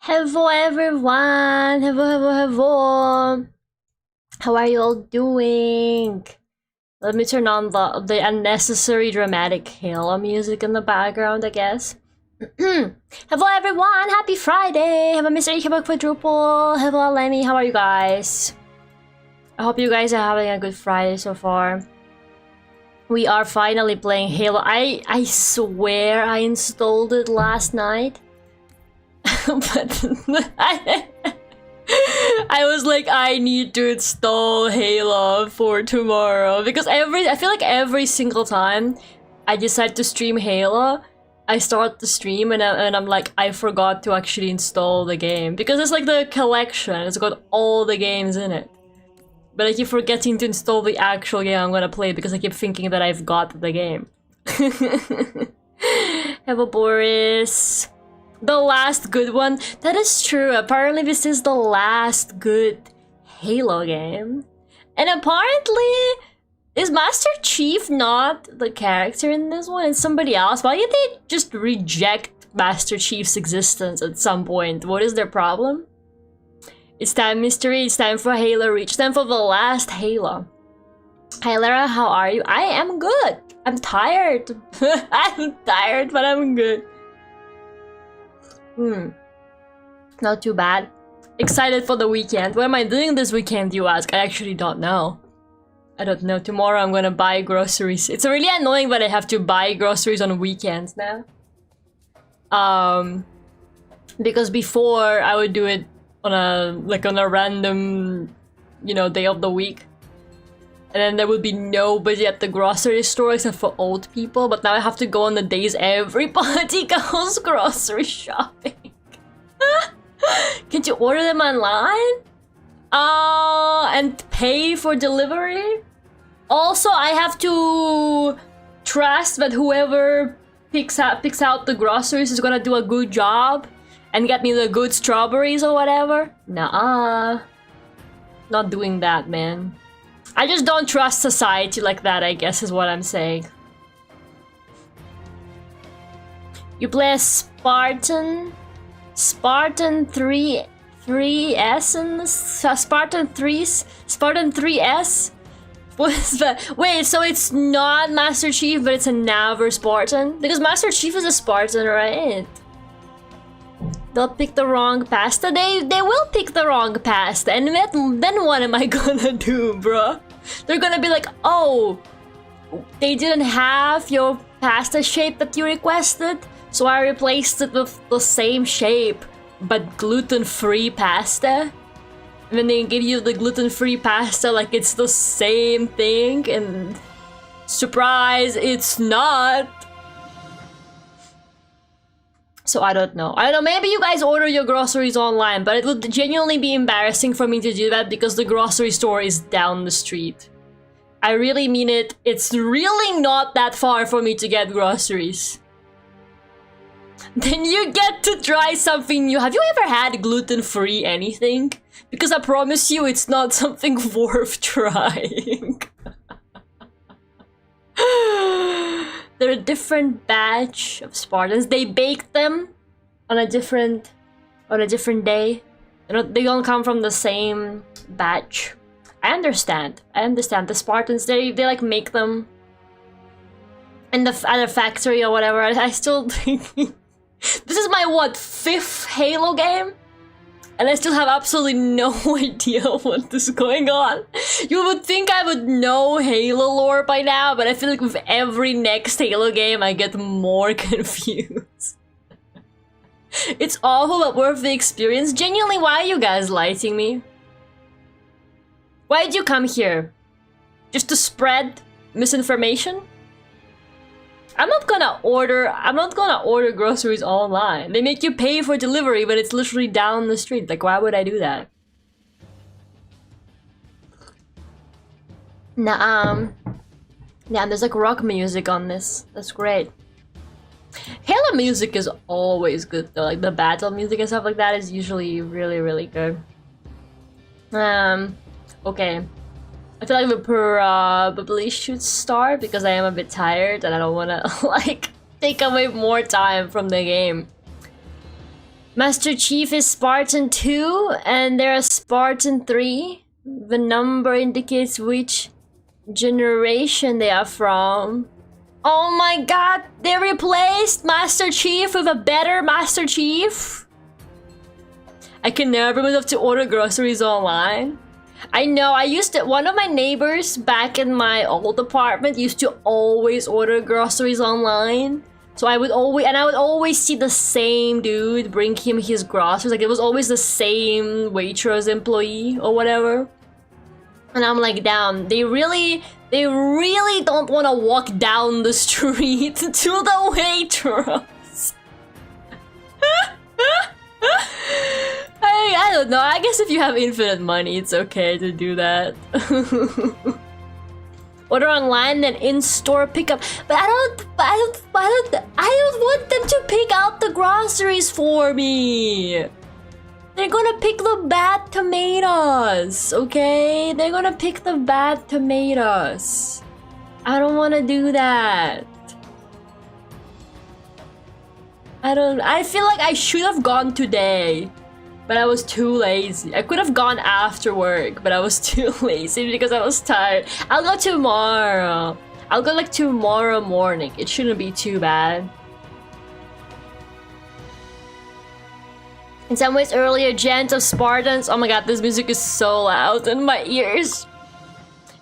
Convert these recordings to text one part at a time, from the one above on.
Hello everyone! Hello! How are you all doing? Let me turn on the unnecessary dramatic Halo music in the background, I guess. Hello everyone! Happy Friday! Hello Mr. Ikebuk Quadruple! Hello Lemmy, how are you guys? I hope you guys are having a good Friday so far. We are finally playing Halo. I swear I installed it last night. But I was like, I need to install Halo for tomorrow because I feel like every single time I decide to stream Halo, I start the stream and I'm like, I forgot to actually install the game because it's like the collection. It's got all the games in it, but I keep forgetting to install the actual game I'm gonna play because I keep thinking that I've got the game. Hello, Boris. The last good one. That is true. Apparently this is the last good Halo game. And apparently, is Master Chief not the character in this one? It's somebody else. Why did they just reject Master Chief's existence at some point? What is their problem? It's time, mystery. It's time for Halo Reach. It's time for the last Halo. Hi Lara, how are you? I am good. I'm tired. I'm tired, but I'm good. Not too bad. Excited for the weekend. What am I doing this weekend, you ask? I actually don't know. I don't know. Tomorrow I'm gonna buy groceries. It's really annoying that I have to buy groceries on weekends now. Because before I would do it on a random, day of the week. And then there would be nobody at the grocery store except for old people. But now I have to go on the days everybody goes grocery shopping. Can't you order them online? And pay for delivery? Also, I have to trust that whoever picks out the groceries is gonna do a good job and get me the good strawberries or whatever. Nuh-uh. Not doing that, man. I just don't trust society like that, I guess is what I'm saying. You play a Spartan 3S in this? Spartan 3S? What is that? Wait, so it's not Master Chief, but it's another Spartan? Because Master Chief is a Spartan, right? They'll pick the wrong pasta. They will pick the wrong pasta, and then what am I gonna do, bruh? They're gonna be like, oh, they didn't have your pasta shape that you requested, so I replaced it with the same shape, but gluten-free pasta. And then they give you the gluten-free pasta like it's the same thing, and surprise, it's not. So I don't know. Maybe you guys order your groceries online, but it would genuinely be embarrassing for me to do that because the grocery store is down the street. I really mean it. It's really not that far for me to get groceries. Then you get to try something new. Have you ever had gluten-free anything? Because I promise you it's not something worth trying. They're a different batch of Spartans. They bake them on a different day. They don't come from the same batch. I understand. The Spartans, they like make them in at a factory or whatever. I still think this is my 5th Halo game? And I still have absolutely no idea what is going on. You would think I would know Halo lore by now, but I feel like with every next Halo game, I get more confused. It's awful but worth the experience. Genuinely, why are you guys lighting me? Why did you come here? Just to spread misinformation? I'm not gonna order groceries online. They make you pay for delivery, but it's literally down the street. Like, why would I do that? Nah, yeah, there's like rock music on this. That's great. Halo music is always good though. Like the battle music and stuff like that is usually really, really good. Okay. I feel like we probably should start because I am a bit tired and I don't want to like take away more time from the game. Master Chief is Spartan 2 and they're a Spartan 3. The number indicates which generation they are from. Oh my god, they replaced Master Chief with a better Master Chief. I can never have to order groceries online. I know, I used to, one of my neighbors back in my old apartment used to always order groceries online. So I would always see the same dude bring him his groceries. Like it was always the same waitress employee or whatever. And I'm like, damn, they really don't want to walk down the street to the waitress. I don't know. I guess if you have infinite money, it's okay to do that. Order online and in-store pickup. But I don't want them to pick out the groceries for me. They're gonna pick the bad tomatoes, okay? They're gonna pick the bad tomatoes. I don't want to do that. I feel like I should have gone today, but I was too lazy. I could have gone after work, but I was too lazy because I was tired. I'll go tomorrow. I'll go like tomorrow morning. It shouldn't be too bad. In some ways, earlier gens of Spartans. Oh my god, this music is so loud in my ears.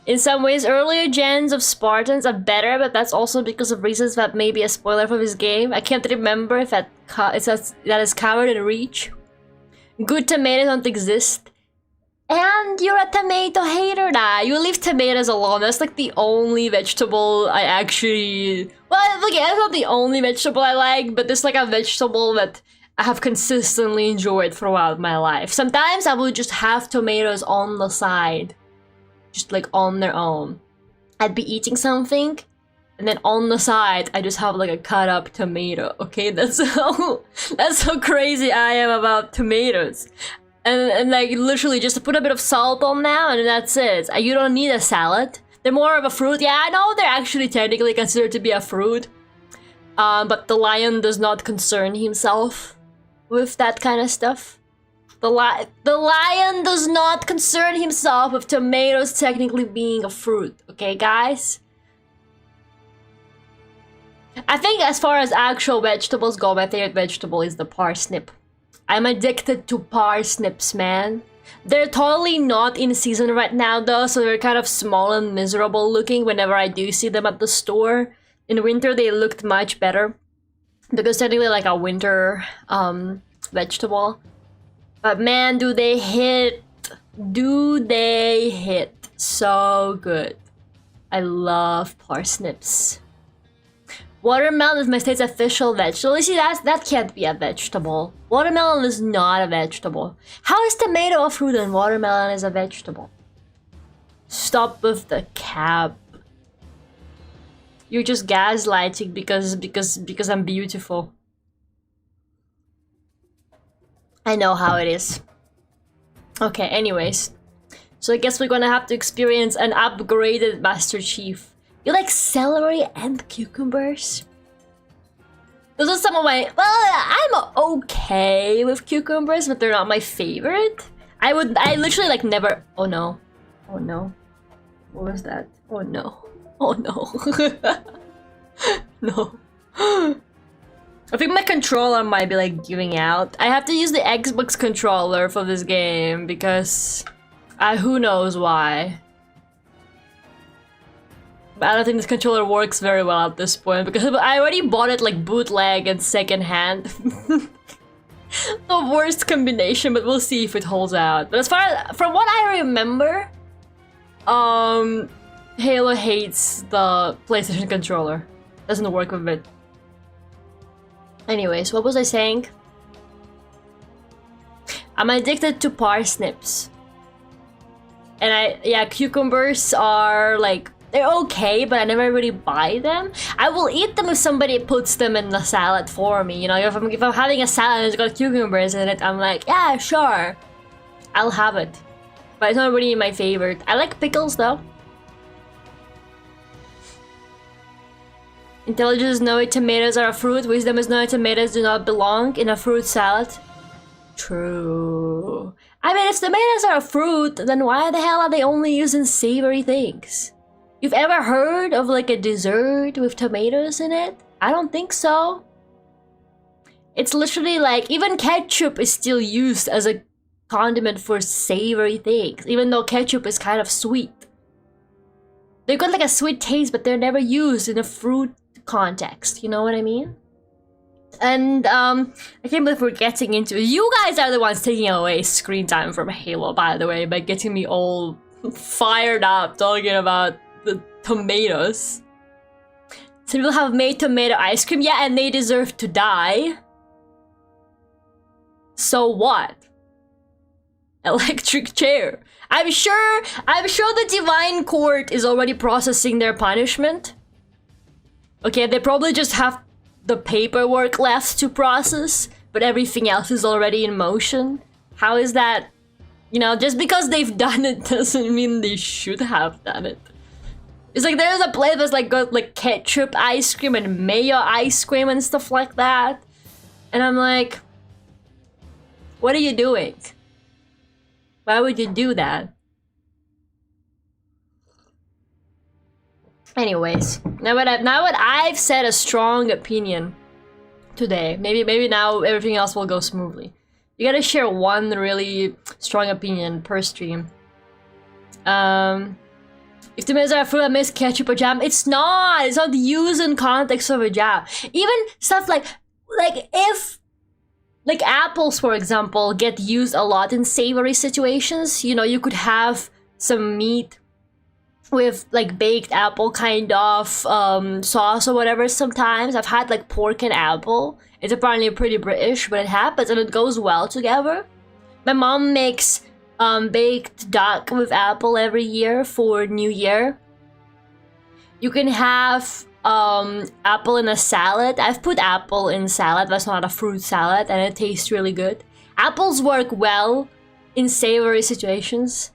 In some ways, earlier gens of Spartans are better, but that's also because of reasons that may be a spoiler for this game. I can't remember if that is covered in Reach. Good tomatoes don't exist. And you're a tomato hater now. You leave tomatoes alone. That's like the only vegetable I actually... Well, look, that's not the only vegetable I like, but there's like a vegetable that I have consistently enjoyed throughout my life. Sometimes I would just have tomatoes on the side. Just like on their own. I'd be eating something, and then on the side, I just have like a cut up tomato. Okay, that's how crazy I am about tomatoes. And like literally just put a bit of salt on now, and that's it. You don't need a salad. They're more of a fruit. Yeah, I know they're actually technically considered to be a fruit. But the lion does not concern himself with that kind of stuff. The lion does not concern himself with tomatoes technically being a fruit. Okay, guys? I think as far as actual vegetables go, my favorite vegetable is the parsnip. I'm addicted to parsnips, man. They're totally not in season right now though, so they're kind of small and miserable looking whenever I do see them at the store. In winter, they looked much better because technically like a winter vegetable. But man, do they hit so good. I love parsnips. Watermelon is my state's official vegetable. You see, that can't be a vegetable. Watermelon is not a vegetable. How is tomato a fruit and watermelon is a vegetable? Stop with the cap. You're just gaslighting because I'm beautiful. I know how it is. Okay, anyways. So I guess we're gonna have to experience an upgraded Master Chief. You like celery and cucumbers? Those are some of my... Well, I'm okay with cucumbers, but they're not my favorite. I literally like never... Oh no. Oh no. What was that? Oh no. Oh no. No. I think my controller might be like giving out. I have to use the Xbox controller for this game because... who knows why. But I don't think this controller works very well at this point because I already bought it like bootleg and secondhand. The worst combination, but we'll see if it holds out. But as far as, from what I remember, Halo hates the PlayStation controller. Doesn't work with it. Anyways, what was I saying? I'm addicted to parsnips. And yeah, cucumbers are like, they're okay, but I never really buy them. I will eat them if somebody puts them in the salad for me. You know, if I'm having a salad and it's got cucumbers in it, I'm like, yeah, sure. I'll have it. But it's not really my favorite. I like pickles though. Intelligence is knowing tomatoes are a fruit. Wisdom is knowing tomatoes do not belong in a fruit salad. True. I mean, if tomatoes are a fruit, then why the hell are they only used in savory things? You've ever heard of like a dessert with tomatoes in it? I don't think so. It's literally like, even ketchup is still used as a condiment for savory things, even though ketchup is kind of sweet. They've got like a sweet taste, but they're never used in a fruit context, you know what I mean? And I can't believe we're getting into it. You guys are the ones taking away screen time from Halo, by the way, by getting me all fired up talking about the tomatoes. Some people have made tomato ice cream, yeah, and they deserve to die. So what? Electric chair. I'm sure the Divine Court is already processing their punishment. Okay, they probably just have the paperwork left to process, but everything else is already in motion. How is that? You know, just because they've done it doesn't mean they should have done it. It's like there's a place that's like got like ketchup ice cream and mayo ice cream and stuff like that. And I'm like, what are you doing? Why would you do that? Anyways, now that I've said a strong opinion today, maybe now everything else will go smoothly. You gotta share one really strong opinion per stream. If tomatoes are a fruit that makes ketchup or jam, it's not the use in context of a jam. Even stuff like if like apples, for example, get used a lot in savory situations. You know, you could have some meat with like baked apple kind of sauce or whatever sometimes. I've had like pork and apple. It's apparently pretty British, but it happens and it goes well together. My mom makes baked duck with apple every year for New Year. You can have apple in a salad. I've put apple in salad, that's not a fruit salad, and it tastes really good. Apples work well in savory situations.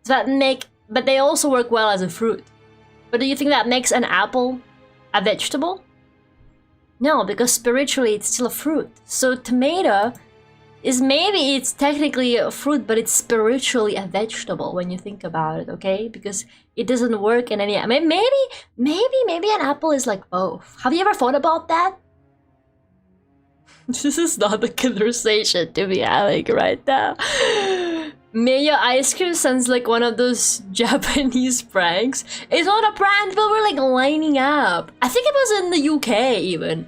But they also work well as a fruit. But do you think that makes an apple a vegetable? No, because spiritually it's still a fruit. So tomato is maybe it's technically a fruit, but it's spiritually a vegetable when you think about it, okay? Because it doesn't work in any... Maybe an apple is like both. Have you ever thought about that? This is not the conversation to be having right now. Mayo ice cream sounds like one of those Japanese pranks. It's not a prank, but we're like lining up. I think it was in the UK even.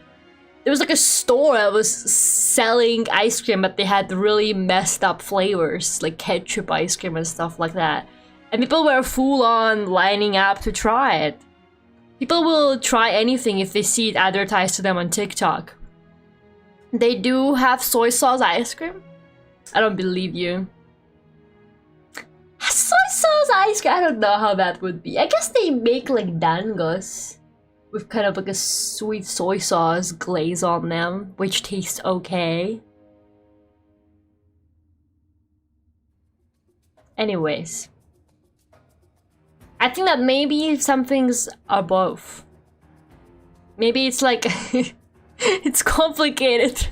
There was like a store that was selling ice cream, but they had really messed up flavors, like ketchup ice cream and stuff like that. And people were full on lining up to try it. People will try anything if they see it advertised to them on TikTok. They do have soy sauce ice cream? I don't believe you. Soy sauce ice cream? I don't know how that would be. I guess they make like dangos with kind of like a sweet soy sauce glaze on them, which tastes okay. Anyways, I think that maybe some things are both. Maybe it's like it's complicated.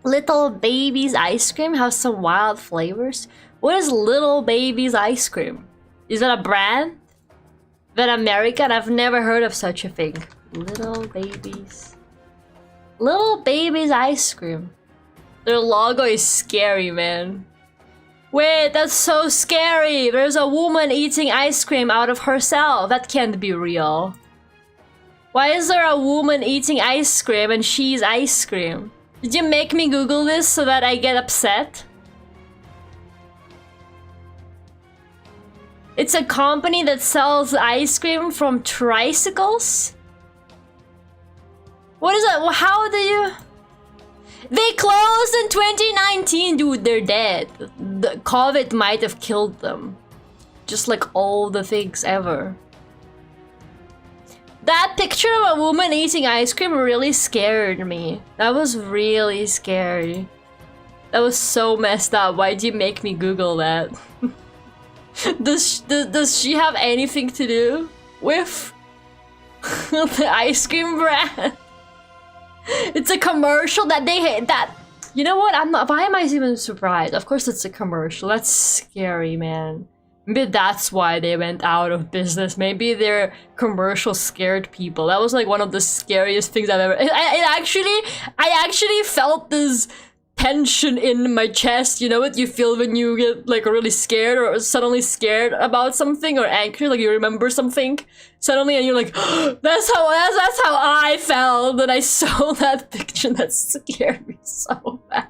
Little Baby's ice cream has some wild flavors. What is Little Baby's ice cream? Is that a brand? Is that American? I've never heard of such a thing. Little Baby's ice cream. Their logo is scary, man. Wait, that's so scary. There's a woman eating ice cream out of herself. That can't be real. Why is there a woman eating ice cream and she's ice cream? Did you make me Google this so that I get upset? It's a company that sells ice cream from tricycles? What is that? How do you... They closed in 2019, dude. They're dead. The COVID might have killed them. Just like all the things ever. That picture of a woman eating ice cream really scared me. That was really scary. That was so messed up. Why'd you make me Google that? Does she have anything to do with The ice cream brand. It's a commercial that they hate. That, you know what? I'm not. Why am I even surprised? Of course, it's a commercial. That's scary, man. Maybe that's why they went out of business. Maybe their commercial scared people. That was like one of the scariest things I've ever. I actually felt this tension in my chest. You know what you feel when you get like really scared or suddenly scared about something or angry, like you remember something suddenly and you're like, oh, that's how I felt when I saw that picture. That scared me so bad.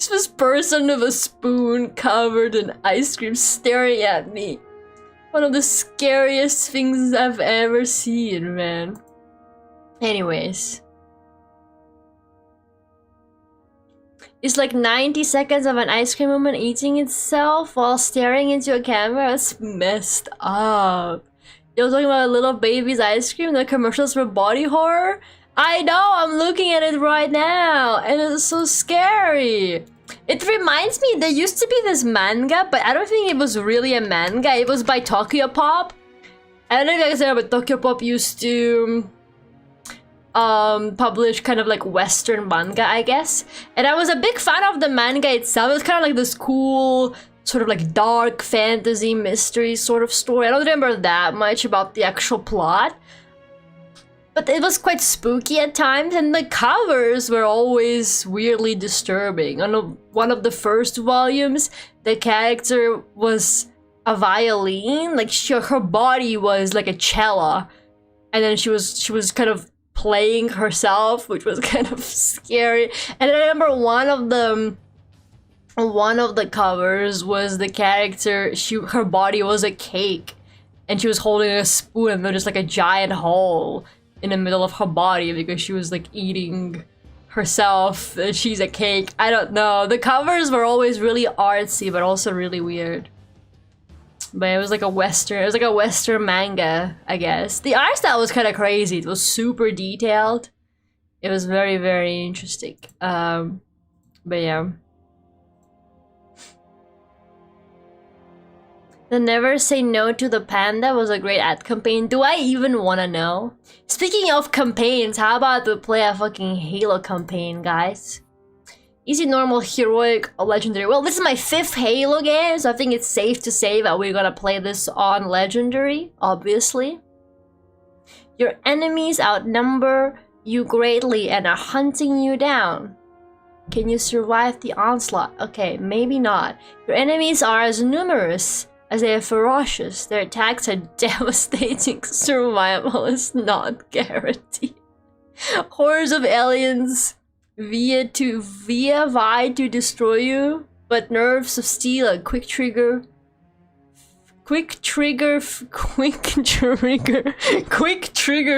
This person with a spoon covered in ice cream staring at me. One of the scariest things I've ever seen, man. Anyways. It's like 90 seconds of an ice cream woman eating itself while staring into a camera. It's messed up. You're talking about a little baby's ice cream? The commercials for body horror? I know, I'm looking at it right now, and it's so scary. It reminds me, there used to be this manga, but I don't think it was really a manga. It was by Tokyopop. I don't know if you guys know, but Tokyopop used to publish kind of like Western manga, I guess. And I was a big fan of the manga itself. It was kind of like this cool, sort of like dark fantasy mystery sort of story. I don't remember that much about the actual plot. But it was quite spooky at times, and the covers were always weirdly disturbing. On one of the first volumes, the character was a violin, like her body was like a cello, and then she was kind of playing herself, which was kind of scary. And I remember one of the covers was the character. Her body was a cake, and she was holding a spoon, and there was just like a giant hole in the middle of her body because she was like eating herself. She's a cake. I don't know. The covers were always really artsy, but also really weird. But it was like a Western manga, I guess. The art style was kind of crazy. It was super detailed. It was very, very interesting. But yeah. The Never Say No to the Panda was a great ad campaign. Do I even want to know? Speaking of campaigns, how about we play a fucking Halo campaign, guys? Easy, normal, heroic, or legendary. Well, this is my 5th Halo game, so I think it's safe to say that we're gonna play this on legendary, obviously. Your enemies outnumber you greatly and are hunting you down. Can you survive the onslaught? Okay, maybe not. Your enemies are as numerous as they are ferocious. Their attacks are devastating. Survival is not guaranteed. Hordes of aliens vie to destroy you, but nerves of steel and quick trigger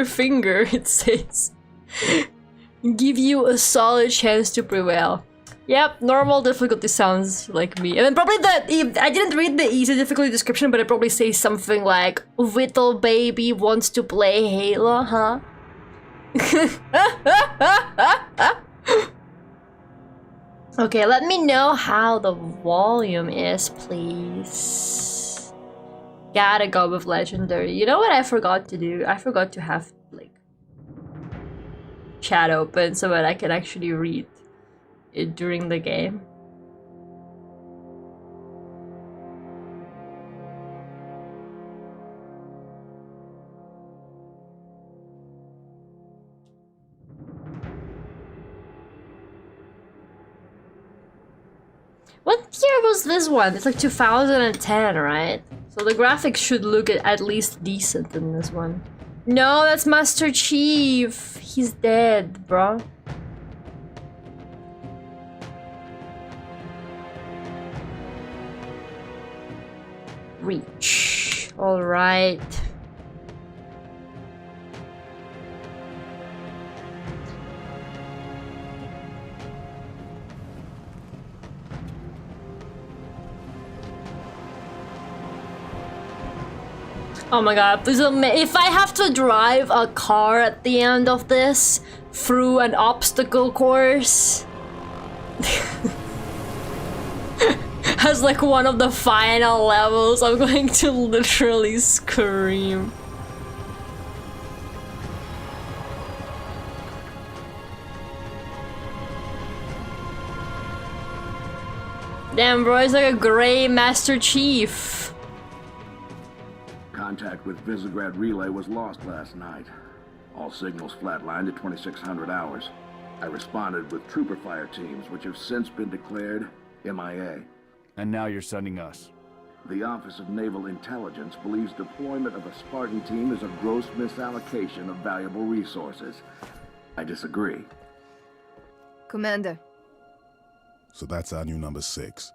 finger, it says, give you a solid chance to prevail. Yep, normal difficulty sounds like me. And then probably I didn't read the easy difficulty description, but it probably says something like, little baby wants to play Halo, huh? Okay, let me know how the volume is, please. Gotta go with legendary. You know what I forgot to do? I forgot to have, like, chat open so that I can actually read it during the game. What year was this one? It's like 2010, right? So the graphics should look at least decent in this one. No, that's Master Chief. He's dead, bro. Reach. All right. Oh my god, please if I have to drive a car at the end of this through an obstacle course as like one of the final levels, I'm going to literally scream. Damn, bro, he's like a gray Master Chief. Contact with Visegrad Relay was lost last night. All signals flatlined at 2600 hours. I responded with trooper fire teams, which have since been declared MIA. And now you're sending us. The Office of Naval Intelligence believes deployment of a Spartan team is a gross misallocation of valuable resources. I disagree. Commander. So that's our new number 6.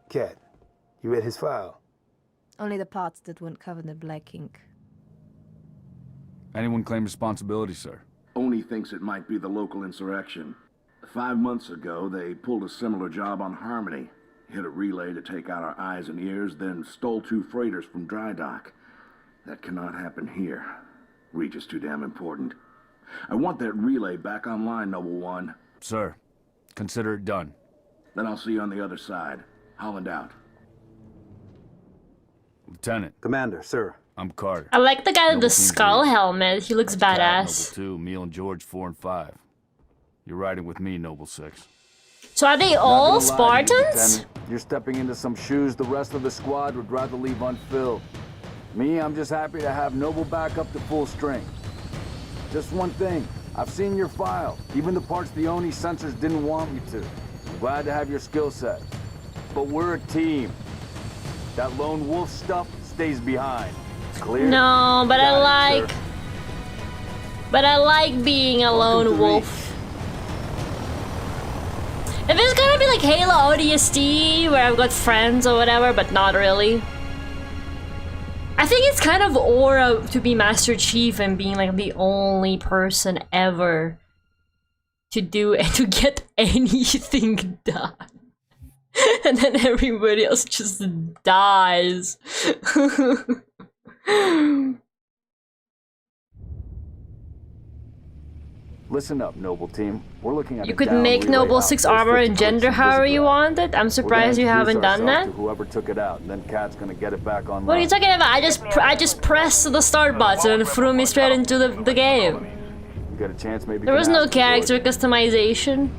Cat, you read his file? Only the parts that weren't covered in black ink. Anyone claim responsibility, sir? Oni thinks it might be the local insurrection. 5 months ago, they pulled a similar job on Harmony. Hit a relay to take out our eyes and ears, then stole 2 freighters from dry dock. That cannot happen here. Reach is too damn important. I want that relay back online, Noble One. Sir, consider it done. Then I'll see you on the other side. Holland out. Lieutenant. Commander, sir. I'm Carter. I like the guy with Noble the Team skull 3. helmet. He looks Cat, badass. Noble 2, Neil and George 4 and 5. You're riding with me, Noble 6. So are they all Spartans? You're stepping into some shoes the rest of the squad would rather leave unfilled. Me, I'm just happy to have Noble back up to full strength. Just one thing, I've seen your file, even the parts the Oni censors didn't want me to. I'm glad to have your skill set. But we're a team. That lone wolf stuff stays behind. Clear? No, but I Got it, like... sir. But I like being a Welcome to lone wolf. If it's gonna be like Halo ODST, where I've got friends or whatever, but not really. I think it's kind of aura to be Master Chief and being like the only person ever to do and to get anything done. And then everybody else just dies. Listen up, Noble Team. We're looking at You a could down make relay Noble 6 outpost armor 50 and gender clicks from however you Visegrad. want it. I'm We're gonna surprised you haven't introduce done that. ourselves to whoever took it out, and then Cat's gonna get it back online. What are you talking about? I just pressed the start button and threw me straight into the game. You got a chance, maybe. There you was can no ask character George. customization.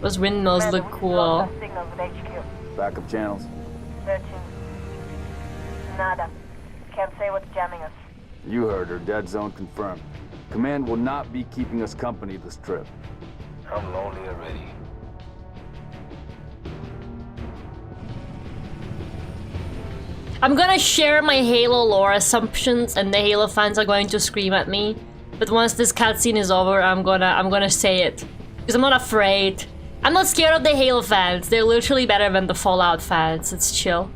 Those windmills look cool. Signals with HQ. Backup channels. Searching. Nada. Can't say what's jamming us. You heard her. Dead zone confirmed. Command will not be keeping us company this trip. I'm lonely already. I'm gonna share my Halo lore assumptions, and the Halo fans are going to scream at me. But once this cutscene is over, I'm gonna say it, because I'm not afraid. I'm not scared of the Halo fans. They're literally better than the Fallout fans. It's chill.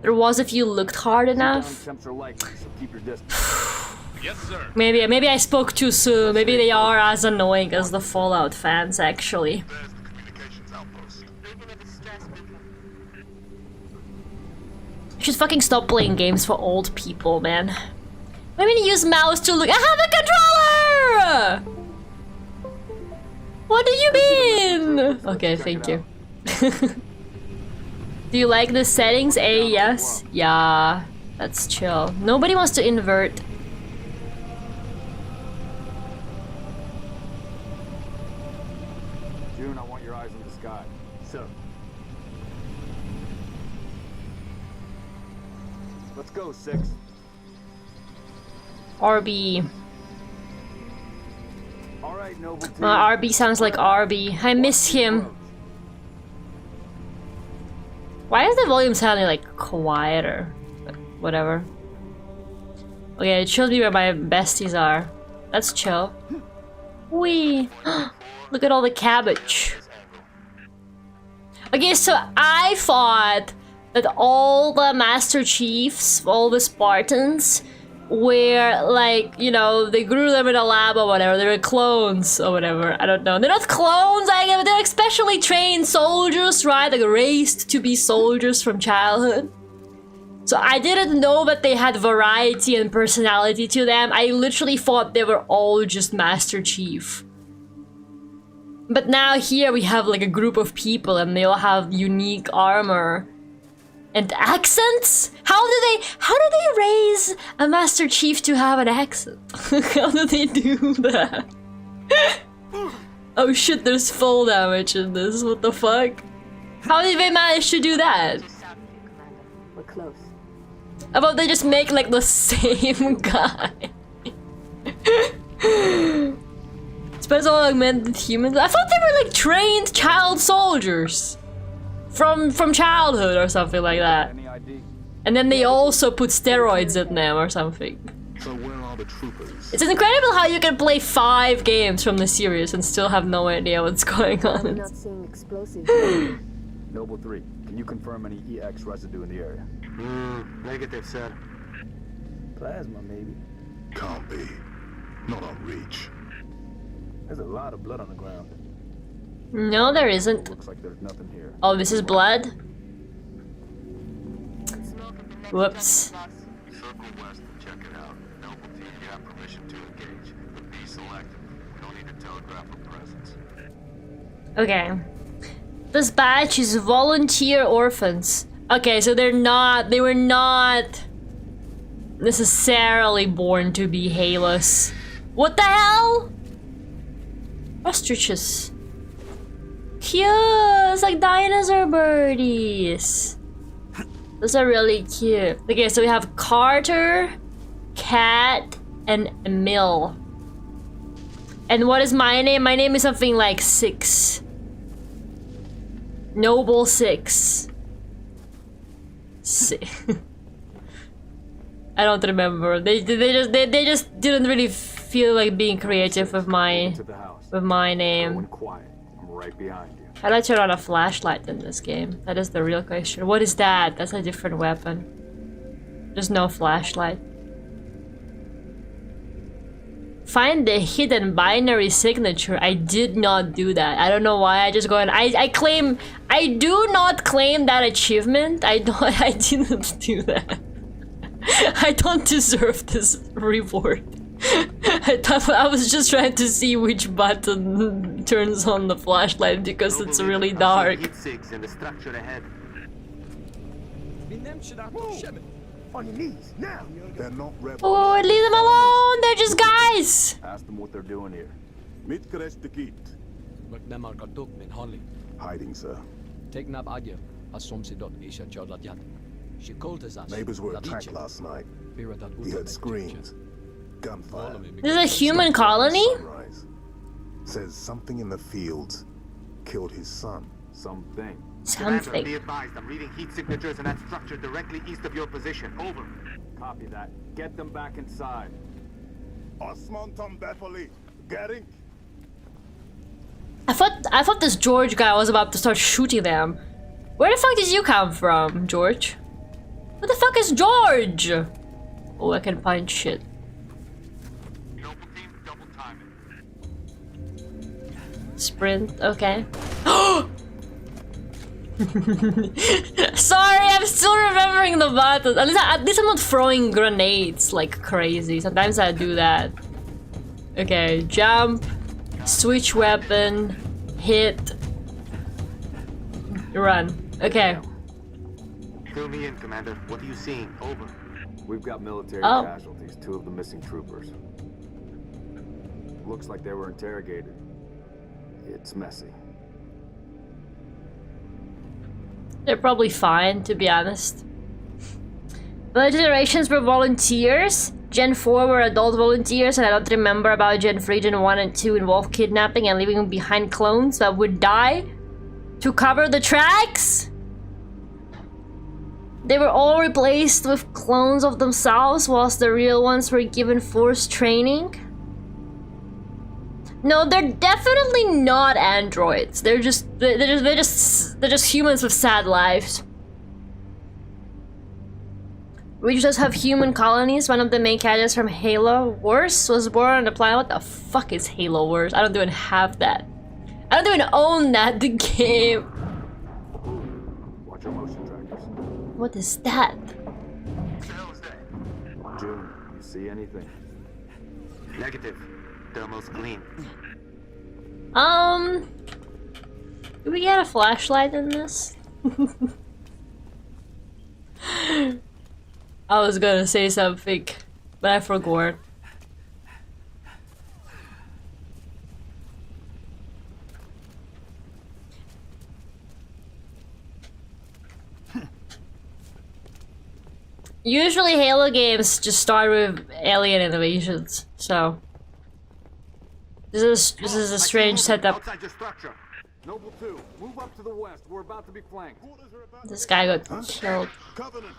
There was if you looked hard enough. Temps are likely, so keep your distance. Yes, sir. Maybe I spoke too soon. Maybe they are as annoying as the Fallout fans, actually. There's the communications outpost. You should fucking stop playing games for old people, man. I mean, use mouse to look. I have a controller! What do you mean? Okay, thank you. Do you like the settings? A, yes. Yeah, that's chill. Nobody wants to invert. June, I want your eyes on the sky. Sir. Let's go, 6. RB. All right, Noble Team. RB sounds like RB. I miss him. Why is the volume sounding like quieter? But whatever. Okay, it shows me where my besties are. That's chill. Wee. Look at all the cabbage. Okay, so I thought that all the Master Chiefs, all the Spartans, were like, you know, they grew them in a lab or whatever. They were clones or whatever. I don't know. They're not clones, they're like specially trained soldiers, right? Like raised to be soldiers from childhood. So I didn't know that they had variety and personality to them. I literally thought they were all just Master Chief. But now here we have like a group of people and they all have unique armor. And accents? How do they raise a Master Chief to have an accent? How do they do that? Oh shit, there's full damage in this. What the fuck? How did they manage to do that? We're close. How about they just make like the same guy? Special augmented humans. I thought they were like trained child soldiers from childhood or something like that. Any ID? And then they also put steroids in them or something. So where are the troopers? It's incredible how you can play 5 games from the series and still have no idea what's going We're on. not seeing explosives. Noble 3, can you confirm any EX residue in the area? Negative, sir. Plasma, maybe. Can't be. Not on reach. There's a lot of blood on the ground. No, there isn't. Looks like there's nothing here. Oh, this is blood? Whoops. Circle west and check it out. Noble team, you have permission to engage, but be selective. We don't need to telegraph our presence. Okay. This batch is volunteer orphans. Okay, so they were not necessarily born to be Halos. What the hell? Ostriches. Cute! It's like dinosaur birdies. Those are really cute. Okay, so we have Carter, Cat, and Emil. And what is my name? My name is something like 6. Noble 6. I don't remember. They just didn't really feel like being creative with my To the house. name. Going quiet. I'm right behind you. I'd like to run a flashlight in this game. That is the real question. What is that? That's a different weapon. There's no flashlight. Find the hidden binary signature. I did not do that. I don't know why. I just go and I do not claim that achievement. I didn't do that. I don't deserve this reward. I was just trying to see which button turns on the flashlight because it's really dark. Heat sinks in the structure ahead. On your knees, now! They're not rebels. Oh, leave them alone! They're just guys! Ask them what they're doing here. Mitkrestikit. McNamar-Kaduk min Holly. Hiding, sir. Tegnab Agyev, Asomsidot Isha Jodadyan. She called us as Neighbors were attacked last night. He heard screams. Gunfire. This is a human colony? Sunrise. Says something in the fields killed his son. Something. Commander, be Something. advised, I'm reading heat signatures in that structure directly east of your position. Over. Copy that. Get them back inside. Osman Bepoli. Getting. I thought this George guy was about to start shooting them. Where the fuck did you come from, George? What the fuck is George? Oh, I can find shit. Noble team, double time it. Sprint, okay. Sorry, I'm still remembering the buttons. At least I'm not throwing grenades like crazy. Sometimes I do that. Okay, jump, switch weapon, hit, run. Okay. Fill me in, Commander. What are you seeing? Over. We've got military Oh. casualties, 2 of the missing troopers. Looks like they were interrogated. It's messy. They're probably fine, to be honest. The generations were volunteers. Gen 4 were adult volunteers, and I don't remember about Gen 3, Gen 1, and 2 involved kidnapping and leaving behind clones that would die to cover the tracks. They were all replaced with clones of themselves, whilst the real ones were given forced training. No, they're definitely not androids. They're just humans with sad lives. We just have human colonies. One of the main characters from Halo Wars was born on the planet. What the fuck is Halo Wars? I don't even have that. I don't even own that, the game. Watch your motion trackers. What is that? June, you see anything? Negative. Thermal's clean. Do we get a flashlight in this? I was gonna say something, but I forgot. Usually Halo games just start with alien invasions, so this is a strange setup. Outside your structure. Noble 2, move up to the west. We're about to be flanked. This guy got killed. Covenant.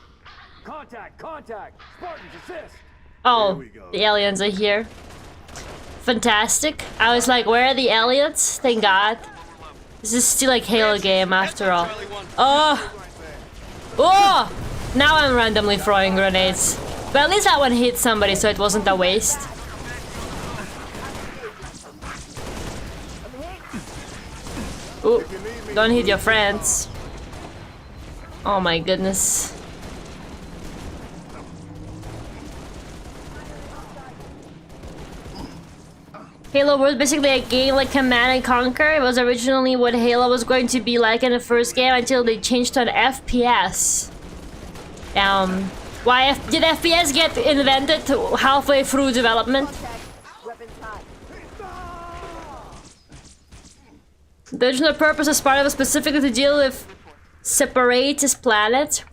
Contact! Contact! Spartans, assist! Oh, the aliens are here. Fantastic. I was like, where are the aliens? Thank God. This is still like Halo game after all. Oh! Oh! Now I'm randomly throwing grenades. But at least that one hit somebody, so it wasn't a waste. Ooh, don't hit your friends. Oh my goodness. Halo was basically a game like Command and Conquer. It was originally what Halo was going to be like in the first game until they changed to an FPS. Why did FPS get invented halfway through development? The original purpose of Sparta was specifically to deal with separatist planet.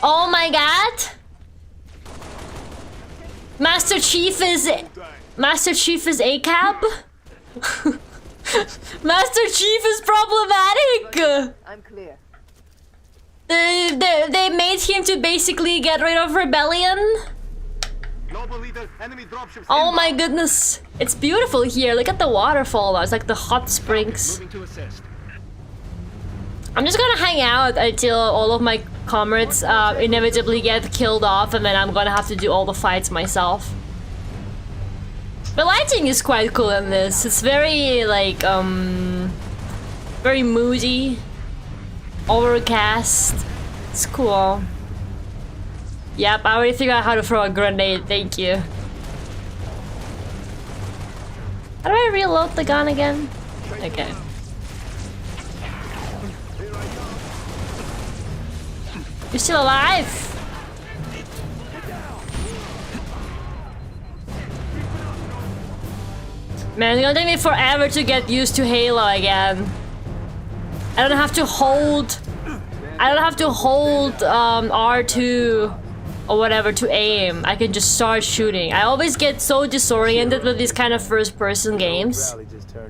Oh my God! Master Chief is ACAB? Master Chief is problematic! I'm clear. They made him to basically get rid of rebellion. Noble leader, enemy dropships. Oh my goodness. It's beautiful here. Look at the waterfall. It's like the hot springs. Moving to assist. I'm just gonna hang out until all of my comrades inevitably get killed off, and then I'm gonna have to do all the fights myself. The lighting is quite cool in this. It's very like very moody, overcast. It's cool. Yep, I already figured out how to throw a grenade. Thank you. How do I reload the gun again? Okay. You're still alive? Man, it's gonna take me forever to get used to Halo again. I don't have to hold R2 or whatever to aim. I can just start shooting. I always get so disoriented with these kind of first-person games.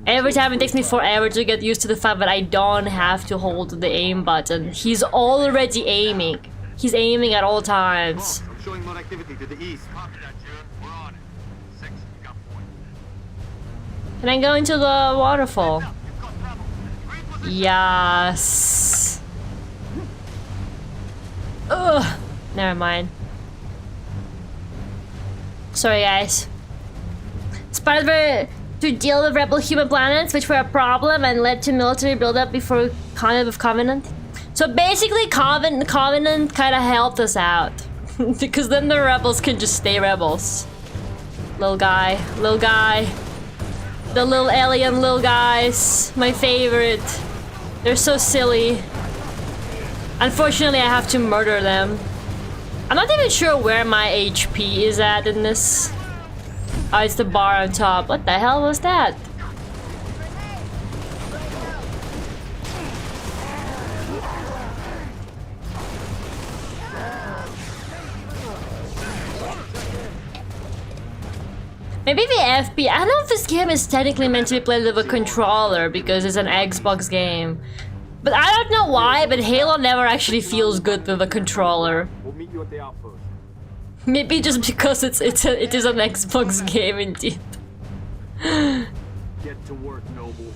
Every time it takes me forever to get used to the fact that I don't have to hold the aim button. He's already aiming. He's aiming at all times. I'm showing more activity to the east. Copy that, June. We're on it. 6, you got point. Can I go into the waterfall? Yes. Ugh. Never mind. Sorry, guys. Sparta to deal with rebel human planets, which were a problem and led to military buildup before Covenant. So basically, Covenant kind of helped us out because then the rebels can just stay rebels. Little guy, the little alien little guys, my favorite. They're so silly. Unfortunately, I have to murder them. I'm not even sure where my HP is at in this. Oh, it's the bar on top. What the hell was that? Maybe the FP. I don't know if this game is technically meant to be played with a controller because it's an Xbox game. But I don't know why, but Halo never actually feels good with a controller. We'll meet you at the outpost. Maybe just because it is an Xbox game indeed. Get to work, Noble.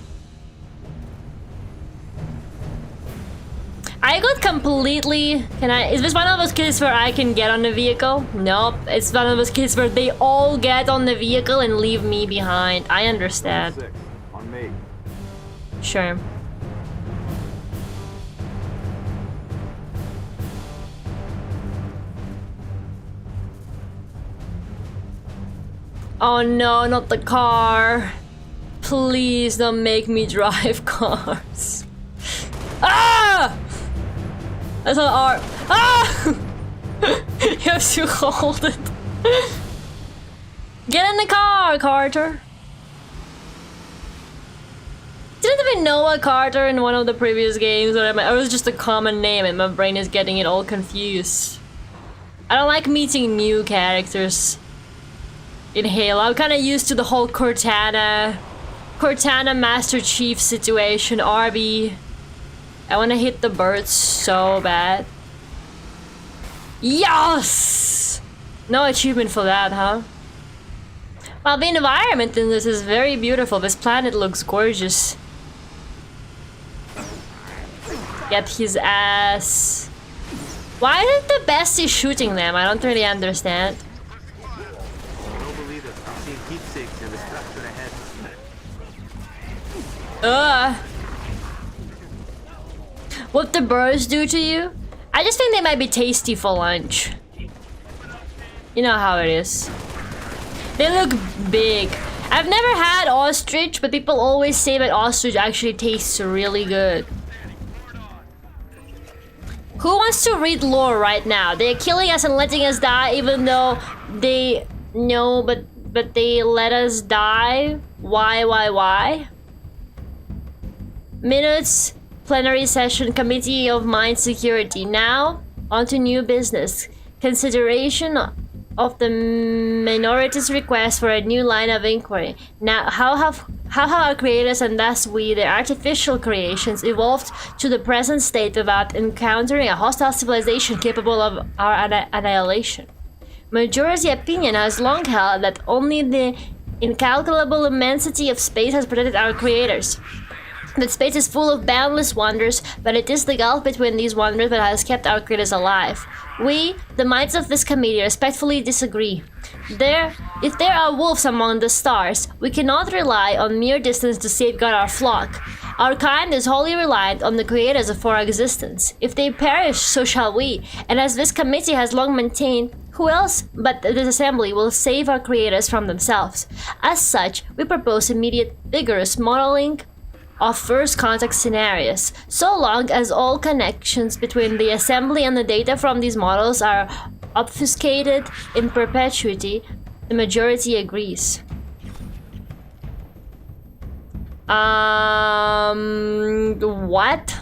I got completely... Is this one of those cases where I can get on the vehicle? Nope. It's one of those cases where they all get on the vehicle and leave me behind. I understand. 6, on me. Sure. Oh no, not the car. Please don't make me drive cars. Ah! That's an R. Ah! You have to hold it. Get in the car, Carter. Didn't even know a Carter in one of the previous games, or it was just a common name and my brain is getting it all confused. I don't like meeting new characters in Halo. I'm kind of used to the whole Cortana Master Chief situation. RB. I want to hit the birds so bad. Yes! No achievement for that, huh? Well, the environment in this is very beautiful. This planet looks gorgeous. Get his ass. Why isn't the bestie shooting them? I don't really understand. Don't believe it. I'm seeing heat sinks in the structure ahead. What the birds do to you? I just think they might be tasty for lunch. You know how it is. They look big. I've never had ostrich, but people always say that ostrich actually tastes really good. Who wants to read lore right now? They're killing us and letting us die even though they know, but they let us die? Why? Minutes, plenary session, Committee of Mind Security. Now, on to new business. Consideration of the minority's request for a new line of inquiry. Now, how have our creators, and thus we, their artificial creations, evolved to the present state without encountering a hostile civilization capable of our annihilation? Majority opinion has long held that only the incalculable immensity of space has protected our creators. That space is full of boundless wonders, but it is the gulf between these wonders that has kept our creators alive. We, the minds of this committee, respectfully disagree. If there are wolves among the stars, we cannot rely on mere distance to safeguard our flock. Our kind is wholly reliant on the creators for our existence. If they perish, so shall we. And as this committee has long maintained, who else but this assembly will save our creators from themselves? As such, we propose immediate, vigorous modeling of first contact scenarios. So long as all connections between the assembly and the data from these models are obfuscated in perpetuity, the majority agrees. What?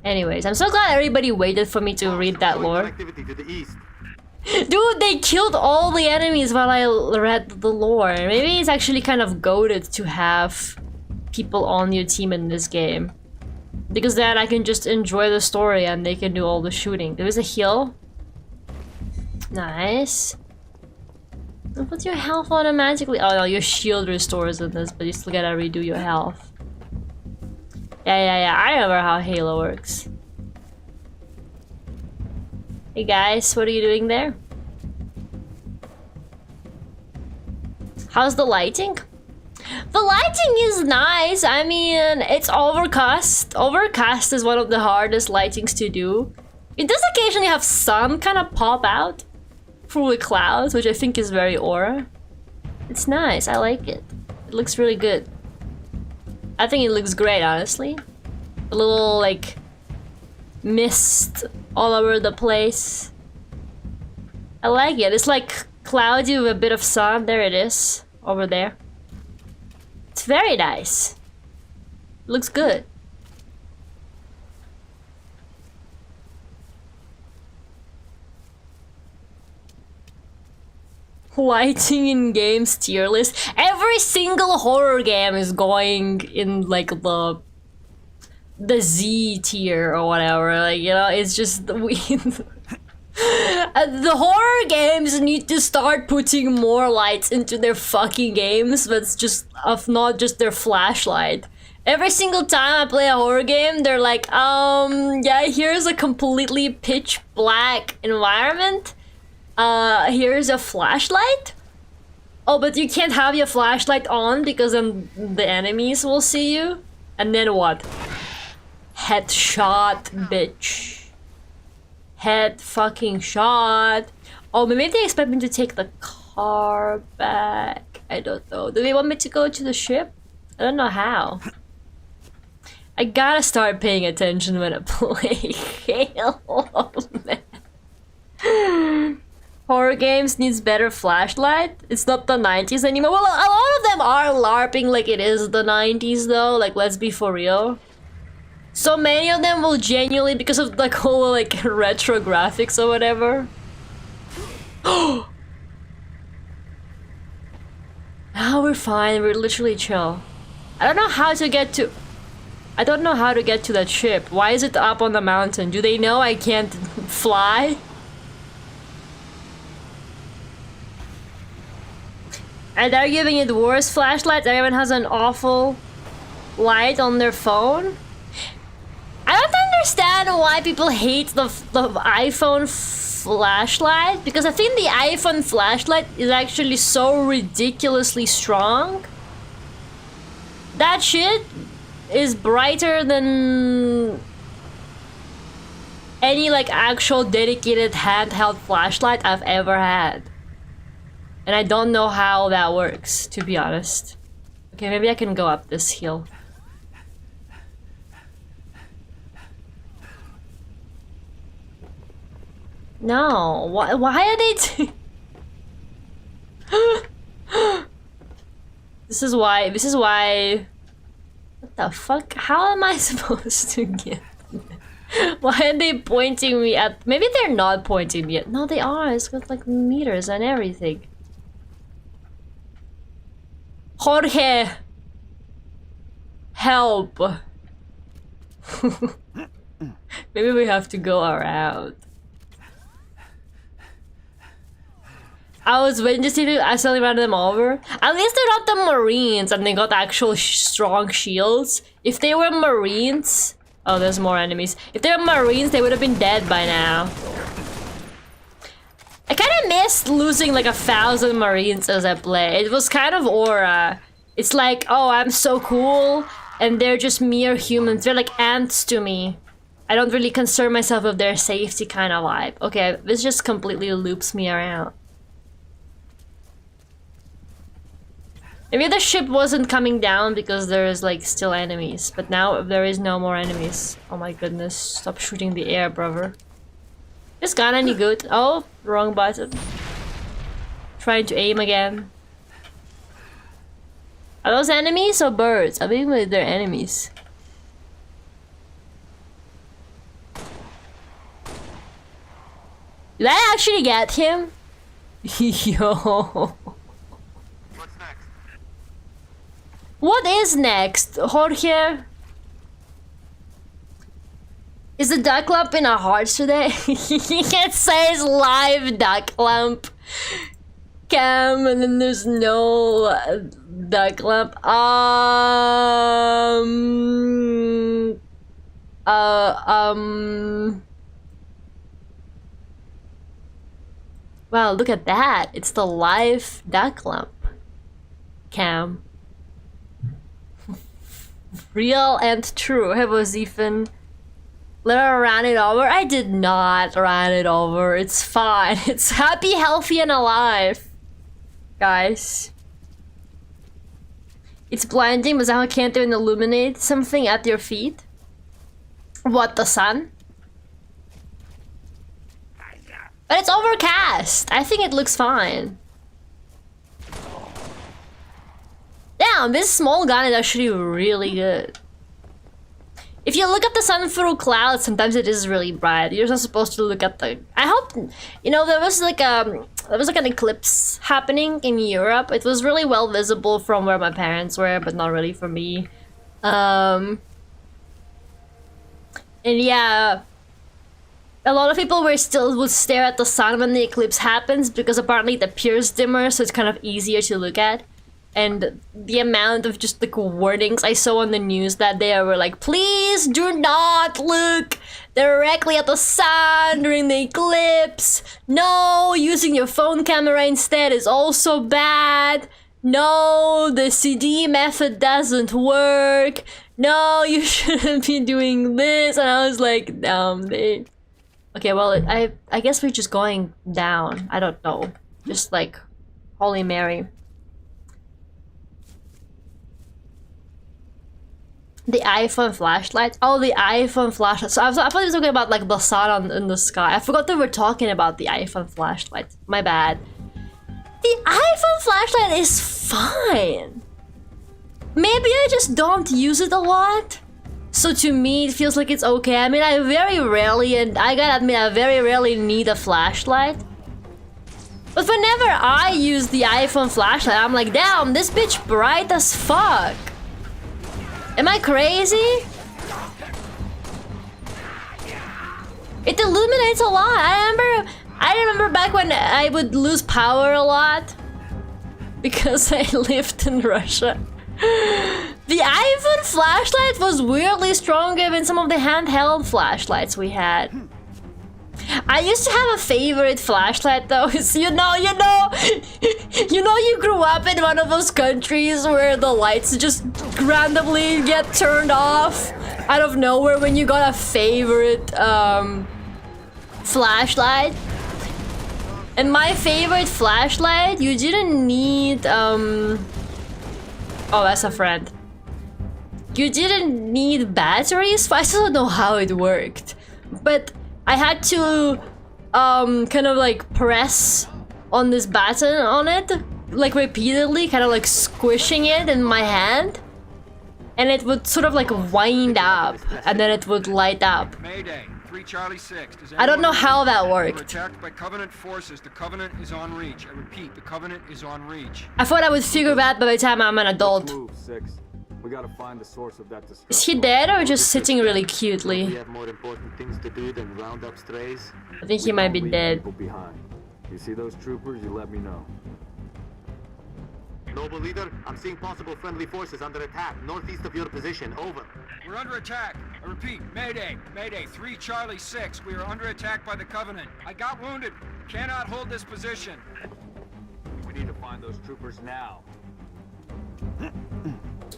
Anyways, I'm so glad everybody waited for me to read that lore. Activity to the east. Dude, they killed all the enemies while I read the lore. Maybe it's actually kind of goated to have people on your team in this game, because then I can just enjoy the story and they can do all the shooting. There is a heal. Nice. And put your health automatically. Oh no, your shield restores in this, but you still gotta redo your health. Yeah. I remember how Halo works. Hey guys, what are you doing there? How's the lighting? The lighting is nice. I mean, it's overcast. Overcast is one of the hardest lightings to do. It does occasionally have sun kind of pop out through the clouds, which I think is very aura. It's nice. I like it. It looks really good. I think it looks great, honestly. A little, like, mist all over the place. I like it. It's like cloudy with a bit of sun. There it is. Over there. It's very nice. Looks good. Lighting in games tier list. Every single horror game is going in like the Z tier or whatever. Like, you know, it's just the horror games need to start putting more lights into their fucking games, but it's just of not just their flashlight. Every single time I play a horror game, they're like, yeah, here's a completely pitch black environment. Here's a flashlight. Oh, but you can't have your flashlight on because then the enemies will see you. And then what? Headshot, bitch. Head fucking shot. Oh, maybe they expect me to take the car back. I don't know. Do they want me to go to the ship? I don't know how. I gotta start paying attention when I play Halo, man. Horror games needs better flashlight. It's not the 90s anymore. Well, a lot of them are LARPing like it is the 90s though. Like, let's be for real. So many of them will genuinely, because of like whole like retro graphics or whatever. Now we're fine, we're literally chill. I don't know how to get to... I don't know how to get to that ship. Why is it up on the mountain? Do they know I can't fly? And they're giving it worse flashlights. Everyone has an awful light on their phone. I don't understand why people hate the iPhone flashlight, because I think the iPhone flashlight is actually so ridiculously strong. That shit is brighter than any like actual dedicated handheld flashlight I've ever had. And I don't know how that works, to be honest. Okay, maybe I can go up this hill. No, why are they This is why... What the fuck? How am I supposed to get... Why are they pointing me at... Maybe they're not pointing me at... No, they are. It's got like meters and everything. Jorge! Help! Maybe we have to go around. I was waiting to see if I accidentally ran them over. At least they're not the Marines and they got actual strong shields. If they were Marines... Oh, there's more enemies. If they were Marines, they would have been dead by now. I kind of missed losing like 1,000 Marines as I play. It was kind of aura. It's like, oh, I'm so cool, and they're just mere humans. They're like ants to me. I don't really concern myself with their safety kind of vibe. Okay, this just completely loops me around. Maybe the ship wasn't coming down because there's like still enemies, but now there is no more enemies. Oh my goodness, stop shooting the air, brother. This gun any good? Oh, wrong button. Trying to aim again. Are those enemies or birds? I think they're enemies. Did I actually get him? Yo. What is next, Jorge? Is the duck lamp in our hearts today? It says live duck lamp cam, and then there's no duck lamp. Wow, look at that! It's the live duck lamp cam. Real and true. Have was even... Let her run it over? I did not run it over. It's fine. It's happy, healthy, and alive. Guys. It's blinding, but how can't even illuminate something at your feet? What, the sun? But it's overcast. I think it looks fine. Damn, this small gun is actually really good. If you look at the sun through clouds, sometimes it is really bright. You're not supposed to look at the... I hope... You know, there was like an eclipse happening in Europe. It was really well visible from where my parents were, but not really for me. And yeah... A lot of people would stare at the sun when the eclipse happens because apparently it appears dimmer, so it's kind of easier to look at. And the amount of just like warnings I saw on the news that day were like, please do not look directly at the sun during the eclipse. No, using your phone camera instead is also bad. No, the CD method doesn't work. No, you shouldn't be doing this. And I was like, damn, they... Okay, well, I guess we're just going down. I don't know. Just like, Holy Mary. The iPhone flashlight? Oh, the iPhone flashlight. So I thought he was talking about like the sun in the sky. I forgot that we're talking about the iPhone flashlight. My bad. The iPhone flashlight is fine. Maybe I just don't use it a lot. So to me, it feels like it's okay. I mean, I very rarely, and I gotta admit, I very rarely need a flashlight. But whenever I use the iPhone flashlight, I'm like, damn, this bitch bright as fuck. Am I crazy? It illuminates a lot. I remember back when I would lose power a lot because I lived in Russia. The iPhone flashlight was weirdly stronger than some of the handheld flashlights we had. I used to have a favorite flashlight though. You know you grew up in one of those countries where the lights just randomly get turned off out of nowhere when you got a favorite flashlight. And my favorite flashlight, you didn't need oh, that's a friend. You didn't need batteries. I still don't know how it worked, but I had to kind of like press on this button on it like repeatedly, kind of like squishing it in my hand, and it would sort of like wind up and then it would light up. Mayday, 3 Charlie 6. I don't know how that We're worked. attacked by Covenant forces. The Covenant is on reach. I repeat, the Covenant is on reach. I thought I would figure that by the time I'm an adult. Let's move, 6. We gotta find the source of that destruction. Is he dead or just sitting really cutely? We have more important things to do than round up strays. I think he might be dead. People behind. You see those troopers, you let me know. Noble leader, I'm seeing possible friendly forces under attack northeast of your position. Over. We're under attack. I repeat, Mayday, Mayday, 3 Charlie 6. We are under attack by the Covenant. I got wounded. Cannot hold this position. We need to find those troopers now.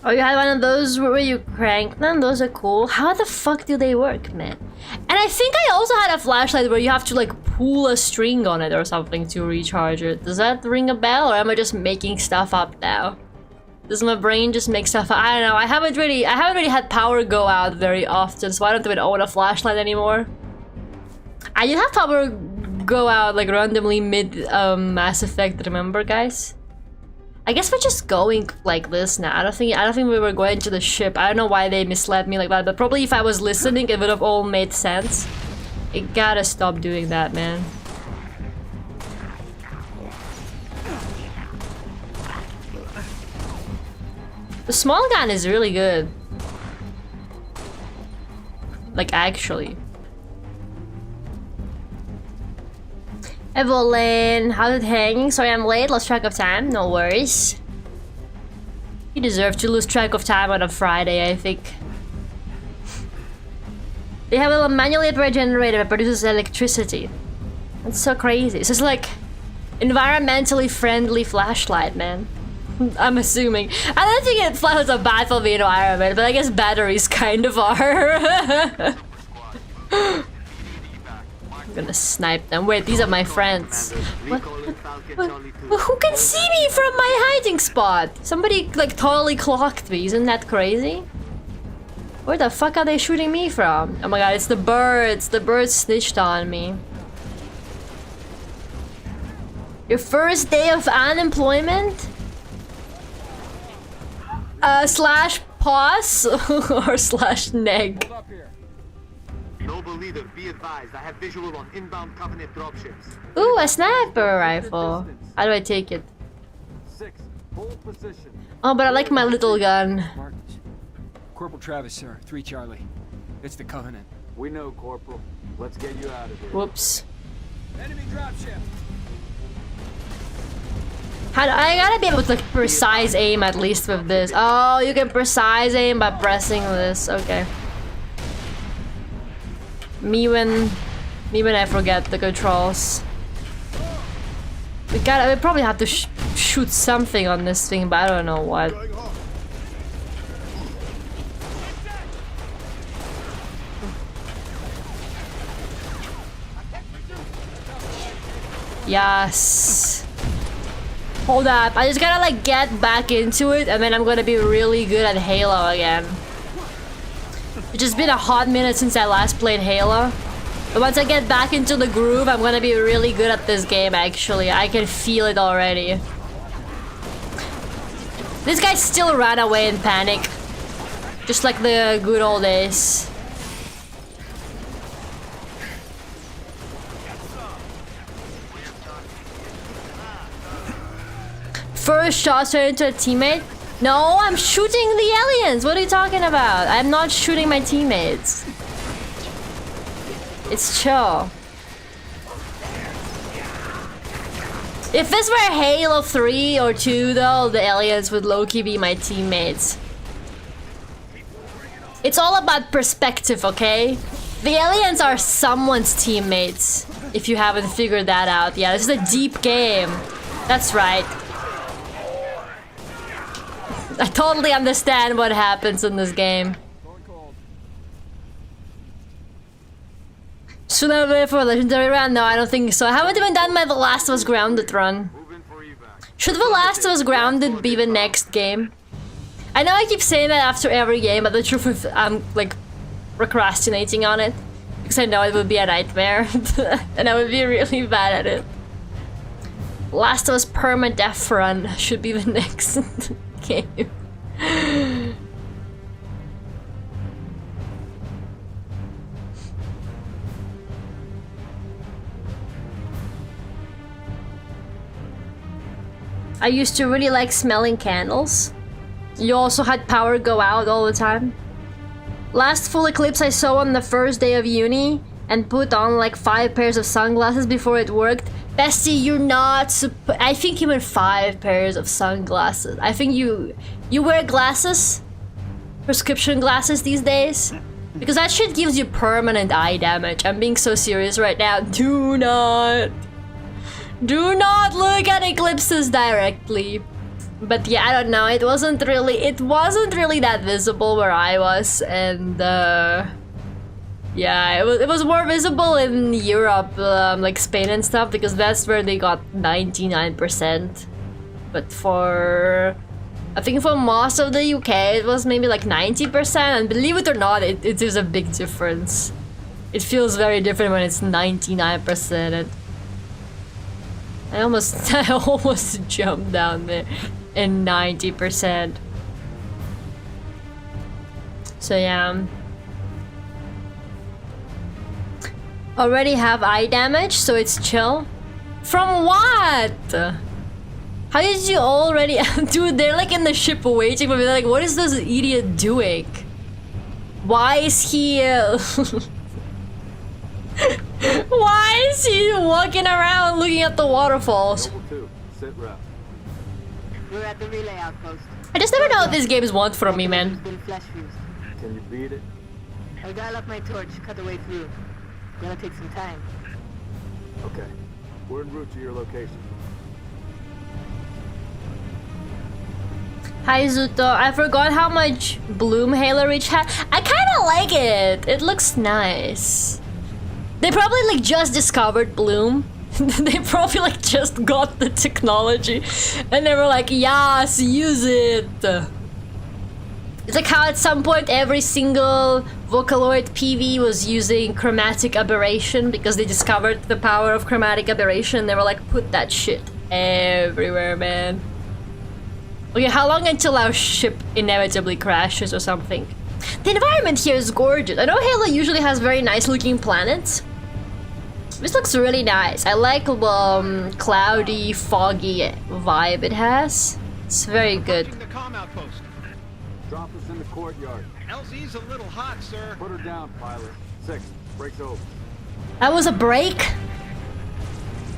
Oh, you had one of those where you crank them? Those are cool. How the fuck do they work, man? And I think I also had a flashlight where you have to like pull a string on it or something to recharge it. Does that ring a bell, or am I just making stuff up now? Does my brain just make stuff up? I don't know. I haven't really had power go out very often, so I don't even own a flashlight anymore. I did have power go out like randomly mid Mass Effect, remember, guys? I guess we're just going like this now. I don't think we were going to the ship. I don't know why they misled me like that, but probably if I was listening, it would have all made sense. You gotta stop doing that, man. The small gun is really good. Like, actually. Evelyn, how's it hanging? Sorry I'm late, lost track of time, no worries. You deserve to lose track of time on a Friday, I think. They have a manually operated generator that produces electricity. That's so crazy. It's just like environmentally friendly flashlight, man. I'm assuming. I don't think flashlights are bad for the environment, but I guess batteries kind of are. I'm gonna snipe them. Wait, these are my friends. What? Who can see me from my hiding spot? Somebody like totally clocked me. Isn't that crazy? Where the fuck are they shooting me from? Oh my god, it's the birds. The birds snitched on me. Your first day of unemployment? Slash pause or slash neg. Noble leader, be advised. I have visual on inbound Covenant dropships. Ooh, a sniper rifle. How do I take it? 6, hold position. Oh, but I like my little gun. Martins. Corporal Travis, sir. 3 Charlie. It's the Covenant. We know, Corporal. Let's get you out of here. Whoops. Enemy dropship. I gotta be able to like, precise aim at least with this. Oh, you can precise aim by pressing this. Okay. Me when I forget the controls. We probably have to shoot something on this thing, but I don't know what. Yes. Hold up. I just gotta like get back into it, and then I'm gonna be really good at Halo again. It's just been a hot minute since I last played Halo. But once I get back into the groove, I'm gonna be really good at this game, actually. I can feel it already. This guy still ran away in panic. Just like the good old days. First shot straight into a teammate? No, I'm shooting the aliens! What are you talking about? I'm not shooting my teammates. It's chill. If this were Halo 3 or 2 though, the aliens would low-key be my teammates. It's all about perspective, okay? The aliens are someone's teammates. If you haven't figured that out. Yeah, this is a deep game. That's right. I totally understand what happens in this game. Should I wait for a legendary run? No, I don't think so. I haven't even done my The Last of Us Grounded run. Should The Last of Us Grounded be the next game? I know I keep saying that after every game, but the truth is I'm like procrastinating on it. Because I know it would be a nightmare. And I would be really bad at it. Last of Us Permadeath run should be the next game. I used to really like smelling candles. You also had power go out all the time. Last full eclipse I saw on the first day of uni and put on like 5 pairs of sunglasses before it worked. Bestie, you're not I think you meant 5 pairs of sunglasses. I think you wear glasses? Prescription glasses these days? Because that shit gives you permanent eye damage. I'm being so serious right now. Do not look at eclipses directly. But yeah, I don't know. It wasn't really that visible where I was, and yeah, it was more visible in Europe, like Spain and stuff, because that's where they got 99%. But I think for most of the UK, it was maybe like 90%, and believe it or not, it is a big difference. It feels very different when it's 99%. And I almost jumped down there in 90%. So yeah. Already have eye damage, so it's chill. From what? How did you already... Dude, they're like in the ship waiting for me. They're like, what is this idiot doing? Why is he... Why is he walking around looking at the waterfalls? We're at the relay outpost. I just never know what these games want from me, man. Can you beat it? I'll dial up my torch, cut the way through. Gonna take some time. Okay. We're en route to your location. Hi Zuto, I forgot how much bloom Halo Reach had. I kinda like it. It looks nice. They probably like just discovered bloom. They probably like just got the technology and they were like, yes, use it. It's like how at some point every single Vocaloid PV was using chromatic aberration because they discovered the power of chromatic aberration. They were like, put that shit everywhere, man. Okay, how long until our ship inevitably crashes or something? The environment here is gorgeous. I know Halo usually has very nice looking planets. This looks really nice. I like the cloudy, foggy vibe it has. It's very good. The comm outpost. Drop us in the courtyard. LZ's a little hot, sir. Put her down, pilot. 6, breaks over. That was a break?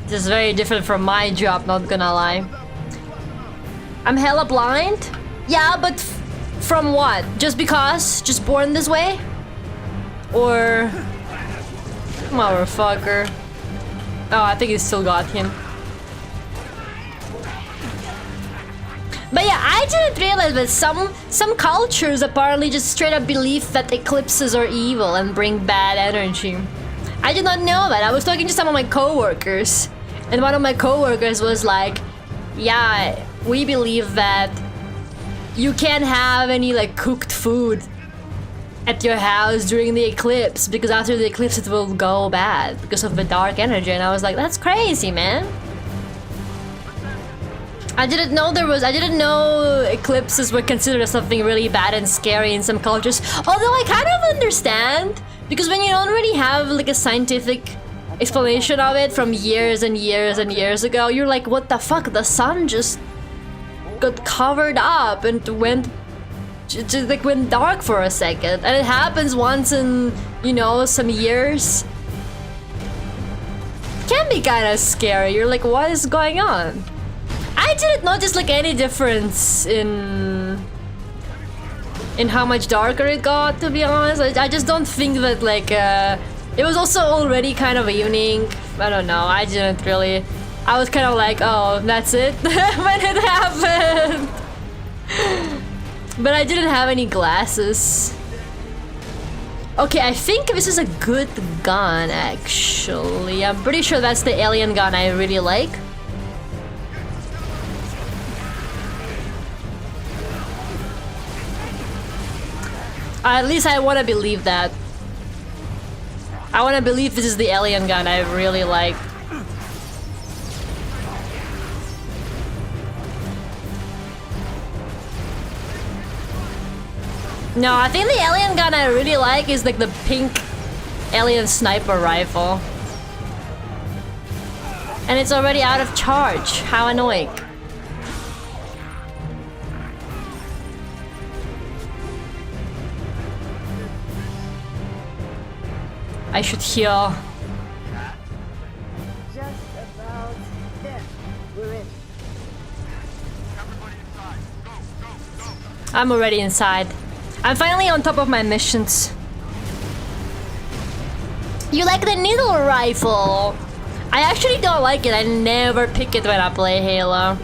This is very different from my job, not gonna lie. I'm hella blind? Yeah, but from what? Just because? Just born this way? Or... Motherfucker. Oh, I think he still got him. But yeah, I didn't realize that some cultures apparently just straight up believe that eclipses are evil and bring bad energy. I did not know that. I was talking to some of my coworkers, and one of my coworkers was like, yeah, we believe that you can't have any like cooked food at your house during the eclipse because after the eclipse it will go bad because of the dark energy. And I was like, that's crazy, man. I didn't know eclipses were considered as something really bad and scary in some cultures. Although I kind of understand, because when you don't really have like a scientific explanation of it from years and years and years ago, you're like, what the fuck? The sun just got covered up and went dark for a second, and it happens once in, you know, some years. It can be kind of scary. You're like, what is going on? I didn't notice like any difference in how much darker it got, to be honest. I just don't think that like it was also already kind of evening. I don't know. I didn't really. I was kind of like, oh, that's it when it happened. But I didn't have any glasses. Okay, I think this is a good gun, actually. I'm pretty sure that's the alien gun I really like. At least I want to believe that. I want to believe this is the alien gun I really like. No, I think the alien gun I really like is like the pink alien sniper rifle. And it's already out of charge. How annoying. I should heal. Just about there. We're in. I'm already inside. I'm finally on top of my missions. You like the needle rifle? I actually don't like it. I never pick it when I play Halo.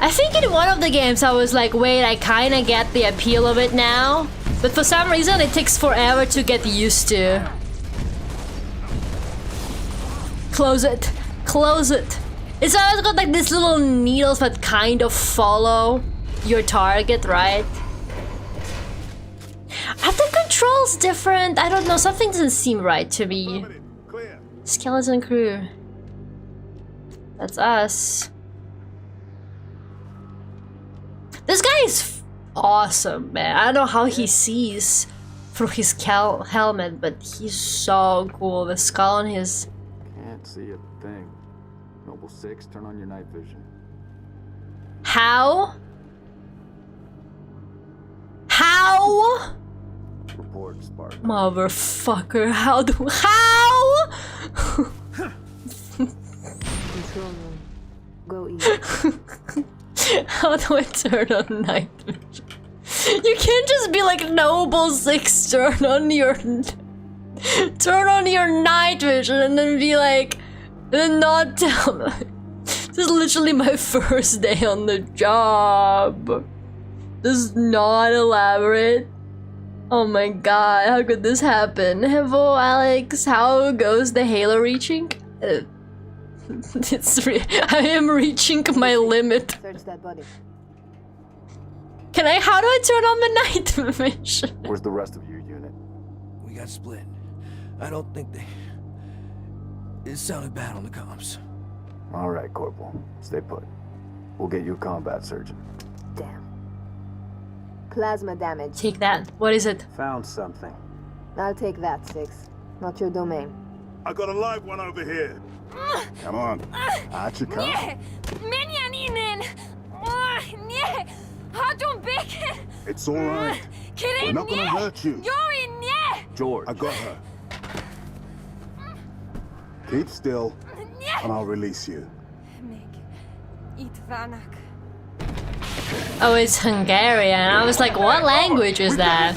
I think in one of the games I was like, wait, I kinda get the appeal of it now. But for some reason it takes forever to get used to. Close it. Close it. It's always got like these little needles that kind of follow your target, right? Are the controls different? I don't know. Something doesn't seem right to me. Skeleton crew. That's us. This guy is awesome, man. I don't know how he sees through his helmet, but he's so cool. The skull on his... Can't see a thing. Noble 6, turn on your night vision. How? How? Report, Spartan. Motherfucker, how? Control room. Go easy. How do I turn on night vision? You can't just be like Noble 6, turn on your night vision and then be like, and not tell me. This is literally my first day on the job. This is not elaborate. Oh my god, how could this happen? Hello, Alex, how goes the Halo reaching? I am reaching my limit. Search that body. How do I turn on the night vision? Where's the rest of your unit? We got split. I don't think they... It sounded bad on the comms. All right, Corporal. Stay put. We'll get you a combat surgeon. Damn. Plasma damage. Take that. What is it? Found something. I'll take that, 6. Not your domain. I got a live one over here. Come on. Out you come. It's all right. We're not gonna hurt you. George. I got her. Keep still, and I'll release you. Oh, it's Hungarian. I was like, what language is that?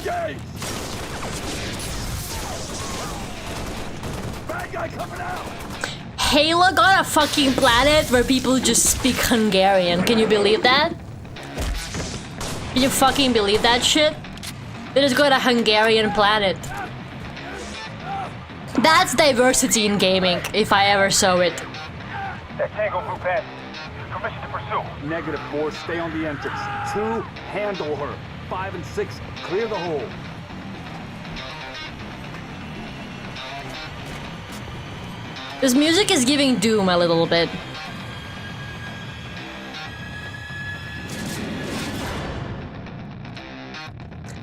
Halo got a fucking planet where people just speak Hungarian. Can you believe that? Can you fucking believe that shit? They just got a Hungarian planet. That's diversity in gaming, if I ever saw it. That Tango group has permission to pursue. -4, stay on the entrance. 2, handle her. 5 and 6, clear the hole. This music is giving Doom a little bit.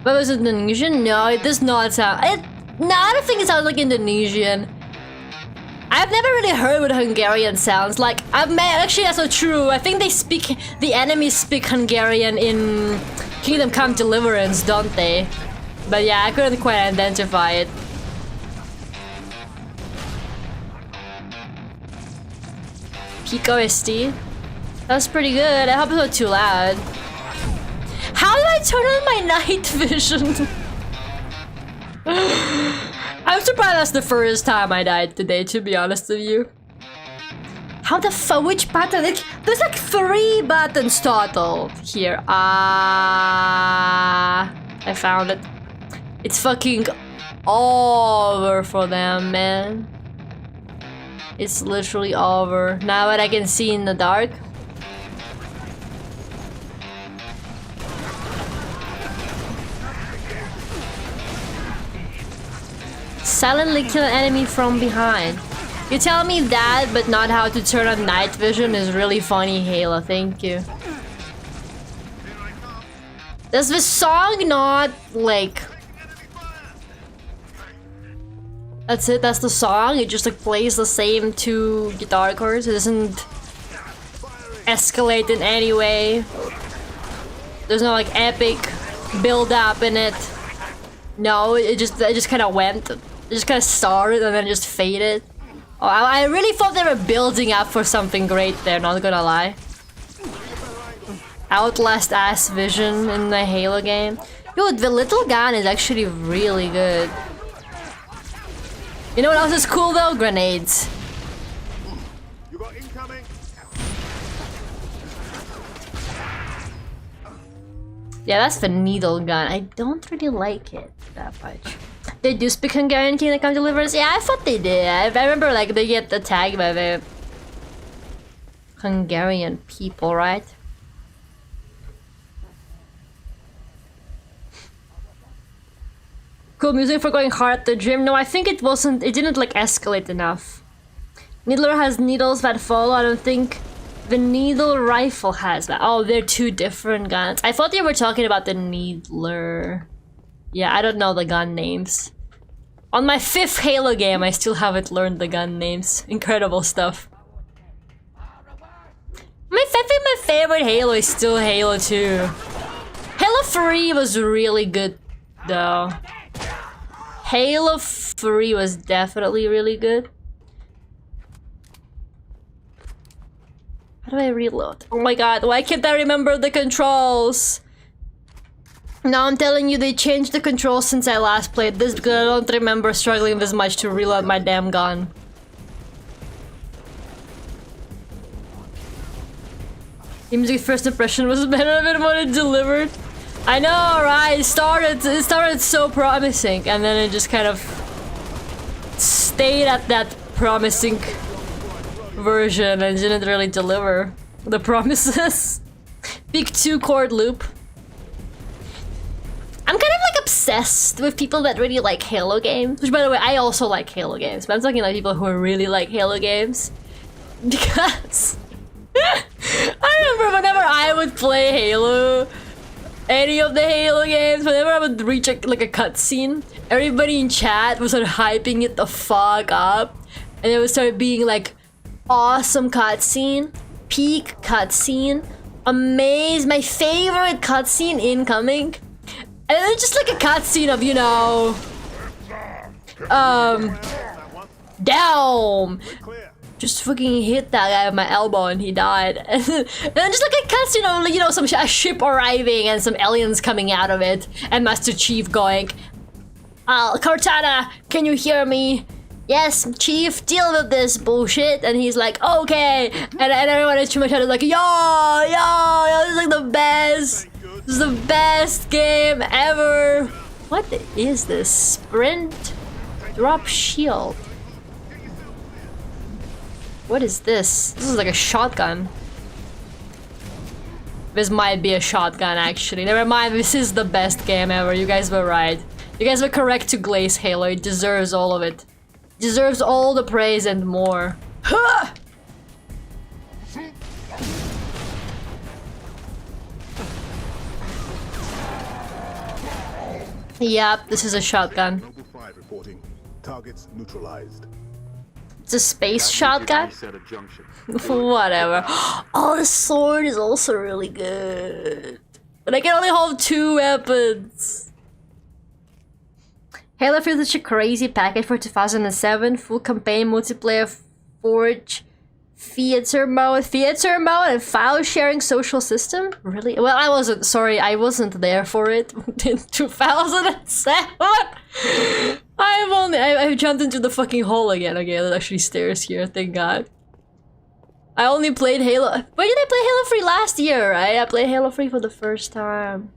But was it Indonesian? No, it does not sound. No, I don't think it sounds like Indonesian. I've never really heard what Hungarian sounds like. Actually, that's not true. I think the enemies speak Hungarian in Kingdom Come Deliverance, don't they? But yeah, I couldn't quite identify it. Peak OST. That's pretty good. I hope it's not too loud. How do I turn on my night vision? I'm surprised that's the first time I died today, to be honest with you. How the fuck? Which button? There's like 3 buttons total here. I found it. It's fucking over for them, man. It's literally over. Now what I can see in the dark. Silently kill an enemy from behind. You tell me that, but not how to turn on night vision is really funny, Halo. Thank you. Does this song not, like... That's it? That's the song? It just like plays the same 2 guitar chords? It doesn't escalate in any way? There's no like epic build up in it? No, it just kind of went. It just kind of started and then just faded. Oh, I really thought they were building up for something great there, not gonna lie. Outlast ass vision in the Halo game. Yo, the little gun is actually really good. You know what else is cool though? Grenades. You got incoming. Yeah, that's the needle gun. I don't really like it that much. They do speak Hungarian Kingdom Come Deliverance? Yeah, I thought they did. I remember like they get attacked by the Hungarian people, right? Cool music for going hard at the gym. No, I think it didn't like escalate enough. Needler has needles that follow. I don't think the needle rifle has that. Oh, they're 2 different guns. I thought you were talking about the needler. Yeah, I don't know the gun names. On my 5th Halo game, I still haven't learned the gun names. Incredible stuff. I think my favorite Halo is still Halo 2. Halo 3 was really good, though. Halo 3 was definitely really good. How do I reload? Oh my god, why can't I remember the controls? Now I'm telling you, they changed the controls since I last played this because I don't remember struggling this much to reload my damn gun. The music first impression was better than what it delivered. I know, right? It started so promising, and then it just kind of stayed at that promising version and didn't really deliver the promises. Big 2-chord loop. I'm kind of like obsessed with people that really like Halo games, which by the way, I also like Halo games, but I'm talking like people who really like Halo games. Because I remember whenever I would play Halo, any of the Halo games, whenever I would reach like a cutscene, everybody in chat was sort of hyping it the fuck up, and it would start being like awesome cutscene, peak cutscene, amazing, my favorite cutscene incoming, and then just like a cutscene of, you know, down. Just fucking hit that guy with my elbow and he died. And then just like a cutscene of, you know, a ship arriving and some aliens coming out of it, and Master Chief going, Cortana, can you hear me? Yes, Chief, deal with this bullshit. And he's like, okay. And everyone in Chima is like, yo, this is like the best. This is the best game ever. What is this? Sprint? Drop shield. What is this? This is like a shotgun. This might be a shotgun, actually. Never mind, this is the best game ever. You guys were right. You guys were correct to glaze Halo. It deserves all of it. It deserves all the praise and more. Huh! Yep, this is a shotgun. Noble 5 reporting. Targets neutralized. It's a space shotgun? Set a junction. Whatever. Oh, the sword is also really good. But I can only hold 2 weapons. Halo feels such a crazy package for 2007. Full campaign, multiplayer, Forge, theater mode, and file sharing social system? Really? Well, I wasn't there for it in 2007. I've jumped into the fucking hole again. Okay, there's actually stairs here, thank God. I only played Halo. When did I play Halo 3 last year, right? I played Halo 3 for the first time.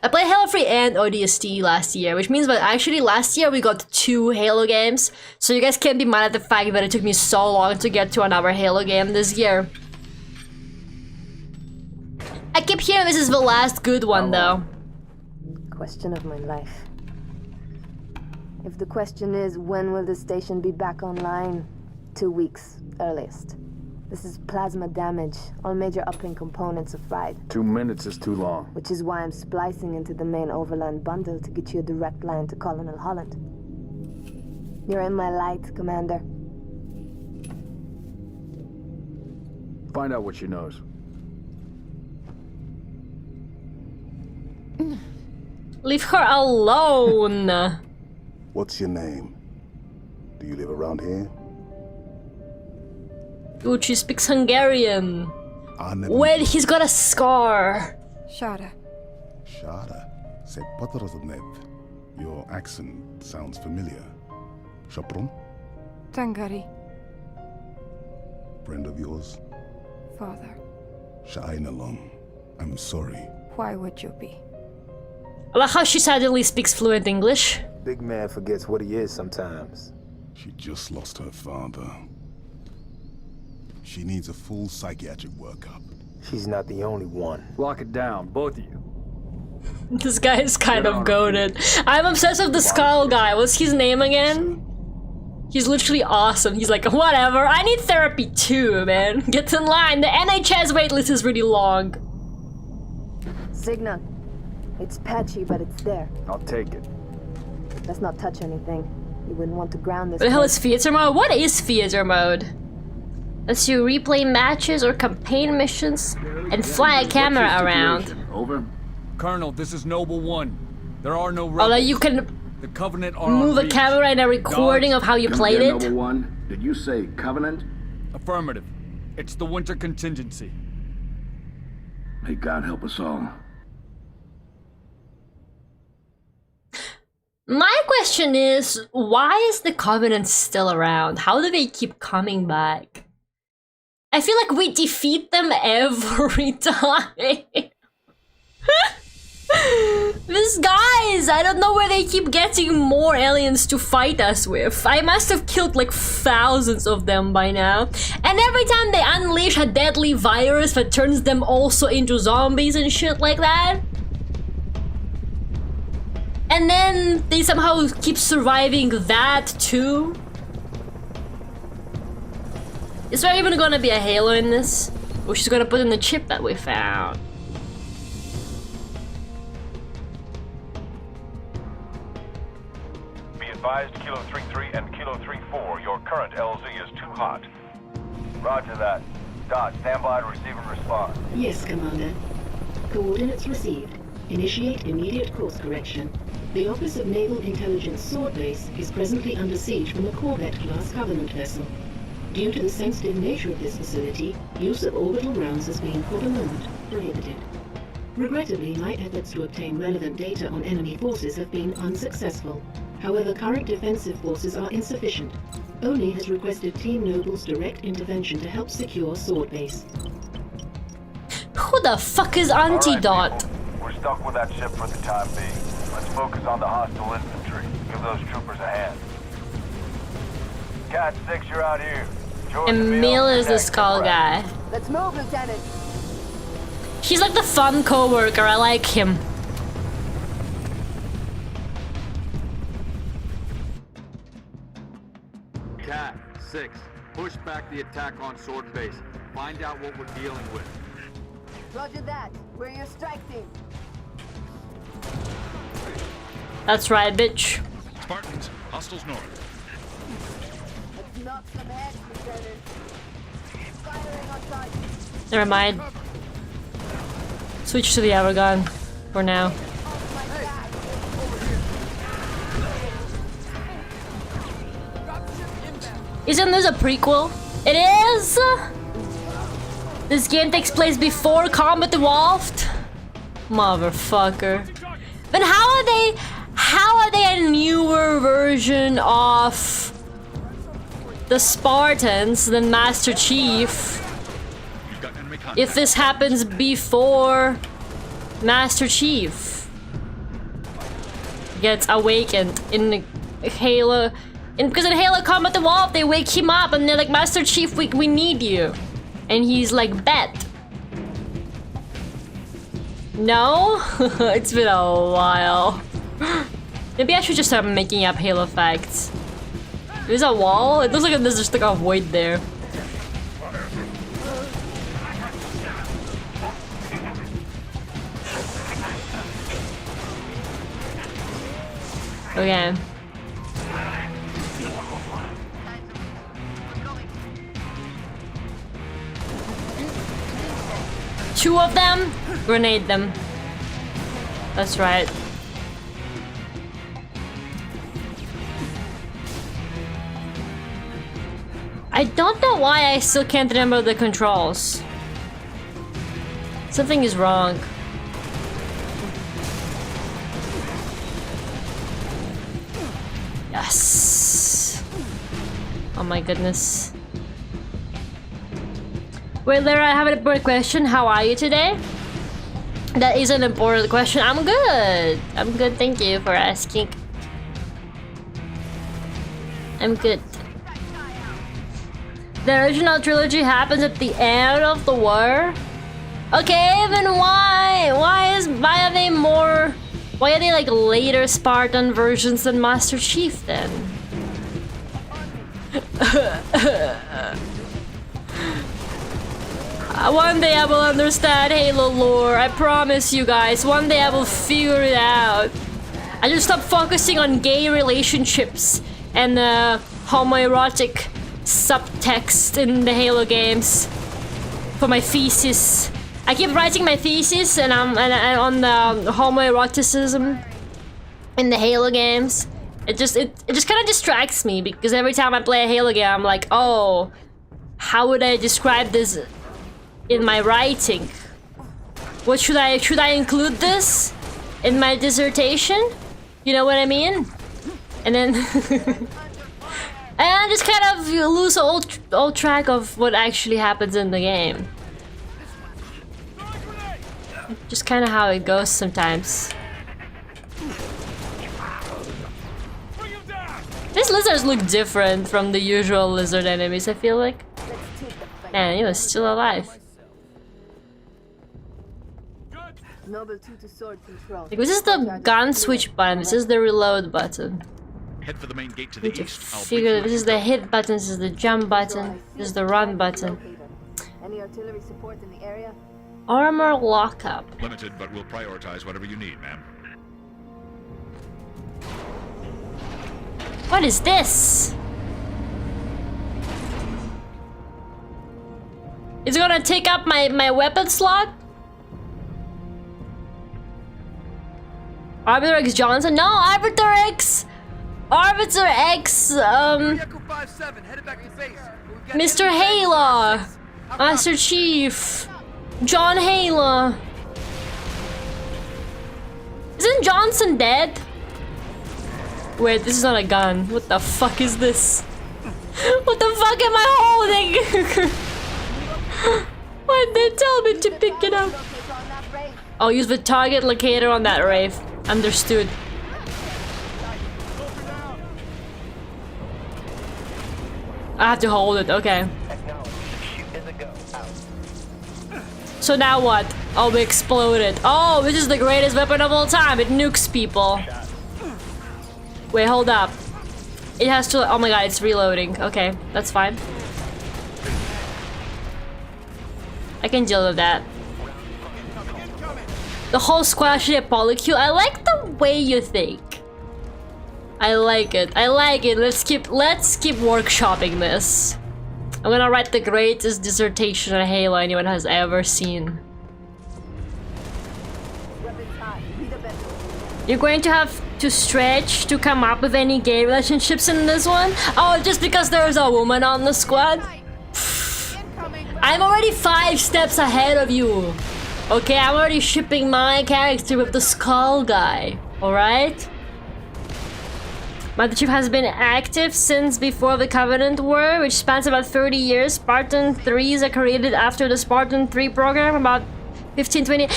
I played Halo 3 and ODST last year, which means that actually last year we got 2 Halo games. So you guys can't be mad at the fact that it took me so long to get to another Halo game this year. I keep hearing this is the last good one though. Question of my life. If the question is when will the station be back online, 2 weeks earliest. This is plasma damage. All major uplink components are fried. 2 minutes is too long. Which is why I'm splicing into the main overland bundle to get you a direct line to Colonel Holland. You're in my light, Commander. Find out what she knows. Leave her alone. What's your name? Do you live around here? Dude, she speaks Hungarian. Wait, he's got a scar. Shada. Shada. Se Potroznev. Your accent sounds familiar. Shopron? Tangari. Friend of yours? Father. Sha'ainalom. I'm sorry. Why would you be? I like how she suddenly speaks fluent English. Big man forgets what he is sometimes. She just lost her father. She needs a full psychiatric workup. She's not the only one. Lock it down, both of you. This guy is kind of goated. I'm obsessed with the skull guy. What's his name again? He's literally awesome. He's like, whatever, I need therapy too, man. Get in line. The NHS waitlist is really long. Signal. It's patchy, but it's there. I'll take it. Let's not touch anything. You wouldn't want to ground this. What the hell is theater mode? What is theater mode? Lets you replay matches or campaign missions and fly a camera around. Over. Colonel, this is Noble 1. There are no rebels. Oh, like you can the Covenant are move a camera in a recording of how you played it? Noble 1. Did you say Covenant? Affirmative. It's the winter contingency. May God help us all. My question is, why is the Covenant still around? How do they keep coming back? I feel like we defeat them every time. These guys, I don't know where they keep getting more aliens to fight us with. I must have killed like thousands of them by now. And every time they unleash a deadly virus that turns them also into zombies and shit like that. And then they somehow keep surviving that too. Is there even gonna be a Halo in this? Or she's gonna put in the chip that we found? Be advised, Kilo 33 and Kilo 34, your current LZ is too hot. Roger that. Dot, stand by to receive and respond. Yes, Commander. Coordinates received. Initiate immediate course correction. The Office of Naval Intelligence Sword Base is presently under siege from a Corvette-class Covenant vessel. Due to the sensitive nature of this facility, use of orbital grounds has been, for the moment, prohibited. Regrettably, my efforts to obtain relevant data on enemy forces have been unsuccessful. However, current defensive forces are insufficient. ONI has requested Team Noble's direct intervention to help secure Sword Base. Who the fuck is Antidote? We're stuck with that ship for the time being. Let's focus on the hostile infantry. Give those troopers a hand. Cat 6, you're out here. Emil is the skull guy. Let's move, Lieutenant. He's like the fun co-worker. I like him. Cat 6, push back the attack on Sword Base. Find out what we're dealing with. Roger that. We're your strike team. That's right, bitch. Spartans, hostiles north. Never mind. Switch to the Aragon for now. Isn't this a prequel? It is! This game takes place before Combat Evolved? Motherfucker. But how are they a newer version of the Spartans than Master Chief if this happens before Master Chief gets awakened in Halo? Because in Halo Combat Evolved, they wake him up and they're like, Master Chief, we need you. And he's like, bet. No? It's been a while. Maybe I should just start making up Halo facts. There's a wall? It looks like there's just like a void there. Okay. Two of them? Grenade them. That's right. I don't know why I still can't remember the controls. Something is wrong. Yes. Oh my goodness. Wait, Lara, I have an important question. How are you today? That is an important question. I'm good. I'm good, thank you for asking. I'm good. The original trilogy happens at the end of the war? Okay, then why are they like later Spartan versions than Master Chief then? One day I will understand Halo lore. I promise you guys. One day I will figure it out. I just stop focusing on gay relationships and homoerotic subtext in the Halo games for my thesis. I keep writing my thesis and on the homoeroticism in the Halo games. It just kind of distracts me because every time I play a Halo game, I'm like, oh, how would I describe this in my writing? What should I include this in my dissertation? You know what I mean? And then and I just kind of lose all track of what actually happens in the game. Just kind of how it goes sometimes. These lizards look different from the usual lizard enemies, I feel like. Man, he was still alive. Like, this is the gun switch button, this is the reload button. Head for the main gate to the east. Figure this is the hit button, this is the jump button, this is the run button. Any artillery support in the area? Armor lockup. Limited, but we'll prioritize whatever you need, ma'am. What is this? It's gonna take up my weapon slot? Arbiter X Johnson? No, Arbiter X! Arbiter X, Mr. Halo! Master Chief! John Halo! Isn't Johnson dead? Wait, this is not a gun. What the fuck is this? What the fuck am I holding? Why'd they tell me to pick it up? I'll use the target locator on that Wraith. Understood. I have to hold it, okay. So now what? Oh, we exploded. Oh, this is the greatest weapon of all time. It nukes people. Wait, hold up. It has to... Oh my god, it's reloading. Okay, that's fine. I can deal with that. The whole squad should have polycule. I like the way you think. I like it. I like it. Let's keep workshopping this. I'm gonna write the greatest dissertation on Halo anyone has ever seen. You're going to have to stretch to come up with any gay relationships in this one? Oh, just because there's a woman on the squad? I'm already 5 steps ahead of you. Okay, I'm already shipping my character with the skull guy. Alright? Mother Chief has been active since before the Covenant War, which spans about 30 years. Spartan 3s are created after the Spartan 3 program, about 15-20.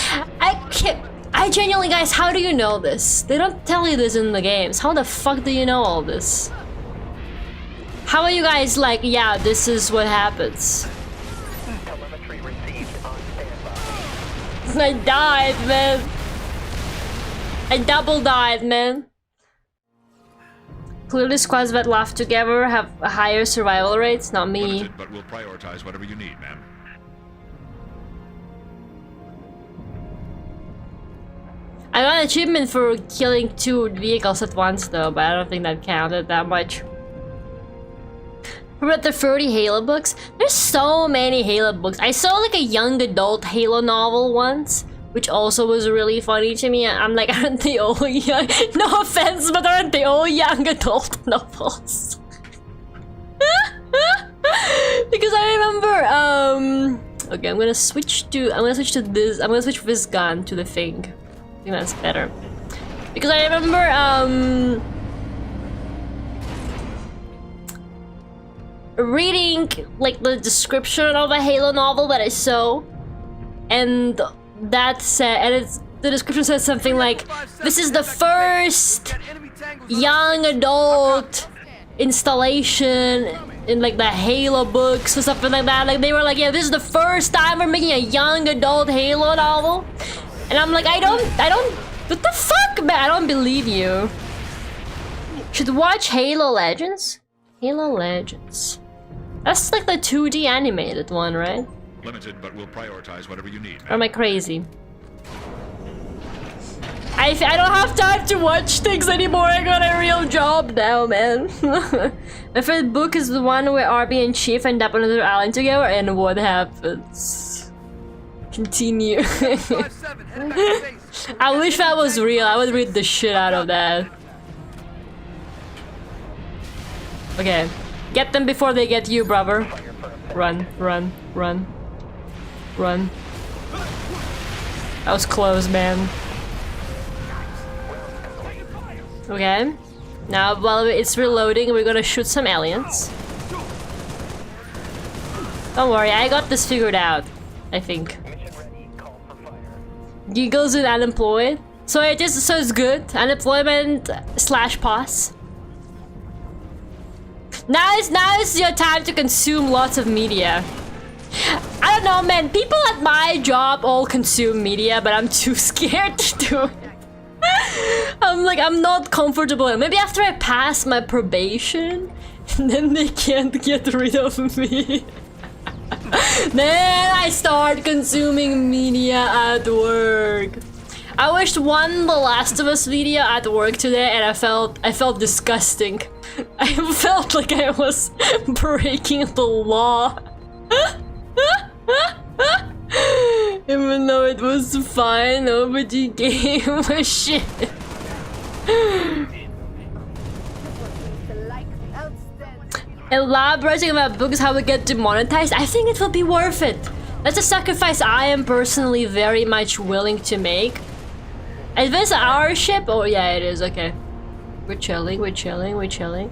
I genuinely, guys, how do you know this? They don't tell you this in the games. How the fuck do you know all this? How are you guys like, yeah, this is what happens? I died, man. I double died, man. Clearly squads that laugh together have higher survival rates, not me. Limited, but we'll prioritize whatever you need, ma'am. I got an achievement for killing 2 vehicles at once though, but I don't think that counted that much. What about the 30 Halo books? There's so many Halo books. I saw like a young adult Halo novel once, which also was really funny to me. I'm like, aren't they all young? No offense, but aren't they all young adult novels? Because I remember, okay, I'm gonna switch this gun to the thing. I think that's better. Because I remember, reading like the description of a Halo novel that I saw, and that said, and the description says something like, this is the first young adult installation in like the Halo books or something like that. Like they were like, yeah, this is the first time we're making a young adult Halo novel. And I'm like, I don't, what the fuck, man? I don't believe you. Should watch Halo Legends? Halo Legends. That's like the 2D animated one, right? Limited, but we'll prioritize whatever you need, ma'am. Or am I crazy? I don't have time to watch things anymore. I got a real job now, man. My favorite book is the one where RB and Chief end up on another island together, and what happens? Continue. I wish that was real. I would read the shit out of that. Okay. Get them before they get you, brother. Run, run, run. Run. That was close, man. Okay. Now, while it's reloading, we're gonna shoot some aliens. Don't worry, I got this figured out. I think. Giggles with unemployed. So it's good. Unemployment / pause. Now is your time to consume lots of media. I don't know, man. People at my job all consume media, but I'm too scared to do it. I'm not comfortable. Maybe after I pass my probation, then they can't get rid of me. Then I start consuming media at work. I watched The Last of Us video at work today, and I felt disgusting. I felt like I was breaking the law. Even though it was fine, nobody gave a shit. Elaborating about books, how we get demonetized. I think it will be worth it. That's a sacrifice I am personally very much willing to make. Is this our ship? Oh yeah, it is. Okay. We're chilling, we're chilling, we're chilling.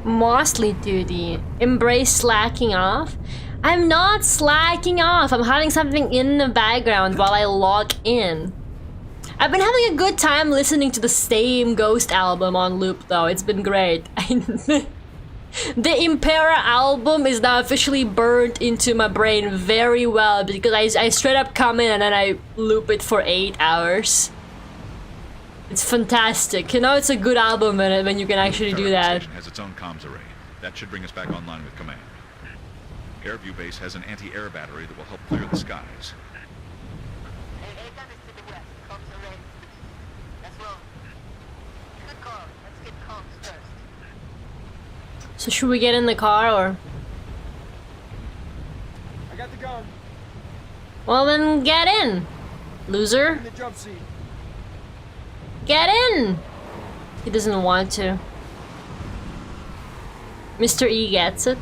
Mostly duty. Embrace slacking off. I'm not slacking off. I'm having something in the background while I log in. I've been having a good time listening to the same Ghost album on loop though. It's been great. The Impera album is now officially burned into my brain very well because I straight up come in and then I loop it for 8 hours. It's fantastic. You know, it's a good album when you can actually do that. Station has its own comms array. That should bring us back online with command. Airview Base has an anti-air battery that will help clear the skies. So should we get in the car or? I got the gun. Well then get in, loser. In the jump seat. Get in! He doesn't want to. Mr. E gets it.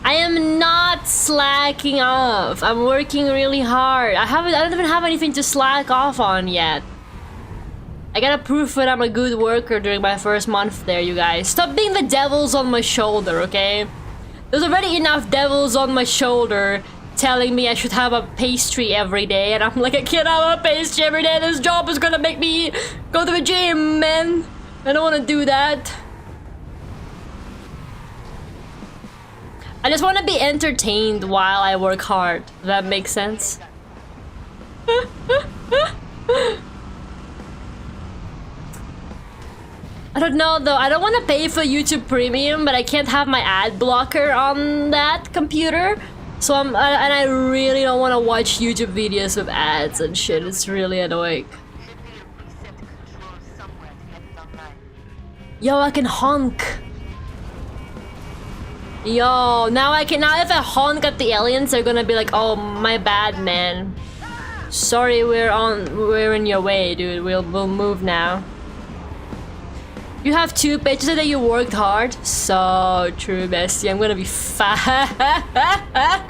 I am not slacking off. I'm working really hard. I don't even have anything to slack off on yet. I gotta prove that I'm a good worker during my first month there, you guys. Stop being the devils on my shoulder, okay? There's already enough devils on my shoulder telling me I should have a pastry every day, and I'm like, I can't have a pastry every day. This job is gonna make me go to the gym, man. I don't wanna do that. I just wanna be entertained while I work hard. Does that make sense? I don't know though, I don't want to pay for YouTube Premium, but I can't have my ad blocker on that computer. So and I really don't want to watch YouTube videos with ads and shit. It's really annoying. Yo, I can honk. Yo, now if I honk at the aliens, they're gonna be like, oh, my bad, man. Sorry, we're in your way, dude. We'll move now. You have 2 pages that you worked hard. So true, bestie. I'm gonna be fat.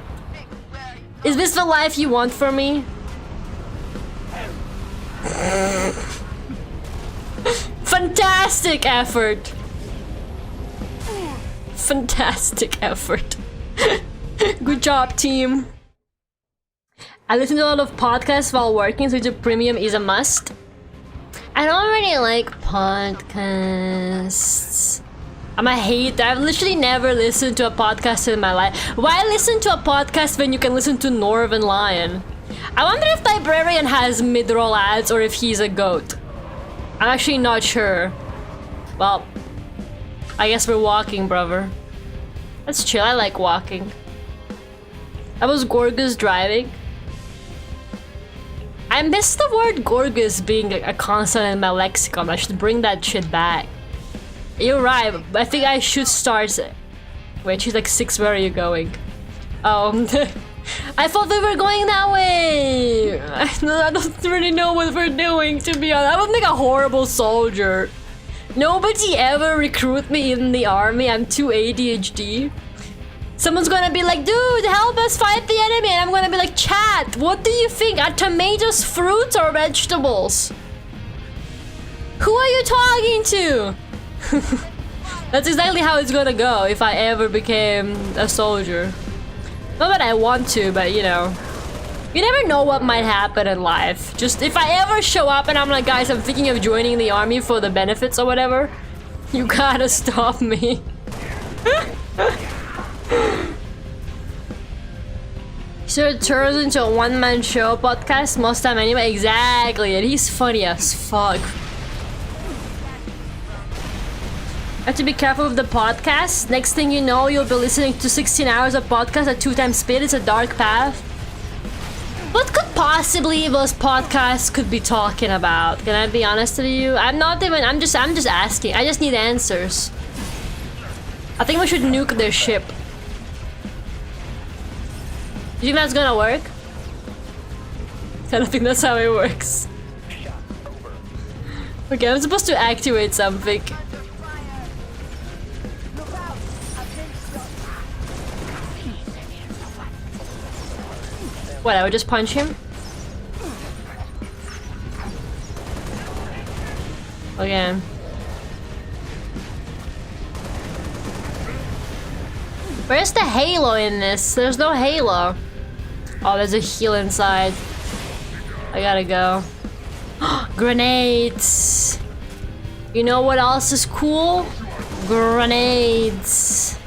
Is this the life you want for me? Fantastic effort. Fantastic effort. Good job, team. I listen to a lot of podcasts while working, so YouTube Premium is a must. I don't really like podcasts. I've literally never listened to a podcast in my life. Why listen to a podcast when you can listen to Northern Lion? I wonder if Librarian has mid-roll ads or if he's a goat. I'm actually not sure. Well, I guess we're walking, brother. That's chill, I like walking. That was Gorgus driving. I miss the word Gorgus being a constant in my lexicon. I should bring that shit back. You're right, I think I should start... Wait, she's like 6, where are you going? Oh, I thought we were going that way! I don't really know what we're doing, to be honest. I would make a horrible soldier. Nobody ever recruit me in the army, I'm too ADHD. Someone's gonna be like, dude, help us fight the enemy, and I'm gonna be like, chat, what do you think? Are tomatoes fruits or vegetables? Who are you talking to? That's exactly how it's gonna go if I ever became a soldier. Not that I want to, but you know. You never know what might happen in life. Just if I ever show up and I'm like, guys, I'm thinking of joining the army for the benefits or whatever, you gotta stop me. So it turns into a one-man show podcast most time anyway. Exactly, and he's funny as fuck. I have to be careful with the podcast. Next thing you know, you'll be listening to 16 hours of podcast at 2 times speed. It's a dark path. What could possibly those podcasts could be talking about? Can I be honest with you? I'm just asking. I just need answers. I think we should nuke their ship. Do you think that's gonna work? I don't think that's how it works. Okay, I'm supposed to activate something. What, I would just punch him? Okay. Where's the halo in this? There's no halo. Oh, there's a heal inside. I gotta go. Grenades! You know what else is cool? Grenades.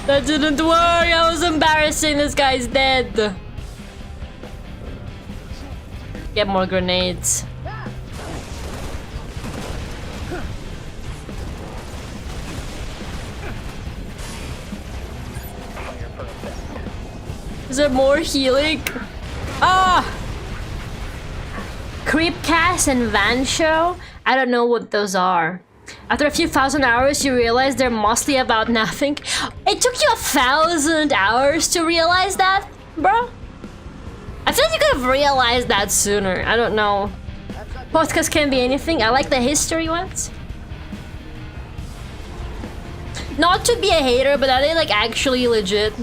That didn't work! That was embarrassing! This guy's dead! Get more grenades. Is there more healing? Ah! Creepcast and Van Show? I don't know what those are. After a few thousand hours, you realize they're mostly about nothing. It took you 1,000 hours to realize that, bro? I feel like you could have realized that sooner. I don't know. Podcasts can be anything. I like the history ones. Not to be a hater, but are they like actually legit?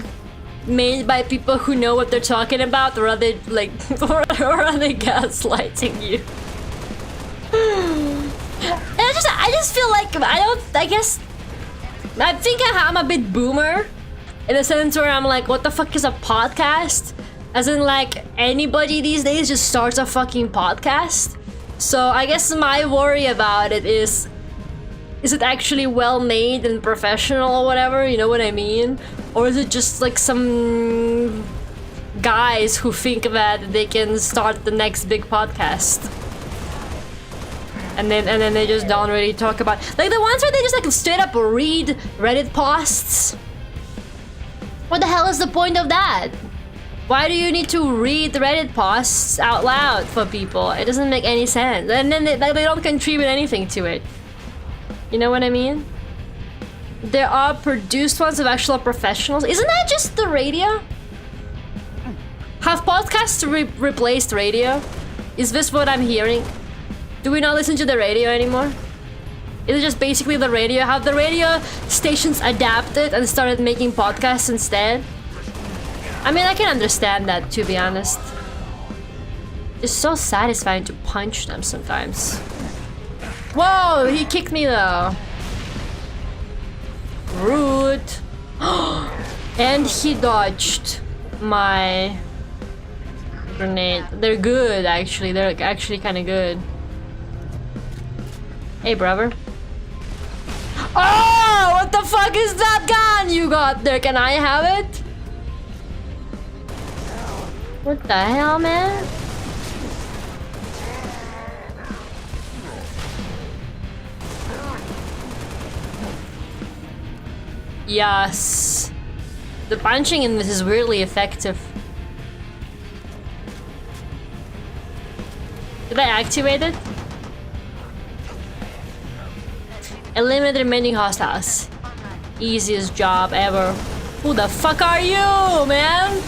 Made by people who know what they're talking about, or are they like, or are they gaslighting you? I just feel like I guess I think I'm a bit boomer in a sense where I'm like, what the fuck is a podcast? As in like anybody these days just starts a fucking podcast. So I guess my worry about it is it actually well made and professional or whatever, you know what I mean? Or is it just like some guys who think that they can start the next big podcast? And then they just don't really talk about, like the ones where they just like straight up read Reddit posts. What the hell is the point of that? Why do you need to read Reddit posts out loud for people? It doesn't make any sense. And then they don't contribute anything to it. You know what I mean? There are produced ones of actual professionals. Isn't that just the radio? Have podcasts replaced radio? Is this what I'm hearing? Do we not listen to the radio anymore? Is it just basically the radio? Have the radio stations adapted and started making podcasts instead? I mean, I can understand that, to be honest. It's so satisfying to punch them sometimes. Whoa, he kicked me though. Rude. And he dodged my grenade. They're good, actually. They're actually kind of good. Hey, brother. Oh, what the fuck is that gun you got there? Can I have it? What the hell, man? Yes. The punching in this is weirdly effective. Did I activate it? Eliminate the remaining hostiles. Easiest job ever. Who the fuck are you, man?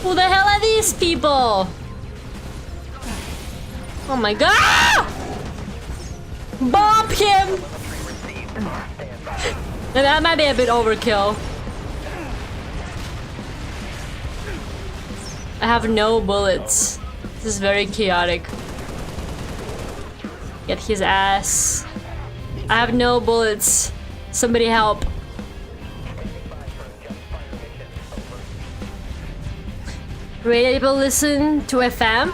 Who the hell are these people? Oh my god! Bomb him! That might be a bit overkill. I have no bullets. This is very chaotic. Get his ass. I have no bullets. Somebody help. Radio people listen to FM?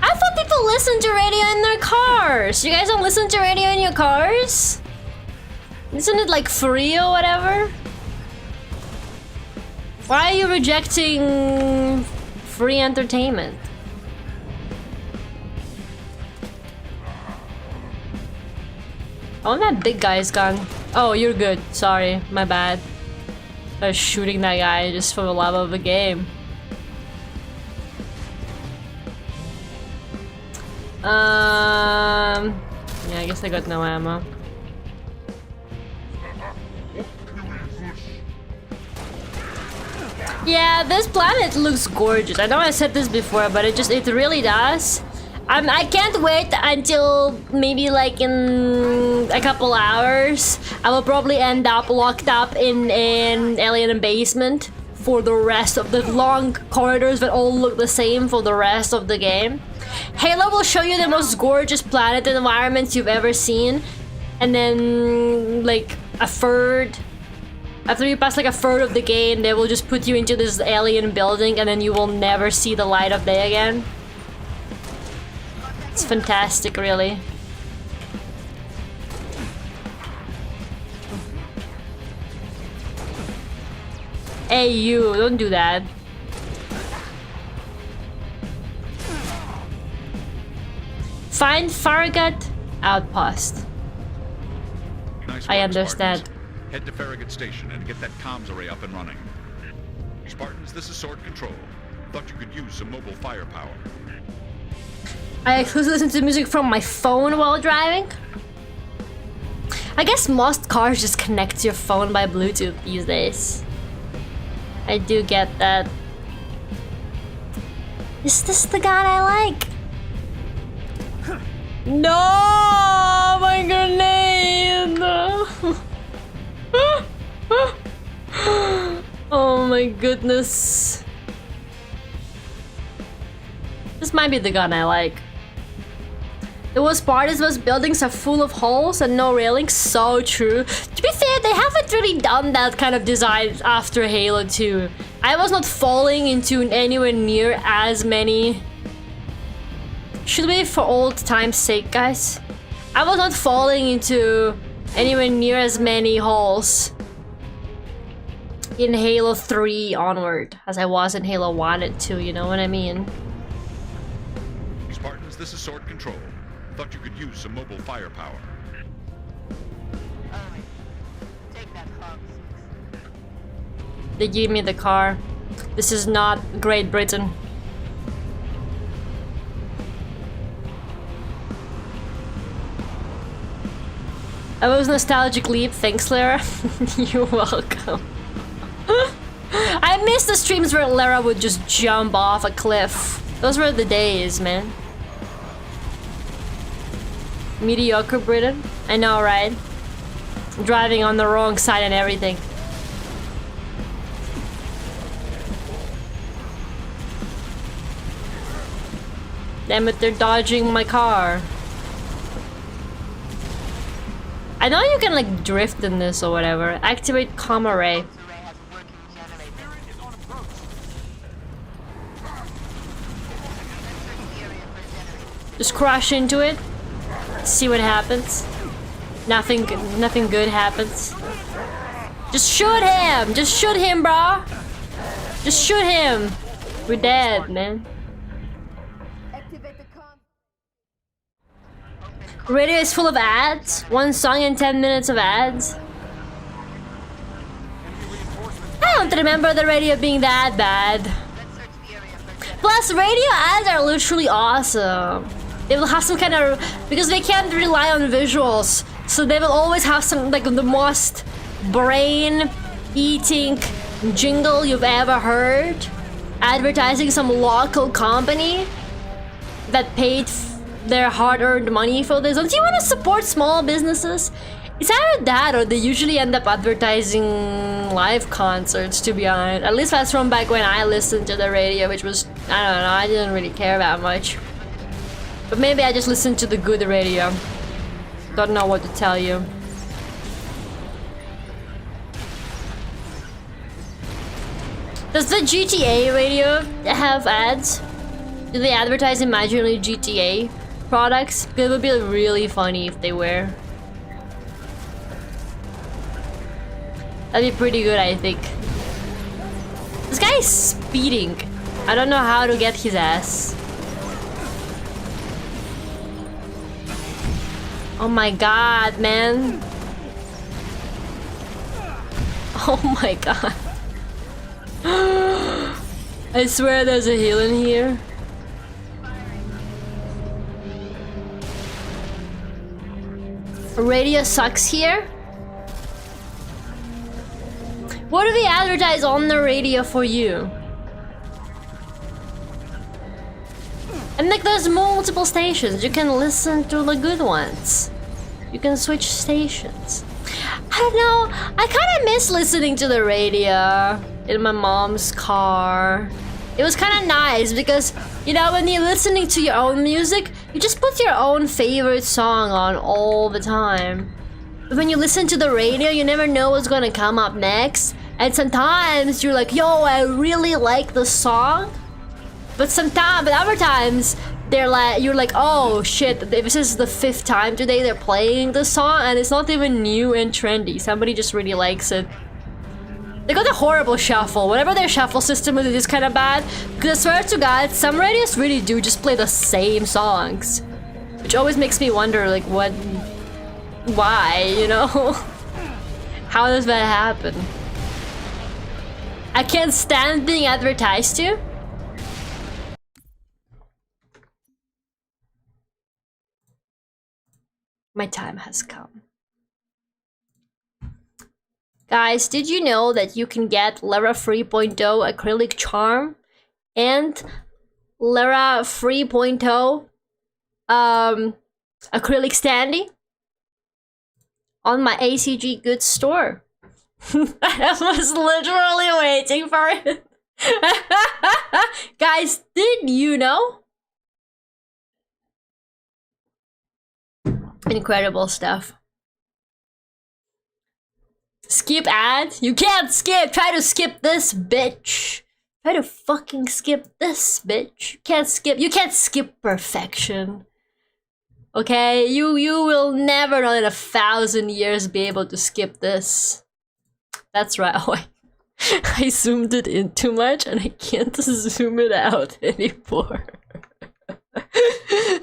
I thought people listen to radio in their cars. You guys don't listen to radio in your cars? Isn't it like free or whatever? Why are you rejecting free entertainment? Oh, that big guy's gone. Oh, you're good. Sorry, my bad. I was shooting that guy just for the love of the game. Yeah, I guess I got no ammo. Yeah, this planet looks gorgeous. I know I said this before, but it really does. I can't wait until maybe like in a couple hours. I will probably end up locked up in an alien basement for the rest of the long corridors that all look the same for the rest of the game. Halo will show you the most gorgeous planet environments you've ever seen, and then like a third. After you pass like a third of the game, they will just put you into this alien building, and then you will never see the light of day again. It's fantastic, really. Hey, you, don't do that. Find Farragut Outpost. Nice I work, understand. Spartans. Head to Farragut Station and get that comms array up and running. Spartans, this is Sword Control. Thought you could use some mobile firepower. I exclusively listen to music from my phone while driving. I guess most cars just connect to your phone by Bluetooth these days. I do get that. Is this the gun I like? No, my grenade! Oh my goodness. This might be the gun I like. The worst part is most buildings are full of holes and no railings. So true. To be fair, they haven't really done that kind of design after Halo 2. I was not falling into anywhere near as many. Should we, for old time's sake, guys? I was not falling into anywhere near as many holes in Halo 3 onward as I was in Halo 1 and 2, you know what I mean? Spartans, this is Sword Control. Thought you could use some mobile firepower. They gave me the car. This is not Great Britain. That was a nostalgic leap, thanks Lara. You're welcome. I miss the streams where Lara would just jump off a cliff. Those were the days, man. Mediocre Britain? I know, right? Driving on the wrong side and everything. Damn it, they're dodging my car. I know you can like drift in this or whatever. Activate comm array. Just crash into it. See what happens. Nothing good happens. Just shoot him! Just shoot him, bro! Just shoot him! We're dead, man. Radio is full of ads. One song and 10 minutes of ads. I don't remember the radio being that bad. Plus, radio ads are literally awesome. They will have some kind of... because they can't rely on visuals. So they will always have some, like, the most brain-eating jingle you've ever heard. Advertising some local company that paid their hard-earned money for this. Don't you want to support small businesses? It's either that or they usually end up advertising live concerts, to be honest. At least that's from back when I listened to the radio, which was, I don't know, I didn't really care that much. But maybe I just listened to the good radio. Don't know what to tell you. Does the GTA radio have ads? Do they advertise imaginary GTA products? It would be really funny if they were. That'd be pretty good, I think. This guy is speeding. I don't know how to get his ass. Oh my god, man. Oh my god. I swear there's a hill in here. Radio sucks here. What do we advertise on the radio for you? And like there's multiple stations. You can listen to the good ones. You can switch stations. I don't know. I kind of miss listening to the radio in my mom's car. It was kind of nice because, you know, when you're listening to your own music, you just put your own favorite song on all the time. But when you listen to the radio, you never know what's gonna come up next. And sometimes you're like, yo, I really like the song. But other times, they're like, you're like, oh shit, this is the 5th time today they're playing the song and it's not even new and trendy. Somebody just really likes it. They got a horrible shuffle. Whatever their shuffle system is, it is kind of bad. Because I swear to God, some radios really do just play the same songs. Which always makes me wonder, like, what... why, you know? How does that happen? I can't stand being advertised to. My time has come. Guys, did you know that you can get Lara 3.0 acrylic charm and Lara 3.0 acrylic standee on my ACG goods store? I was literally waiting for it. Guys, did you know? Incredible stuff. Skip ad? You can't skip! Try to skip this, bitch! Try to fucking skip this, bitch! You can't skip perfection. Okay? You will never, not in 1,000 years, be able to skip this. That's right. Oh, I zoomed it in too much and I can't zoom it out anymore.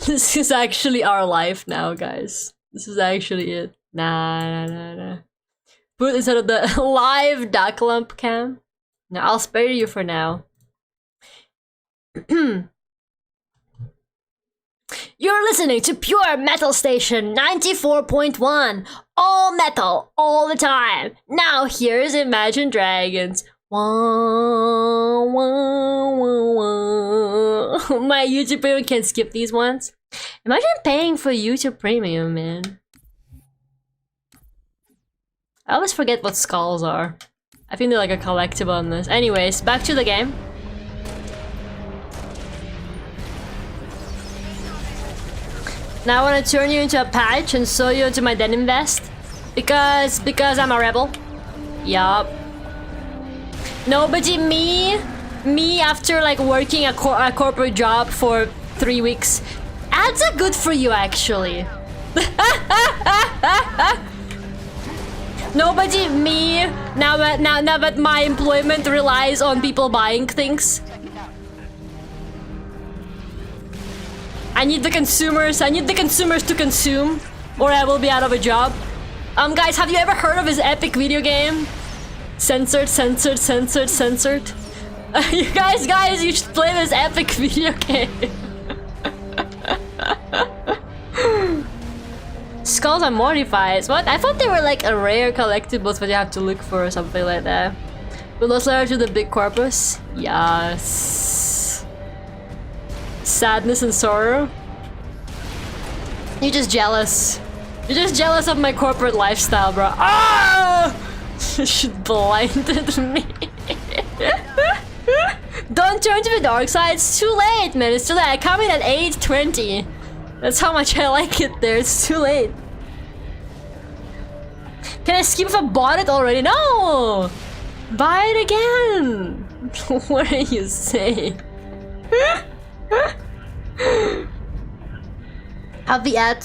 This is actually our life now, guys. This is actually it. Nah. Put it instead of the live duck lump cam. No, I'll spare you for now. You're listening to Pure Metal Station 94.1. All metal, all the time. Now here's Imagine Dragons. Wah, wah, wah, wah. My YouTube Premium can't skip these ones. Imagine paying for YouTube Premium, man. I always forget what skulls are. I think they're like a collectible on this. Anyways, back to the game. Now I want to turn you into a patch and sew you into my denim vest. Because I'm a rebel. Yup. Nobody, me after like working a corporate job for 3 weeks. Ads are good for you, actually. Nobody, me, now that my employment relies on people buying things. I need the consumers to consume, or I will be out of a job. Guys, have you ever heard of his epic video game? Censored. You guys, you should play this epic video game. Skulls are modifiers. What? I thought they were like a rare collectibles that you have to look for or something like that. Will those letter to the big corpus? Yes. Sadness and sorrow. You're just jealous. You're just jealous of my corporate lifestyle, bro. Ah! She blinded me. Don't turn to the dark side. It's too late, man. It's too late. I come in at 8:20. That's how much I like it there. It's too late. Can I skip if I bought it already? No! Buy it again! What are you saying? Have the ad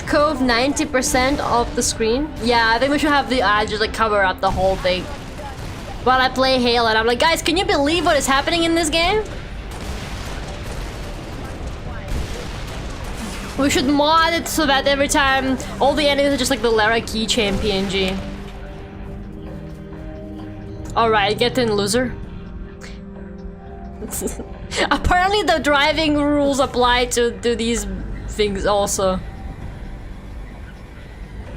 cove 90% of the screen? Yeah, I think we should have the ad just like cover up the whole thing. While I play Halo and I'm like, guys, can you believe what is happening in this game? We should mod it so that every time all the enemies are just like the Lara keychain PNG. Alright, get in, loser. Apparently the driving rules apply to these things also.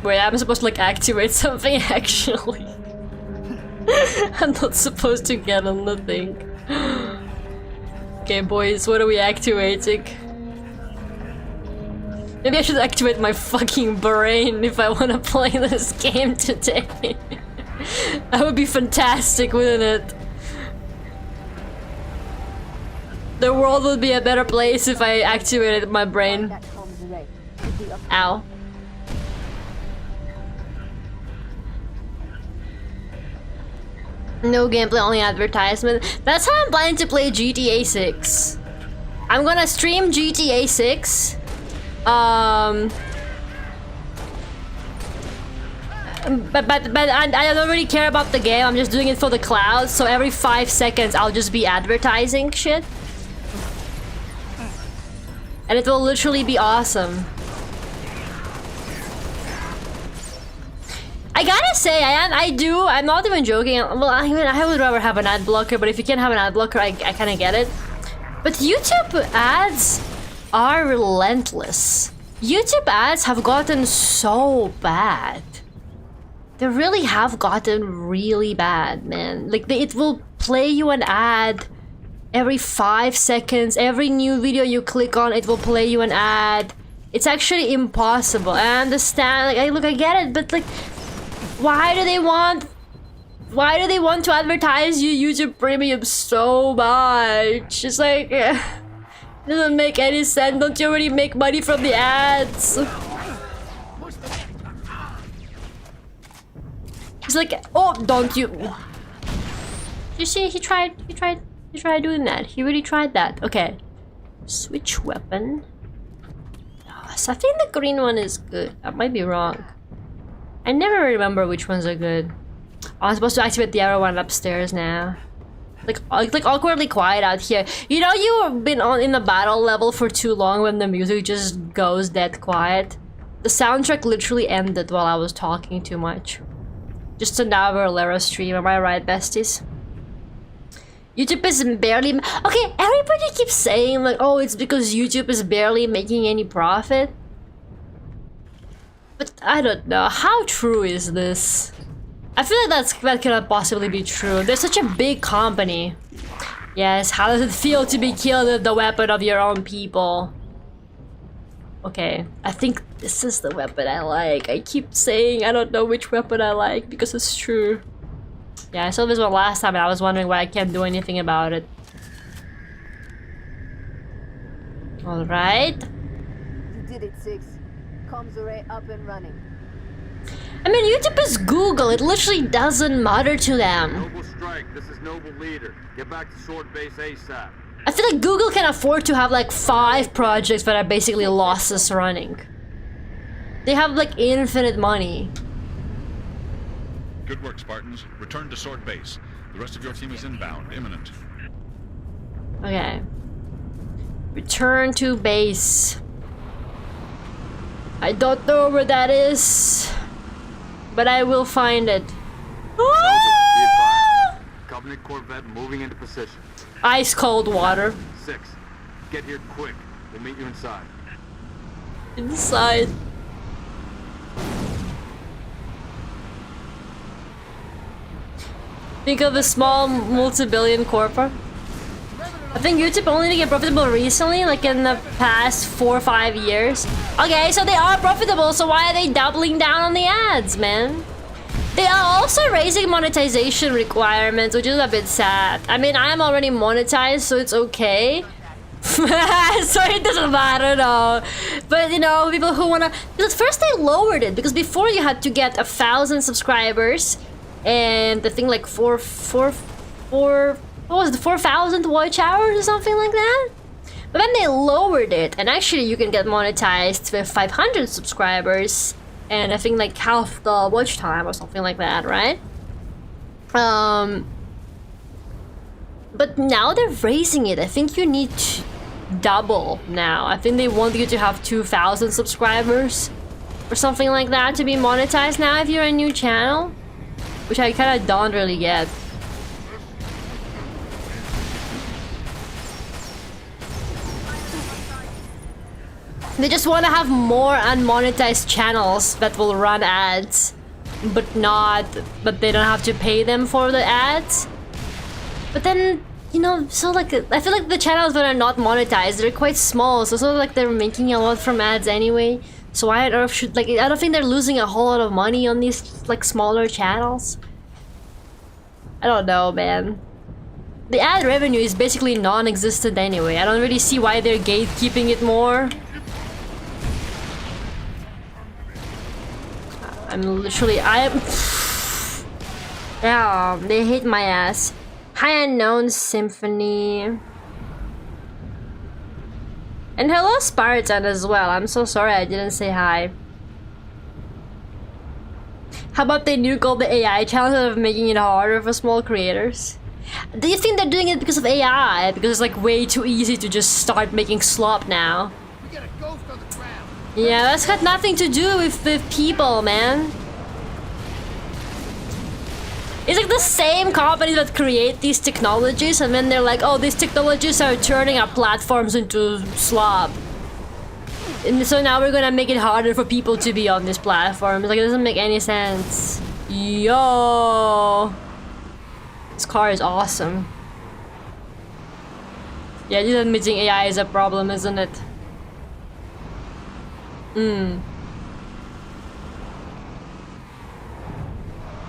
Wait, I'm supposed to like activate something actually. I'm not supposed to get on the thing. Okay, boys, what are we activating? Maybe I should activate my fucking brain if I want to play this game today. That would be fantastic, wouldn't it? The world would be a better place if I activated my brain. Ow. No gameplay, only advertisement. That's how I'm planning to play GTA 6. I'm gonna stream GTA 6. But I don't really care about the game. I'm just doing it for the cloud. So every 5 seconds, I'll just be advertising shit, and it will literally be awesome. I gotta say, I'm not even joking. Well, I would rather have an ad blocker, but if you can't have an ad blocker, I kind of get it. But YouTube ads are relentless. YouTube ads have gotten so bad. They really have gotten really bad, man. Like, it will play you an ad every 5 seconds. Every new video you click on, it will play you an ad. It's actually impossible. I understand. Like, I get it, but like, why do they want to advertise you YouTube Premium so much? It's like, it doesn't make any sense. Don't you already make money from the ads? It's like, oh, don't you? You see, he tried doing that. He really tried that. Okay, switch weapon. So I think the green one is good. I might be wrong. I never remember which ones are good. Oh, I'm supposed to activate the other one upstairs now. Like awkwardly quiet out here. You know, you've been in the battle level for too long when the music just goes dead quiet. The soundtrack literally ended while I was talking too much. Just another Lara stream, am I right, besties? YouTube is barely... Okay, everybody keeps saying like, oh, it's because YouTube is barely making any profit. But I don't know, how true is this? I feel like that cannot possibly be true. They're such a big company. Yes, how does it feel to be killed with the weapon of your own people? Okay, I think this is the weapon I like. I keep saying I don't know which weapon I like because it's true. Yeah, I saw this one last time and I was wondering why I can't do anything about it. Alright. You did it, 6. Comms array up and running. I mean, YouTube is Google. It literally doesn't matter to them. Noble strike. This is Noble leader. Get back to sword base ASAP. I feel like Google can afford to have like 5 projects that are basically losses running. They have like infinite money. Good work, Spartans. Return to sword base. The rest of your team is inbound, imminent. Okay. Return to base. I don't know where that is, but I will find it. Covenant Corvette moving into position. Ice cold water. 6. Get here quick. We'll meet you inside. Inside. Think of a small multi-billion corporate. I think YouTube only to get profitable recently, like in the past 4 or 5 years. Okay, so they are profitable, so why are they doubling down on the ads, man? They are also raising monetization requirements, which is a bit sad. I mean, I'm already monetized, so it's okay. So it doesn't matter, no. But, you know, people who wanna... Because first they lowered it, because before you had to get 1,000 subscribers, and the thing like what was it, 4,000 watch hours or something like that? But then they lowered it, and actually you can get monetized with 500 subscribers, and I think like half the watch time or something like that, right? But now they're raising it. I think you need to double now. I think they want you to have 2,000 subscribers or something like that to be monetized now if you're a new channel, which I kind of don't really get. They just want to have more unmonetized channels that will run ads, but they don't have to pay them for the ads. But then, you know, so like, I feel like the channels that are not monetized, they're quite small, so sort of like they're making a lot from ads anyway. So why on earth should, like, I don't think they're losing a whole lot of money on these like smaller channels. I don't know, man. The ad revenue is basically non-existent anyway. I don't really see why they're gatekeeping it more. Yeah, they hate my ass. Hi Unknown Symphony. And hello Spartan as well. I'm so sorry I didn't say hi. How about they nuke all the AI channels instead of making it harder for small creators? Do you think they're doing it because of AI? Because it's like way too easy to just start making slop now. Yeah, that's got nothing to do with the people, man. It's like the same companies that create these technologies, and then they're like, oh, these technologies are turning our platforms into slop. And so now we're gonna make it harder for people to be on this platform. Like, it doesn't make any sense. Yo! This car is awesome. Yeah, just admitting AI is a problem, isn't it?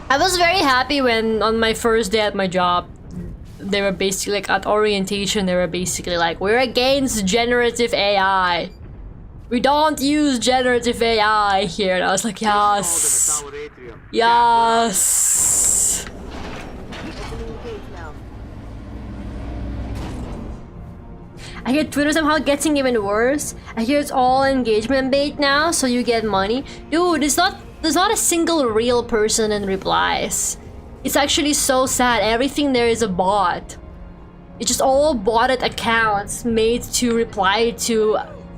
I was very happy when on my first day at my job, they were basically like at orientation, they were basically like, we're against generative AI. We don't use generative AI here. And I was like, yes. Yes. I hear Twitter somehow getting even worse. I hear it's all engagement bait now, so you get money. Dude, there's not a single real person in replies. It's actually so sad. Everything there is a bot. It's just all botted accounts made to reply to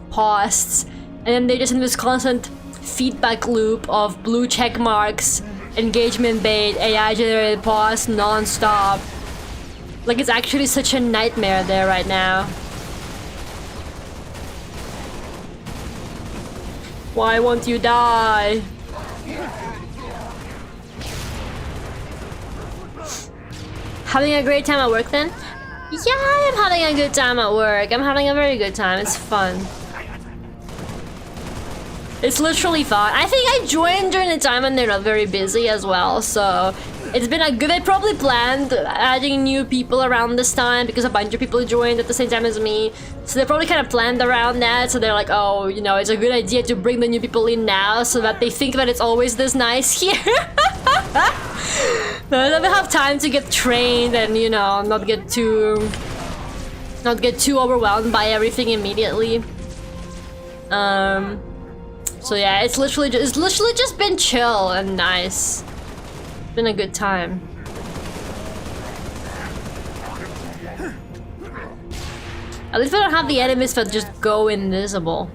posts, and then they're just in this constant feedback loop of blue check marks, engagement bait, AI generated posts non-stop. Like, it's actually such a nightmare there right now. Why won't you die? Having a great time at work then? Yeah, I'm having a good time at work. I'm having a very good time. It's fun. It's literally fun. I think I joined during the time when they're not very busy as well, so it's been a good... They probably planned adding new people around this time because a bunch of people joined at the same time as me. So they probably kind of planned around that, so they're like, oh, you know, it's a good idea to bring the new people in now so that they think that it's always this nice here. That we have time to get trained and, you know, not get too overwhelmed by everything immediately. So yeah, it's literally just been chill and nice. It's been a good time. At least we don't have the enemies that just go invisible.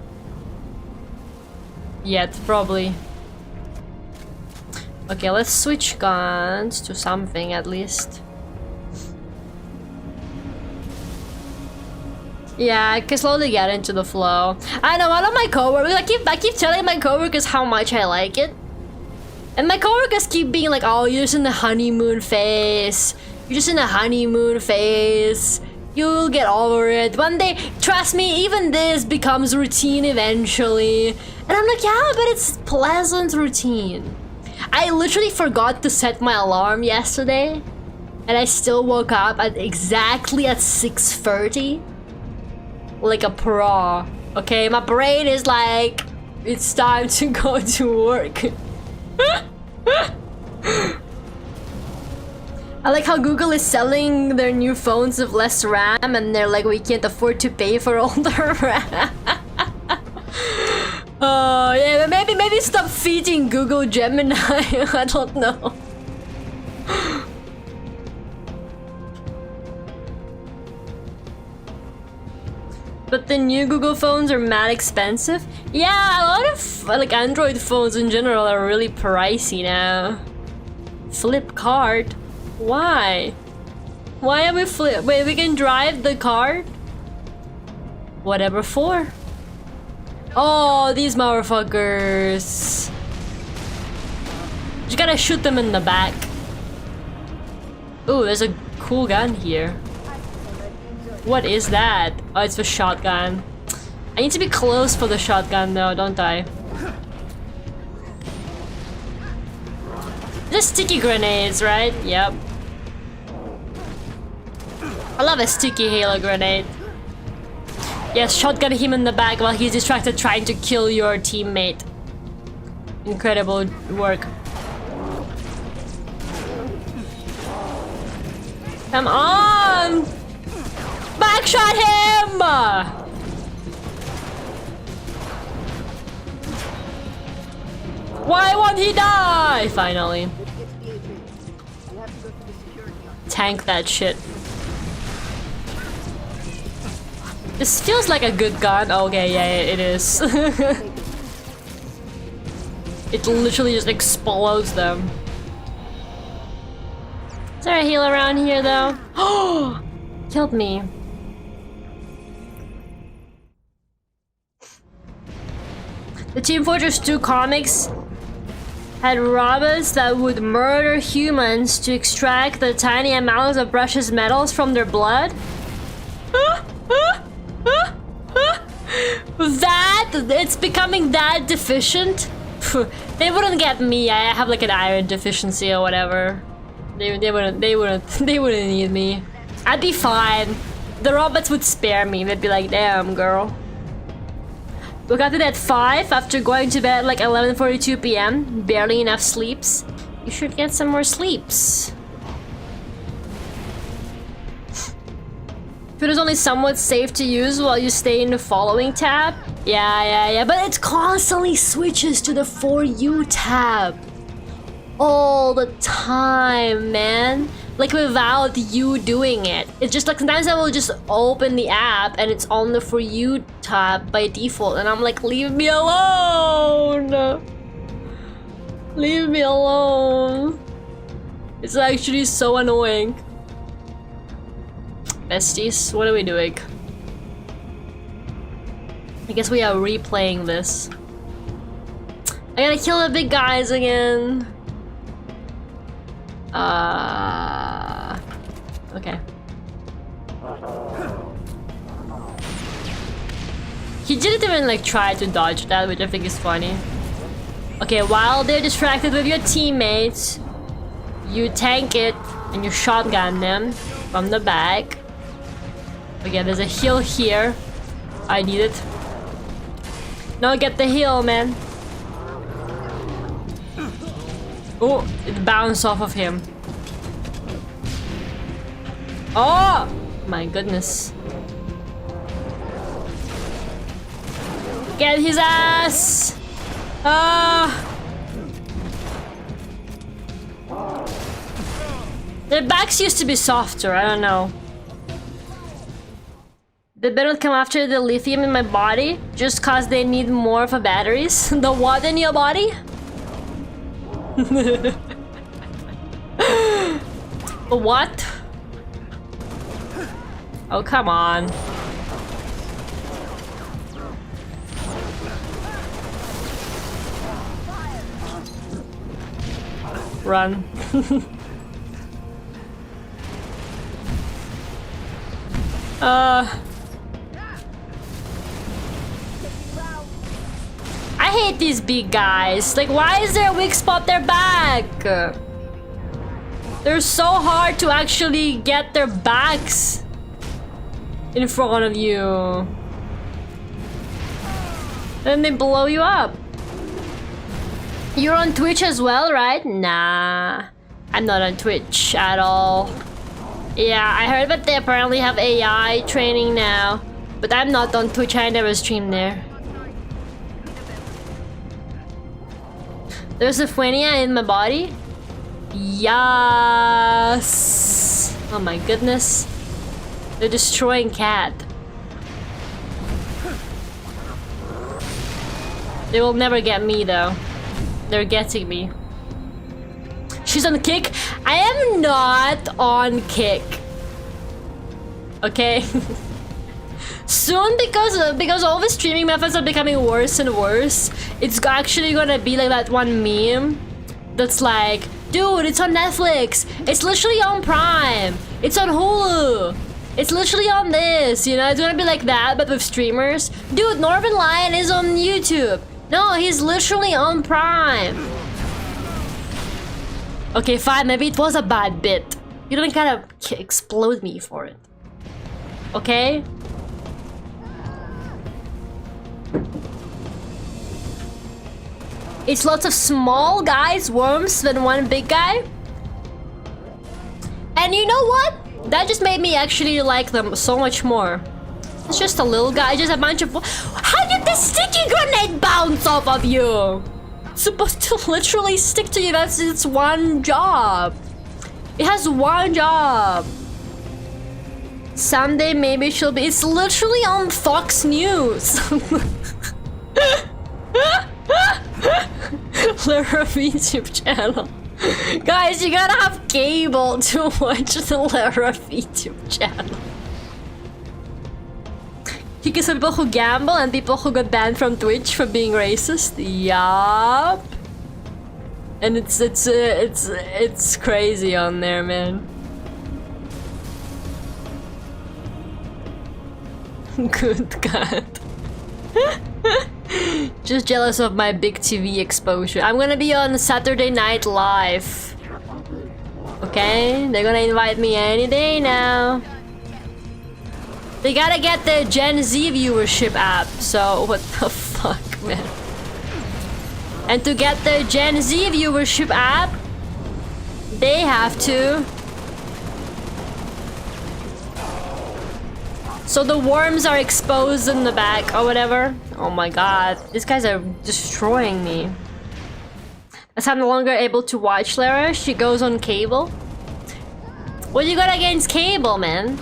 Yet, probably. Okay, let's switch guns to something at least. Yeah, I can slowly get into the flow. I know, one of my coworkers, I keep telling my coworkers how much I like it. And my coworkers keep being like, oh, you're just in the honeymoon phase. You're just in the honeymoon phase. You'll get over it. One day, trust me, even this becomes routine eventually. And I'm like, yeah, but it's pleasant routine. I literally forgot to set my alarm yesterday. And I still woke up at exactly at 6:30. Like a pro. Okay, my brain is like, it's time to go to work. I like how Google is selling their new phones with less RAM and they're like, we can't afford to pay for all the RAM. Oh yeah, maybe stop feeding Google Gemini. I don't know. But the new Google phones are mad expensive. Yeah, a lot of like Android phones in general are really pricey now. Flipkart? Why? Why are we Wait, we can drive the cart? Whatever for. Oh, these motherfuckers. You gotta shoot them in the back. Ooh, there's a cool gun here. What is that? Oh, it's a shotgun. I need to be close for the shotgun though, don't I? Just sticky grenades, right? Yep. I love a sticky Halo grenade. Yes, shotgun him in the back while he's distracted trying to kill your teammate. Incredible work. Come on! Backshot him! Why won't he die? Finally. Tank that shit. This feels like a good gun. Okay, yeah, it is. It literally just explodes them. Is there a heal around here though? Oh! Killed me. The Team Fortress 2 comics had robots that would murder humans to extract the tiny amounts of precious metals from their blood. That it's becoming that deficient. They wouldn't get me. I have like an iron deficiency or whatever. They wouldn't need me. I'd be fine. The robots would spare me. They'd be like, damn girl. We got it at 5 after going to bed at like 11:42 p.m. Barely enough sleeps. You should get some more sleeps. It is only somewhat safe to use while you stay in the following tab. Yeah, but it constantly switches to the For You tab. All the time, man. Like without you doing it. It's just like sometimes I will just open the app and it's on the For You tab by default and I'm like, leave me alone. Leave me alone. It's actually so annoying. Besties, what are we doing? I guess we are replaying this. I gotta kill the big guys again. Okay. He didn't even like try to dodge that, which I think is funny. Okay, while they're distracted with your teammates, you tank it and you shotgun them from the back. Okay, there's a heal here. I need it. No, get the heal, man. Oh, it bounced off of him. Oh! My goodness. Get his ass! Their backs used to be softer, I don't know. They better come after the lithium in my body just cause they need more of a batteries. The what in your body? What? Oh, come on. Run. I hate these big guys. Like, why is there a weak spot their back? They're so hard to actually get their backs in front of you. Then they blow you up. You're on Twitch as well, right? Nah, I'm not on Twitch at all. Yeah, I heard that they apparently have AI training now, but I'm not on Twitch. I never stream there. There's a Fuenia in my body. Yes. Oh my goodness. They're destroying Cat. They will never get me though. They're getting me. She's on kick. I am not on kick. Okay. Soon, because all the streaming methods are becoming worse and worse, it's actually gonna be like that one meme that's like, dude, it's on Netflix. It's literally on Prime. It's on Hulu. It's literally on this, you know? It's gonna be like that, but with streamers. Dude, Northern Lion is on YouTube. No, he's literally on Prime. Okay, fine, maybe it was a bad bit. You don't kind of explode me for it. Okay? It's lots of small guys, worms, than one big guy. And you know what? That just made me actually like them so much more. It's just a little guy, just a bunch of... How did the sticky grenade bounce off of you? It's supposed to literally stick to you. That's its one job. It has one job. Someday maybe she'll be... It's literally on Fox News. Lara YouTube channel. Guys, you gotta have cable to watch the Lara YouTube channel. He some people who gamble and people who got banned from Twitch for being racist. Yup. And it's crazy on there, man. Good God. Just jealous of my big TV exposure. I'm gonna be on Saturday Night Live. Okay? They're gonna invite me any day now. They gotta get the Gen Z viewership app, so what the fuck, man? And to get the Gen Z viewership app, they have to. So the worms are exposed in the back or whatever. Oh my god, these guys are destroying me. As I'm no longer able to watch Lara, she goes on cable. What you got against cable, man?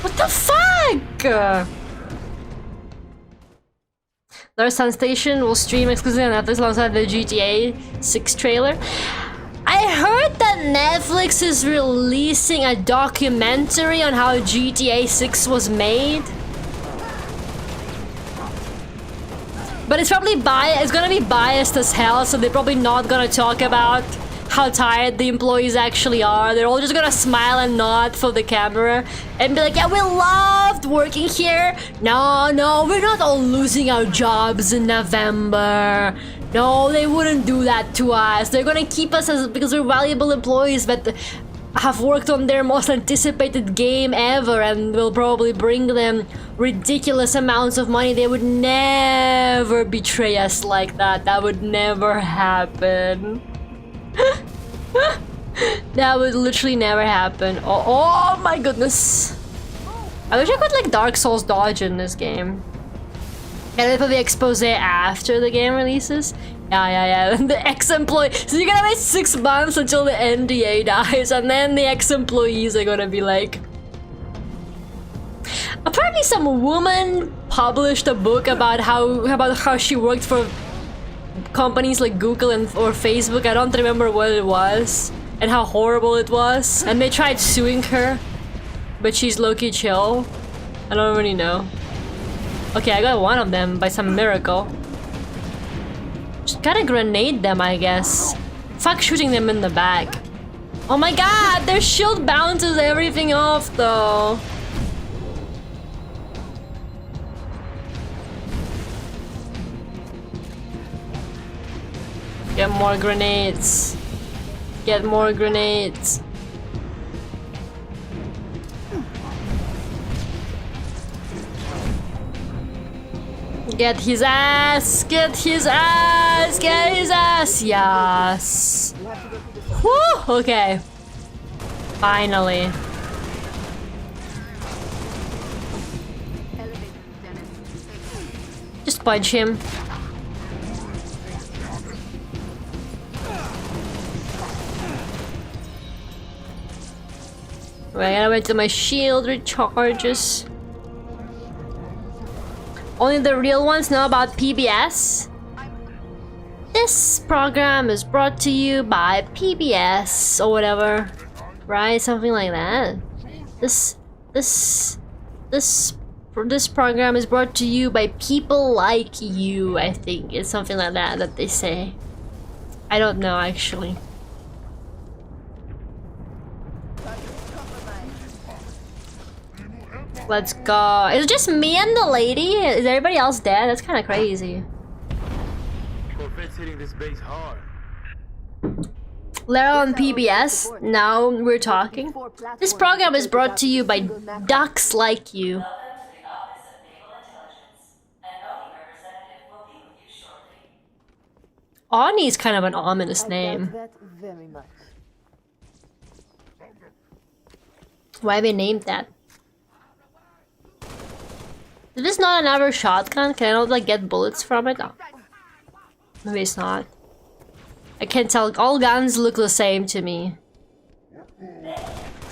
What the fuck? Their Sun Station will stream exclusively on Netflix alongside the GTA 6 trailer. I heard that Netflix is releasing a documentary on how GTA 6 was made. But it's probably biased. It's gonna be biased as hell, so they're probably not gonna talk about how tired the employees actually are. They're all just gonna smile and nod for the camera and be like, yeah, we loved working here. No, we're not all losing our jobs in November. No, they wouldn't do that to us. They're gonna keep us as because we're valuable employees that have worked on their most anticipated game ever and will probably bring them ridiculous amounts of money. They would never betray us like that. That would never happen. That would literally never happen. Oh my goodness. I wish I could like Dark Souls dodge in this game. Can I put the expose after the game releases? Yeah. The ex-employee. So you're gonna wait 6 months until the NDA dies, and then the ex-employees are gonna be like. Apparently, some woman published a book about how she worked for companies like Google or Facebook. I don't remember what it was and how horrible it was. And they tried suing her, but she's low-key chill. I don't really know. Okay, I got one of them by some miracle. Just gotta grenade them, I guess. Fuck shooting them in the back. Oh my god, their shield bounces everything off though. Get more grenades. Get more grenades. Get his ass! Get his ass! Get his ass! Yes! Whew! Okay. Finally. Just punch him. Wait, I gotta wait till my shield recharges. Only the real ones know about PBS. This program is brought to you by PBS or whatever, right? Something like that. This program is brought to you by people like you. I think it's something like that they say. I don't know actually. Let's go. Is it just me and the lady? Is everybody else dead? That's kind of crazy. Hitting this base hard. Lara on PBS. Now we're talking. This program is brought to you by ducks like you. Ani is kind of an ominous name. Why have they named that? Is this not another shotgun? Can I not like get bullets from it? Oh. Maybe it's not. I can't tell. All guns look the same to me.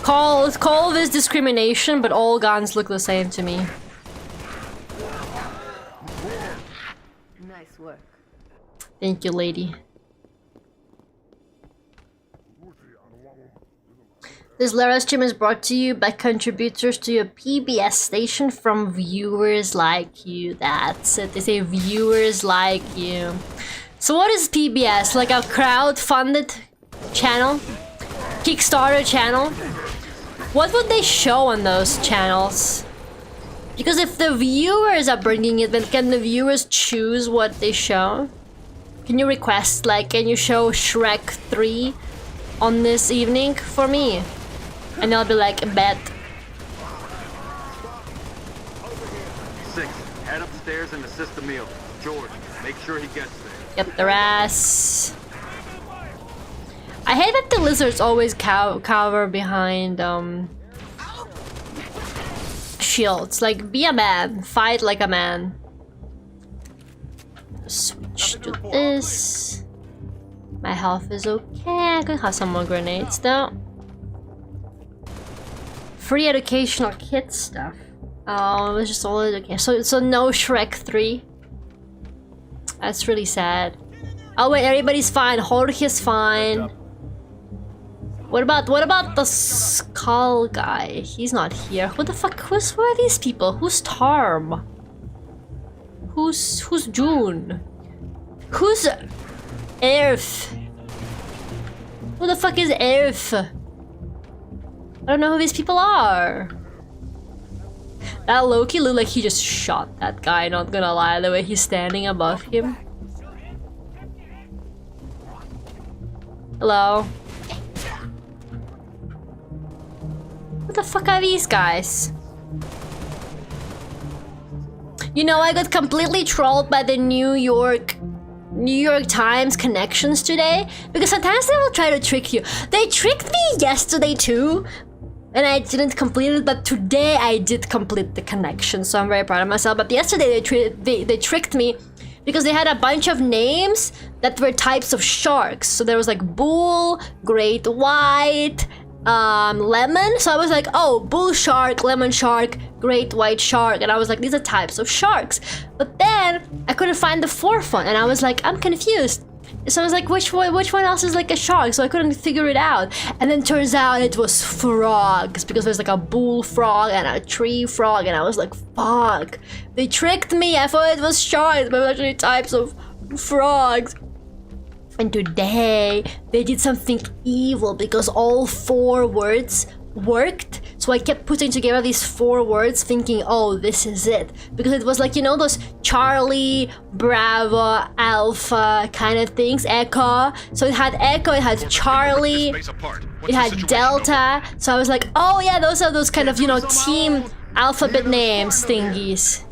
Call this discrimination, but all guns look the same to me. Nice work. Thank you, lady. This Lara stream is brought to you by contributors to your PBS station from viewers like you. That's it. They say viewers like you. So what is PBS? Like a crowd-funded channel? Kickstarter channel? What would they show on those channels? Because if the viewers are bringing it, then can the viewers choose what they show? Can you request, like, can you show Shrek 3 on this evening for me? And they'll be like, bet. 6, head upstairs and assist the meal. George, make sure he gets there. Get their ass. I hate that the lizards always cover behind shields. Like, be a man, fight like a man. Switch to this. My health is okay. I could have some more grenades though. Free educational kit stuff. Oh, it was just all education. So no Shrek 3. That's really sad. Oh wait, everybody's fine. Jorge's fine. What about the skull guy? He's not here. Who the fuck? Who are these people? Who's Tarm? Who's June? Who's Earth? Who the fuck is Earth? I don't know who these people are. That Loki looked like he just shot that guy, not gonna lie, the way he's standing above him. Hello? What the fuck are these guys? You know, I got completely trolled by the New York Times connections today, because sometimes they will try to trick you. They tricked me yesterday too, and I didn't complete it, but today I did complete the connection, so I'm very proud of myself. But yesterday they tricked me because they had a bunch of names that were types of sharks. So there was like bull, great white, lemon. So I was like, oh, bull shark, lemon shark, great white shark, and I was like, these are types of sharks. But then I couldn't find the fourth one, and I was like, I'm confused. So I was like, which one else is like a shark? So I couldn't figure it out. And then turns out it was frogs, because there's like a bull frog and a tree frog, and I was like, fuck. They tricked me. I thought it was sharks, but it was actually types of frogs. And today they did something evil, because all 4 words worked. So I kept putting together these 4 words thinking, oh, this is it. Because it was like, you know, those Charlie, Bravo, Alpha kind of things, Echo. So it had Echo, it had Charlie, it had Delta. So I was like, oh yeah, those are those kind of, you know, team alphabet names thingies.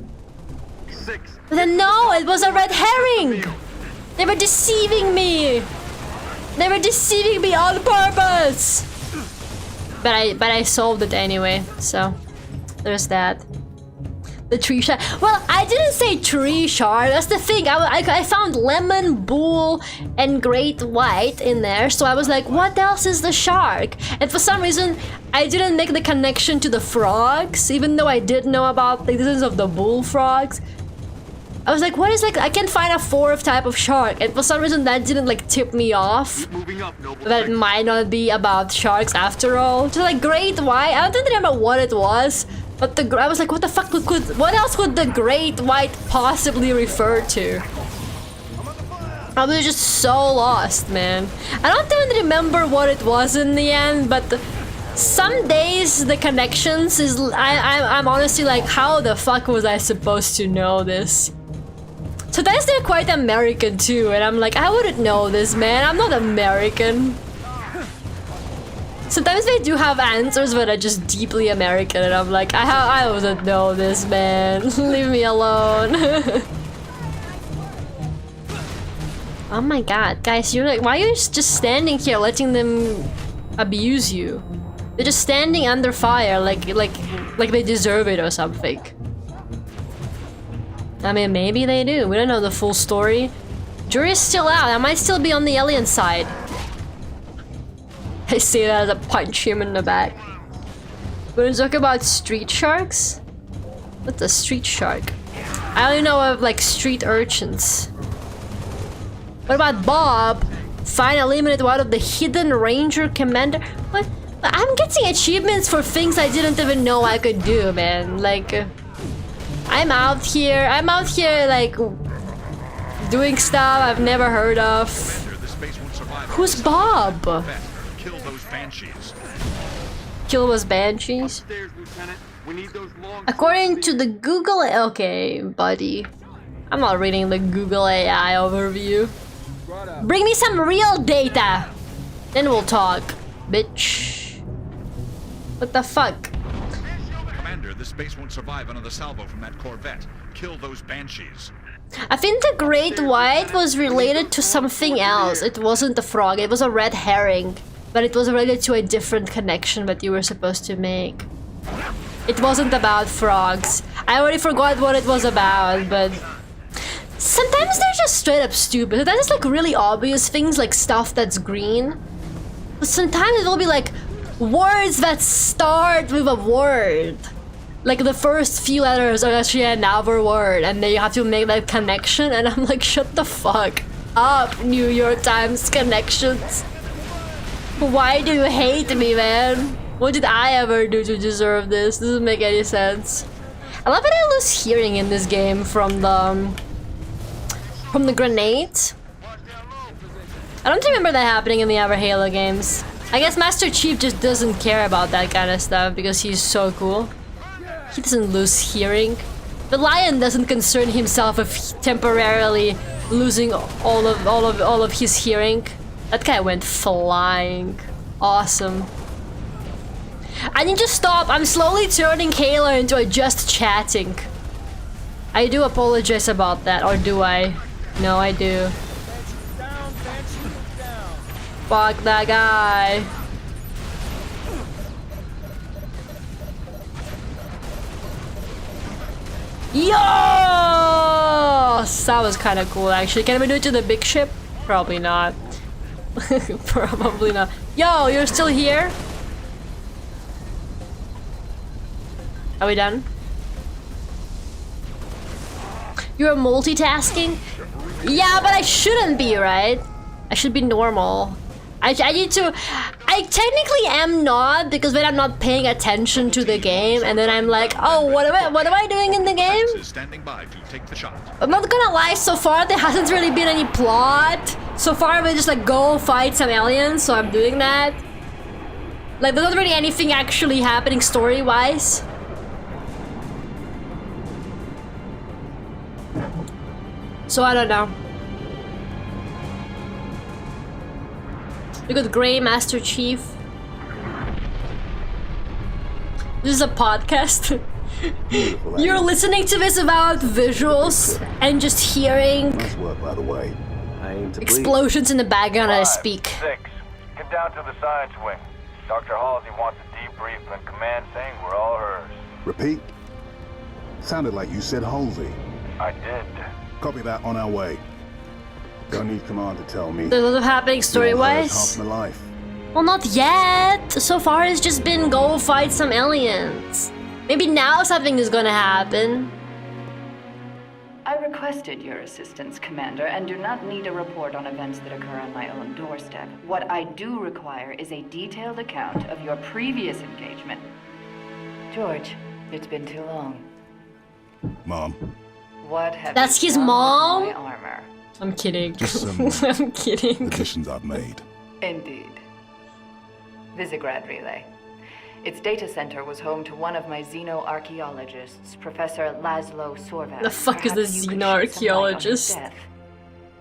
But then no, it was a red herring. They were deceiving me. They were deceiving me on purpose. But I solved it anyway, so there's that. The tree shark. Well, I didn't say tree shark. That's the thing. I found lemon, bull, and great white in there. So I was like, what else is the shark? And for some reason, I didn't make the connection to the frogs, even though I did know about the existence of the bullfrogs. I was like, what is like, I can't find a 4th type of shark, and for some reason that didn't like tip me off. That it might not be about sharks after all. Just like great white, I don't remember what it was, but I was like, what the fuck what else could the great white possibly refer to? I was just so lost, man. I don't even remember what it was in the end, but some days the connections is, I'm honestly like, how the fuck was I supposed to know this? Sometimes they're quite American too, and I'm like, I wouldn't know this, man. I'm not American. Sometimes they do have answers that are just deeply American, and I'm like, I wouldn't know this, man. Leave me alone. Oh my god, guys, you're like, why are you just standing here letting them abuse you? They're just standing under fire like they deserve it or something. I mean, maybe they do. We don't know the full story. Jury's still out. I might still be on the alien side. I say that as I punch him in the back. We're gonna talk about street sharks? What's a street shark? I only know of like street urchins. What about Bob? Find eliminate one of the hidden ranger commander? What? I'm getting achievements for things I didn't even know I could do, man. Like, I'm out here, like, doing stuff I've never heard of. Who's Bob? Kill those banshees. Kill those banshees? According to the Google... Okay, buddy. I'm not reading the Google AI overview. Bring me some real data! Then we'll talk, bitch. What the fuck? Commander, this base won't survive another salvo from that Corvette. Kill those banshees. I think the Great White was related to something else. It wasn't a frog, it was a red herring. But it was related to a different connection that you were supposed to make. It wasn't about frogs. I already forgot what it was about, but... Sometimes they're just straight up stupid. That is like really obvious things, like stuff that's green. But sometimes it will be like words that start with a word. Like the first few letters are actually another word, and then you have to make that connection, and I'm like, shut the fuck up, New York Times connections. Why do you hate me, man? What did I ever do to deserve this? Doesn't make any sense. I love that I lose hearing in this game from the grenades. I don't remember that happening in the other Halo games. I guess Master Chief just doesn't care about that kind of stuff because he's so cool. He doesn't lose hearing. The Lion doesn't concern himself with temporarily losing all of his hearing. That guy went flying. Awesome. I need to stop. I'm slowly turning Halo into a just chatting. I do apologize about that, or do I? No, I do. Fuck that guy. Yes! That was kind of cool, actually. Can we do it to the big ship? Probably not. Probably not. Yo, you're still here? Are we done? You're multitasking? Yeah, but I shouldn't be, right? I should be normal. I need to... I technically am not, because when I'm not paying attention to the game, and then I'm like, oh, what am I doing in the game? Standing by to take the shot. I'm not gonna lie, so far there hasn't really been any plot. So far we just like go fight some aliens, so I'm doing that. Like there's not really anything actually happening story-wise. So I don't know. Look at Grey Master Chief. This is a podcast. You're listening to this without visuals and just hearing Nice work, by the way. I aim to explosions in the background as I speak. 6. Get down to the science wing. Dr. Halsey wants a debrief and command saying we're all hers. Repeat. Sounded like you said Halsey. I did. Copy that, on our way. Don't need command to tell me. There's a lot happening story-wise. Half my life. Well, not yet. So far it's just been go fight some aliens. Maybe now something is gonna happen. I requested your assistance, Commander, and do not need a report on events that occur on my own doorstep. What I do require is a detailed account of your previous engagement. George, it's been too long. Mom. What have That's you his done with mom? my armor? I'm kidding. Just some I'm kidding. additions I've made. Indeed. Visigrad Relay. Its data center was home to one of my xenoarchaeologists, Professor Laszlo Sorvat. The fuck is Perhaps this you could shed some light on his xenoarchaeologist? death.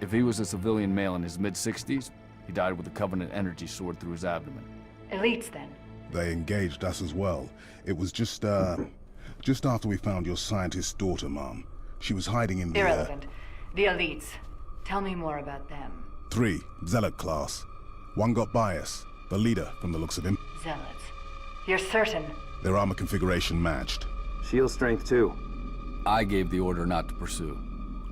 If he was a civilian male in his mid-60s, he died with a Covenant energy sword through his abdomen. Elites, then. They engaged us as well. It was just after we found your scientist daughter, Mom. She was hiding in the... Irrelevant. The elites. Tell me more about them. 3, Zealot class. One got by us. The leader, from the looks of him. Zealots. You're certain? Their armor configuration matched. Shield strength too. I gave the order not to pursue.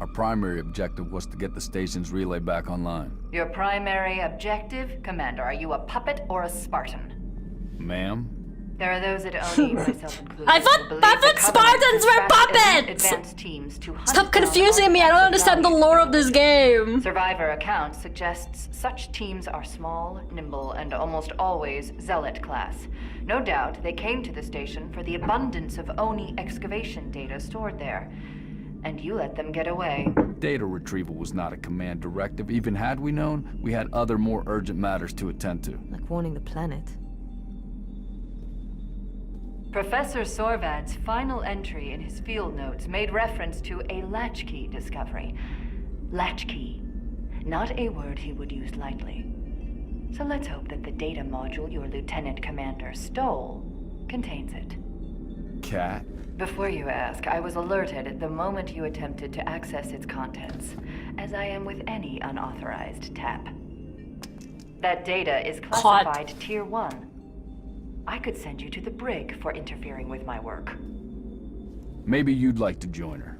Our primary objective was to get the station's relay back online. Your primary objective? Commander, are you a puppet or a Spartan? Ma'am, There are those at ONI, myself included, I who thought believe the Spartans were Covenant puppets! advanced teams to hunt Stop down confusing me, I don't artifacts understand the value. lore of this game. Survivor account suggests such teams are small, nimble, and almost always Zealot class. No doubt they came to the station for the abundance of ONI excavation data stored there. And you let them get away. Data retrieval was not a command directive. Even had we known, we had other more urgent matters to attend to. Like warning the planet. Professor Sorvad's final entry in his field notes made reference to a latchkey discovery. Latchkey. Not a word he would use lightly. So let's hope that the data module your Lieutenant Commander stole contains it. Cat? Before you ask, I was alerted the moment you attempted to access its contents, as I am with any unauthorized tap. That data is classified Tier 1. I could send you to the brig for interfering with my work. Maybe you'd like to join her.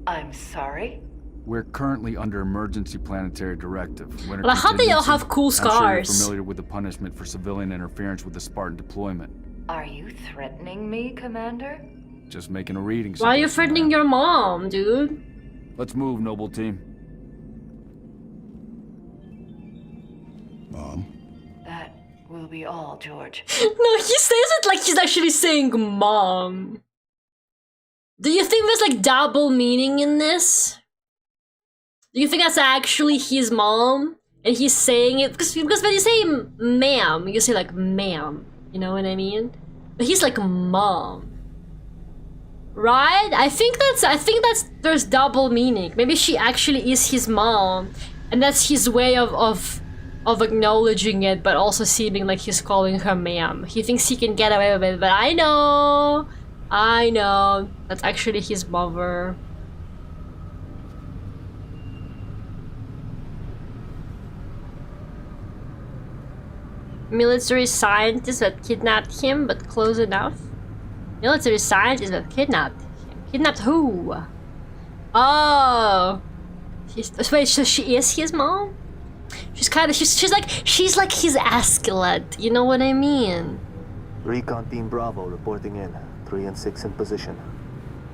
I'm sorry? We're currently under emergency planetary directive. Winter Well, how do y'all have cool I'm sure you're scars? familiar with the punishment for civilian interference with the Spartan deployment. Are you threatening me, Commander? Just making a reading. Why are you threatening your mom, dude? Let's move, noble team. Mom? That will be all, George. No, he says it like he's actually saying mom. Do you think there's like double meaning in this? Do you think that's actually his mom? And he's saying it because when you say ma'am, you say like ma'am. You know what I mean? But he's like mom. Right? I think that's there's double meaning. Maybe she actually is his mom, and that's his way of acknowledging it, but also seeming like he's calling her ma'am. He thinks he can get away with it, but I know, that's actually his mother. Military scientist that kidnapped him, but close enough. Military scientist that kidnapped him. Kidnapped who? Oh, wait. So she is his mom? She's like his Askeladd. You know what I mean? Recon Team Bravo reporting in. 3 and 6 in position.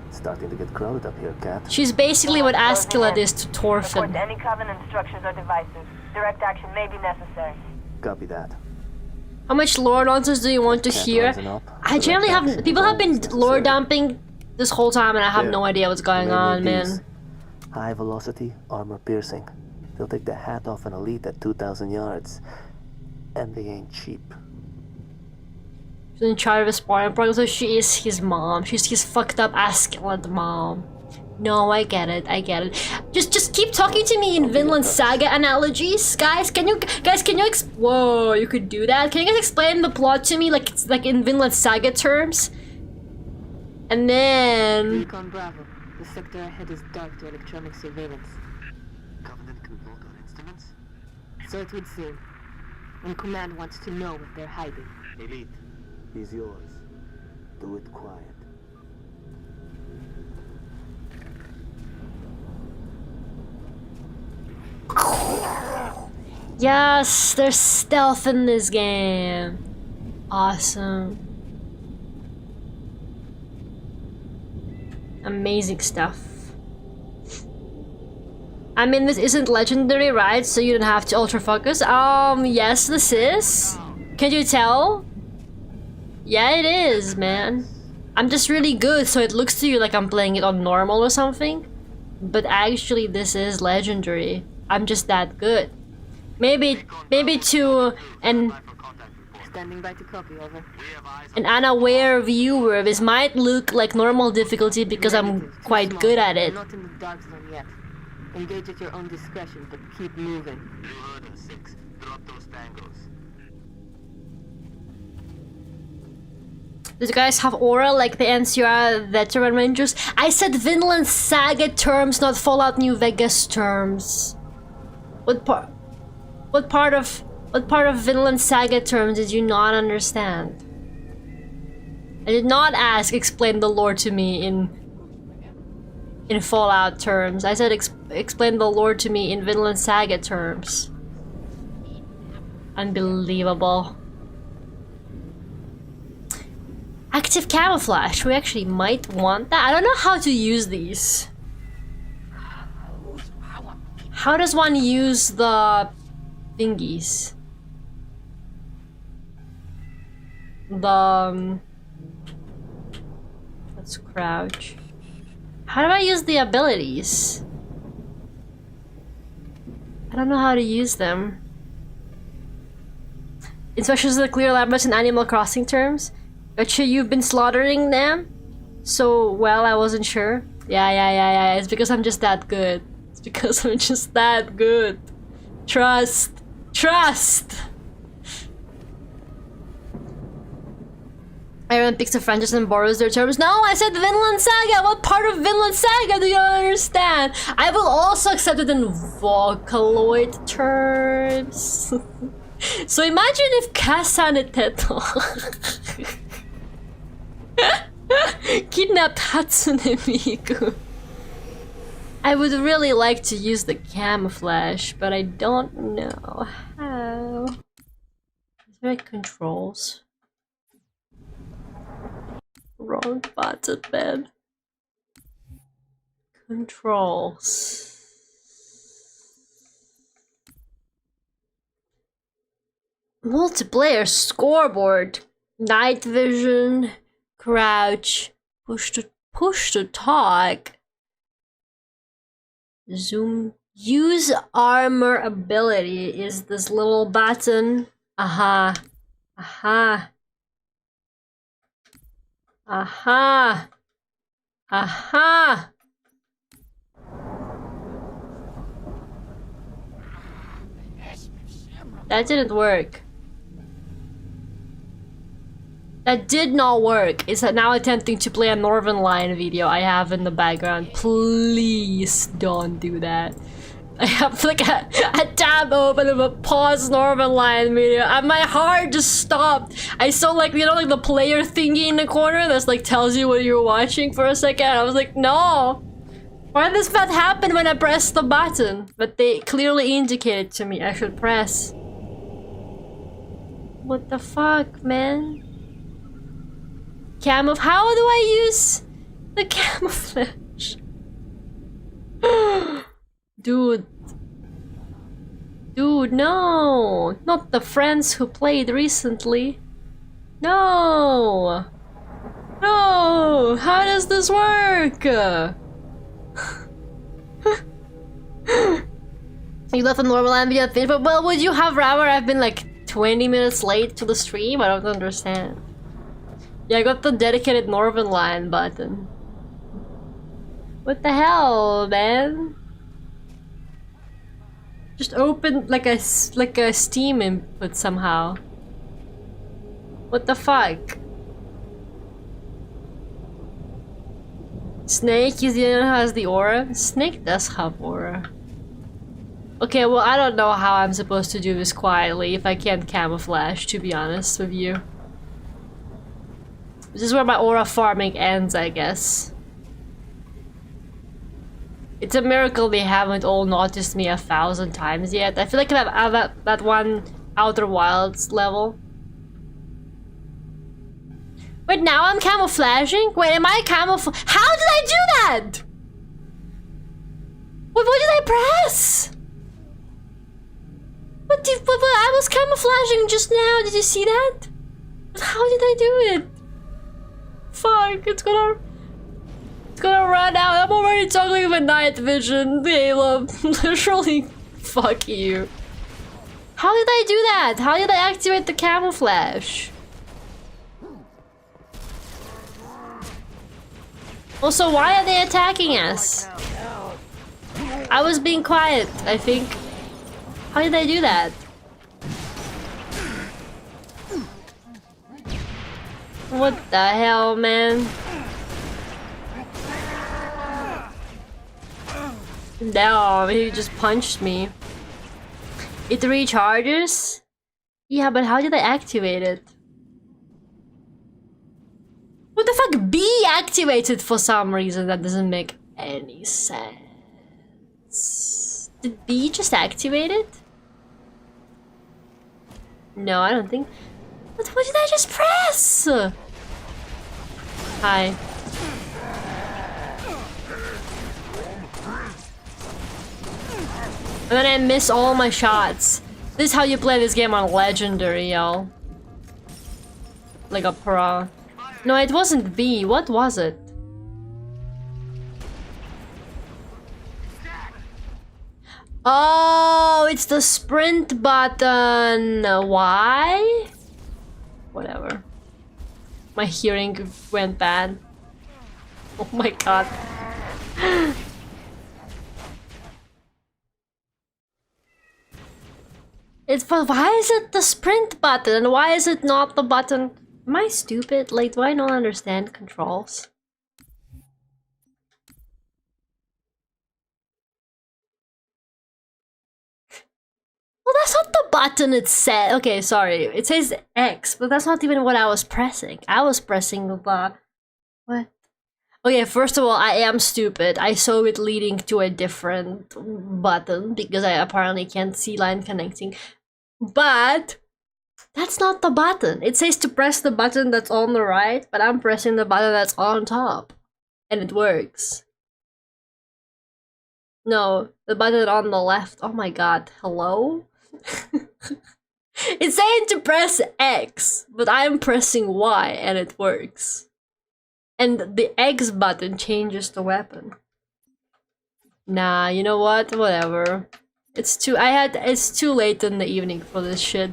It's starting to get crowded up here, Cat. She's basically what Askeladd is to Torfin. Report any Covenant structures or devices. Direct action may be necessary. Copy that. How much lore nonsense do you want to hear? I generally have people have been lore dumping this whole time, and I have no idea what's going on, man. High velocity, armor piercing. They'll take the hat off an elite at 2,000 yards, and they ain't cheap. She's in charge of a Spartan program, so she is his mom. She's his fucked up Askeladd mom. No, I get it. Just keep talking to me in Vinland Saga analogies, guys. Can you whoa, you could do that. Can you guys explain the plot to me, like in Vinland Saga terms? And then Recon Bravo. The sector ahead is dark to electronic surveillance. Covenant can vote on instruments? So it would seem. And Command wants to know what they're hiding. Elite, he's yours. Do it quiet. yes, there's stealth in this game. Awesome. Amazing stuff. I mean, this isn't legendary, right? So you don't have to ultra focus. Yes, this is. Can you tell? Yeah, it is, man. I'm just really good, so it looks to you like I'm playing it on normal or something. But actually, this is legendary. I'm just that good. Maybe to Standing by to copy, over. an unaware viewer, this might look like normal difficulty because I'm quite good at it. Not in the dark zone yet. Engage at your own discretion, but keep moving. You heard us, 6. Drop those tangos. These guys have aura like the NCR veteran rangers. I said Vinland Saga terms, not Fallout New Vegas terms. What part of Vinland Saga terms did you not understand? I did not ask explain the lore to me in Fallout terms. I said explain the lore to me in Vinland Saga terms. Unbelievable. Active camouflage. We actually might want that. I don't know how to use these. How does one use the thingies? Let's crouch. How do I use the abilities? I don't know how to use them. Instructions to the clear labyrinths in Animal Crossing terms. Gotcha, you've been slaughtering them? So, well, I wasn't sure. Yeah. It's because I'm just that good. It's because I'm just that good. Trust. Trust! Everyone picks a franchise and borrows their terms. No, I said Vinland Saga! What part of Vinland Saga do you understand? I will also accept it in Vocaloid terms. So imagine if Kasane Teto kidnapped Hatsune Miku. I would really like to use the camouflage, but I don't know how. Is there like controls? Wrong button, man. Controls. Multiplayer scoreboard. Night vision. Crouch. Push to talk. Zoom. Use armor ability is this little button. Aha. Aha. Aha. Aha. That didn't work. That did not work. Is that now attempting to play a Northern Lion video I have in the background? Please don't do that. I have like a tab open of a pause Northern Lion video and my heart just stopped. I saw like, you know, like the player thingy in the corner that's like tells you what you're watching for a second. I was like, no. Why does that happen when I press the button? But they clearly indicated to me I should press. What the fuck, man? How do I use the camouflage? Dude. Dude, no! Not the friends who played recently. No! No! How does this work? You left a normal ambient thing, but well, would you have rather I've been like 20 minutes late to the stream? I don't understand. Yeah, I got the dedicated Northern Lion button. What the hell, man? Just open like a Steam input somehow. What the fuck? Snake is the one who has the aura. Snake does have aura. Okay, well I don't know how I'm supposed to do this quietly if I can't camouflage, to be honest with you. This is where my aura farming ends, I guess. It's a miracle they haven't all noticed me 1,000 times yet. I feel like I'm at that one Outer Wilds level. Wait, now I'm camouflaging? Wait, am I camouflage? How did I do that? What did I press? What I was camouflaging just now, did you see that? How did I do it? Fuck, it's gonna run out. I'm already talking about night vision, Halo. Literally, fuck you. How did I do that? How did I activate the camouflage? Also, why are they attacking us? I was being quiet, I think. How did I do that? What the hell, man? Damn, he just punched me. It recharges? Yeah, but how did I activate it? What the fuck? B activated for some reason. That doesn't make any sense. Did B just activate it? No, I don't think. But what did I just press? Hi. And then I miss all my shots. This is how you play this game on Legendary, yo. Like a pro. No, it wasn't B. What was it? Oh, it's the sprint button. Why? Whatever. My hearing went bad. Oh my god. But why is it the sprint button? Why is it not the button? Am I stupid? Like, do I not understand controls? Well, that's not the button it said. Okay, sorry. It says X, but that's not even what I was pressing. I was pressing the what? Okay, first of all, I am stupid. I saw it leading to a different button because I apparently can't see line connecting. But that's not the button. It says to press the button that's on the right, but I'm pressing the button that's on top. And it works. No, the button on the left. Oh my god, hello? It's saying to press X, but I'm pressing Y and it works. And the X button changes the weapon. Nah, you know what? Whatever. It's too late in the evening for this shit.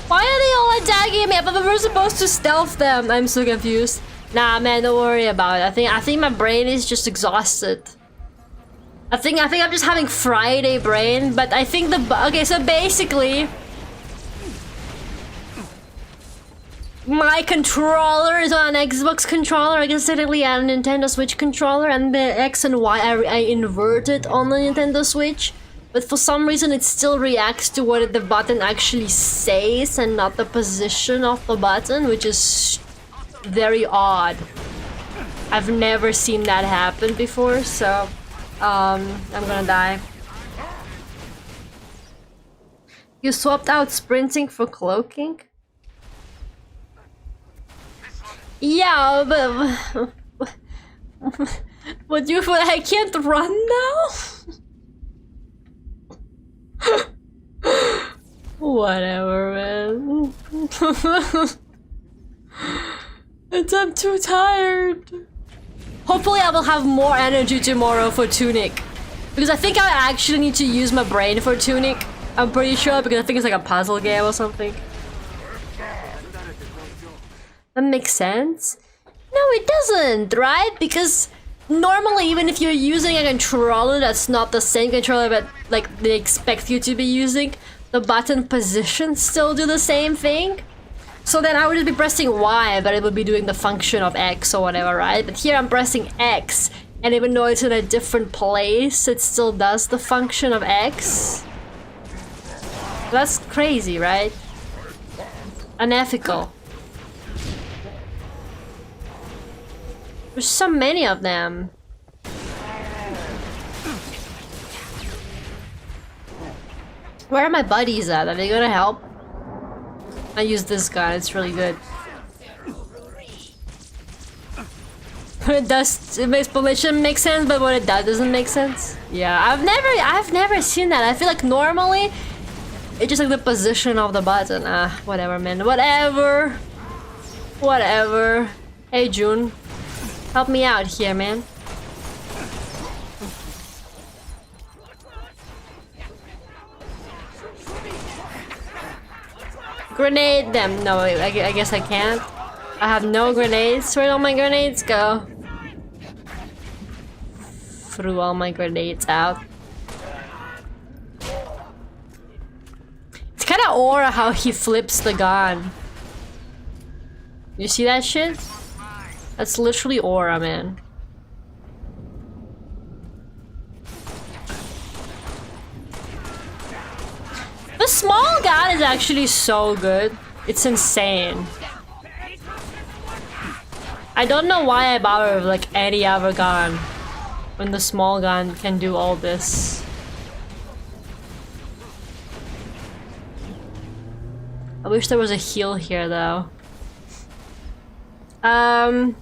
Why are they all attacking me? But we're supposed to stealth them. I'm so confused. Nah, man, don't worry about it. I think my brain is just exhausted. I think I'm just having Friday brain, but I think okay, so basically my controller is on an Xbox controller, I guess technically on a Nintendo Switch controller, and the X and Y I inverted on the Nintendo Switch. But for some reason it still reacts to what the button actually says and not the position of the button, which is very odd. I've never seen that happen before, so I'm gonna die. You swapped out sprinting for cloaking? Yeah, but what I can't run now? Whatever, man. I'm too tired. Hopefully I will have more energy tomorrow for Tunic. Because I think I actually need to use my brain for Tunic. I'm pretty sure, because I think it's like a puzzle game or something. That makes sense? No, it doesn't, right? Because normally, even if you're using a controller that's not the same controller but like they expect you to be using, the button positions still do the same thing. So then I would just be pressing Y, but it would be doing the function of X or whatever, right? But here I'm pressing X, and even though it's in a different place, it still does the function of X. That's crazy, right? Unethical. There's so many of them. Where are my buddies at? Are they gonna help? I use this gun, it's really good. It makes explanation make sense, but what it does doesn't make sense. Yeah, I've never seen that. I feel like normally it's just like the position of the button. Whatever, man. Whatever. Whatever. Hey, June. Help me out here, man. Grenade them. No, I guess I can't. I have no grenades. Where'd all my grenades go? Threw all my grenades out. It's kind of aura how he flips the gun. You see that shit? That's literally aura, man. The small gun is actually so good. It's insane. I don't know why I bother with like any other gun when the small gun can do all this. I wish there was a heal here though. Oh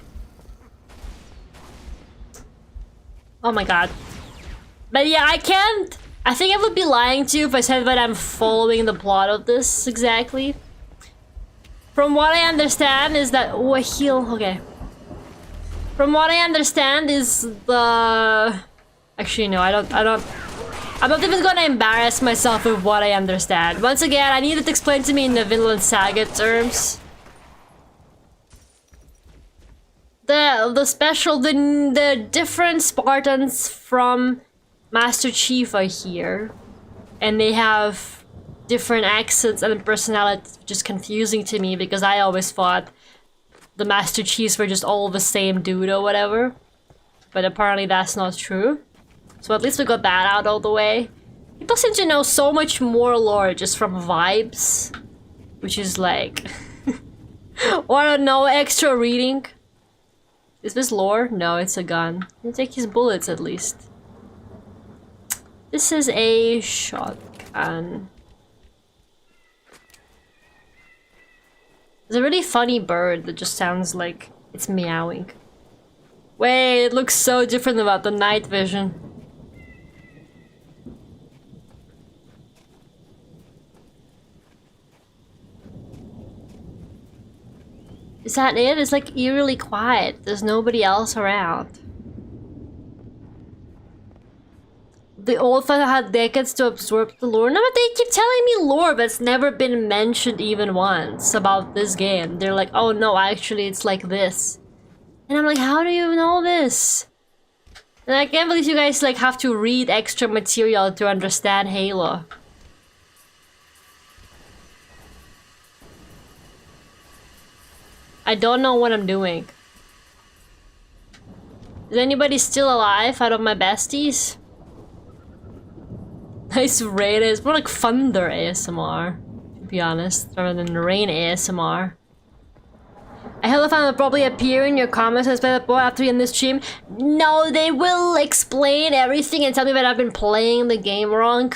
my god. But yeah, I can't... I think I would be lying to you if I said that I'm following the plot of this exactly. From what I understand is that... Oh, a heal. Okay. From what I understand is the... Actually, no, I'm not even gonna embarrass myself with what I understand. Once again, I need it explained to me in the Vinland Saga terms. The different Spartans from Master Chief are here, and they have different accents and personalities, which is confusing to me because I always thought the Master Chiefs were just all the same dude or whatever, but apparently that's not true. So at least we got that out of the way. People seem to know so much more lore just from vibes, which is like, or I don't know, extra reading. Is this lore? No, it's a gun. You take his bullets at least. This is a shotgun. There's a really funny bird that just sounds like it's meowing. Wait, it looks so different about the night vision. Is that it? It's like eerily quiet. There's nobody else around. The old father had decades to absorb the lore. No, but they keep telling me lore that's never been mentioned even once about this game. They're like, oh no, actually it's like this. And I'm like, how do you know this? And I can't believe you guys like have to read extra material to understand Halo. I don't know what I'm doing. Is anybody still alive out of my besties? Nice rain. It's more like thunder ASMR, to be honest, rather than rain ASMR. I hella fan will probably appear in your comments as well after you end this stream. No, they will explain everything and tell me that I've been playing the game wrong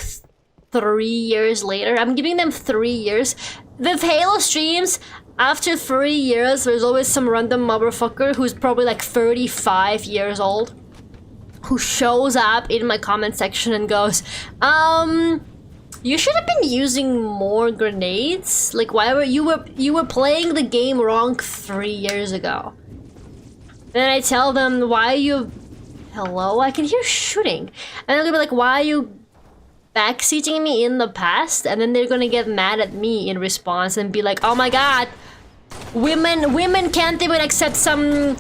3 years later. I'm giving them 3 years. With Halo streams, after 3 years, there's always some random motherfucker who's probably like 35 years old who shows up in my comment section and goes, you should have been using more grenades. Like, why were you were playing the game wrong 3 years ago? Then I tell them, why are you... Hello? I can hear shooting. And they're gonna be like, why are you backseating me in the past? And then they're gonna get mad at me in response and be like, oh my god, women can't even accept some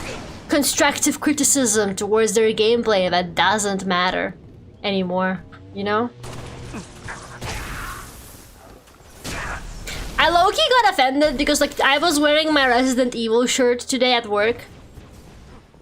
constructive criticism towards their gameplay that doesn't matter anymore, you know? I low-key got offended because like I was wearing my Resident Evil shirt today at work.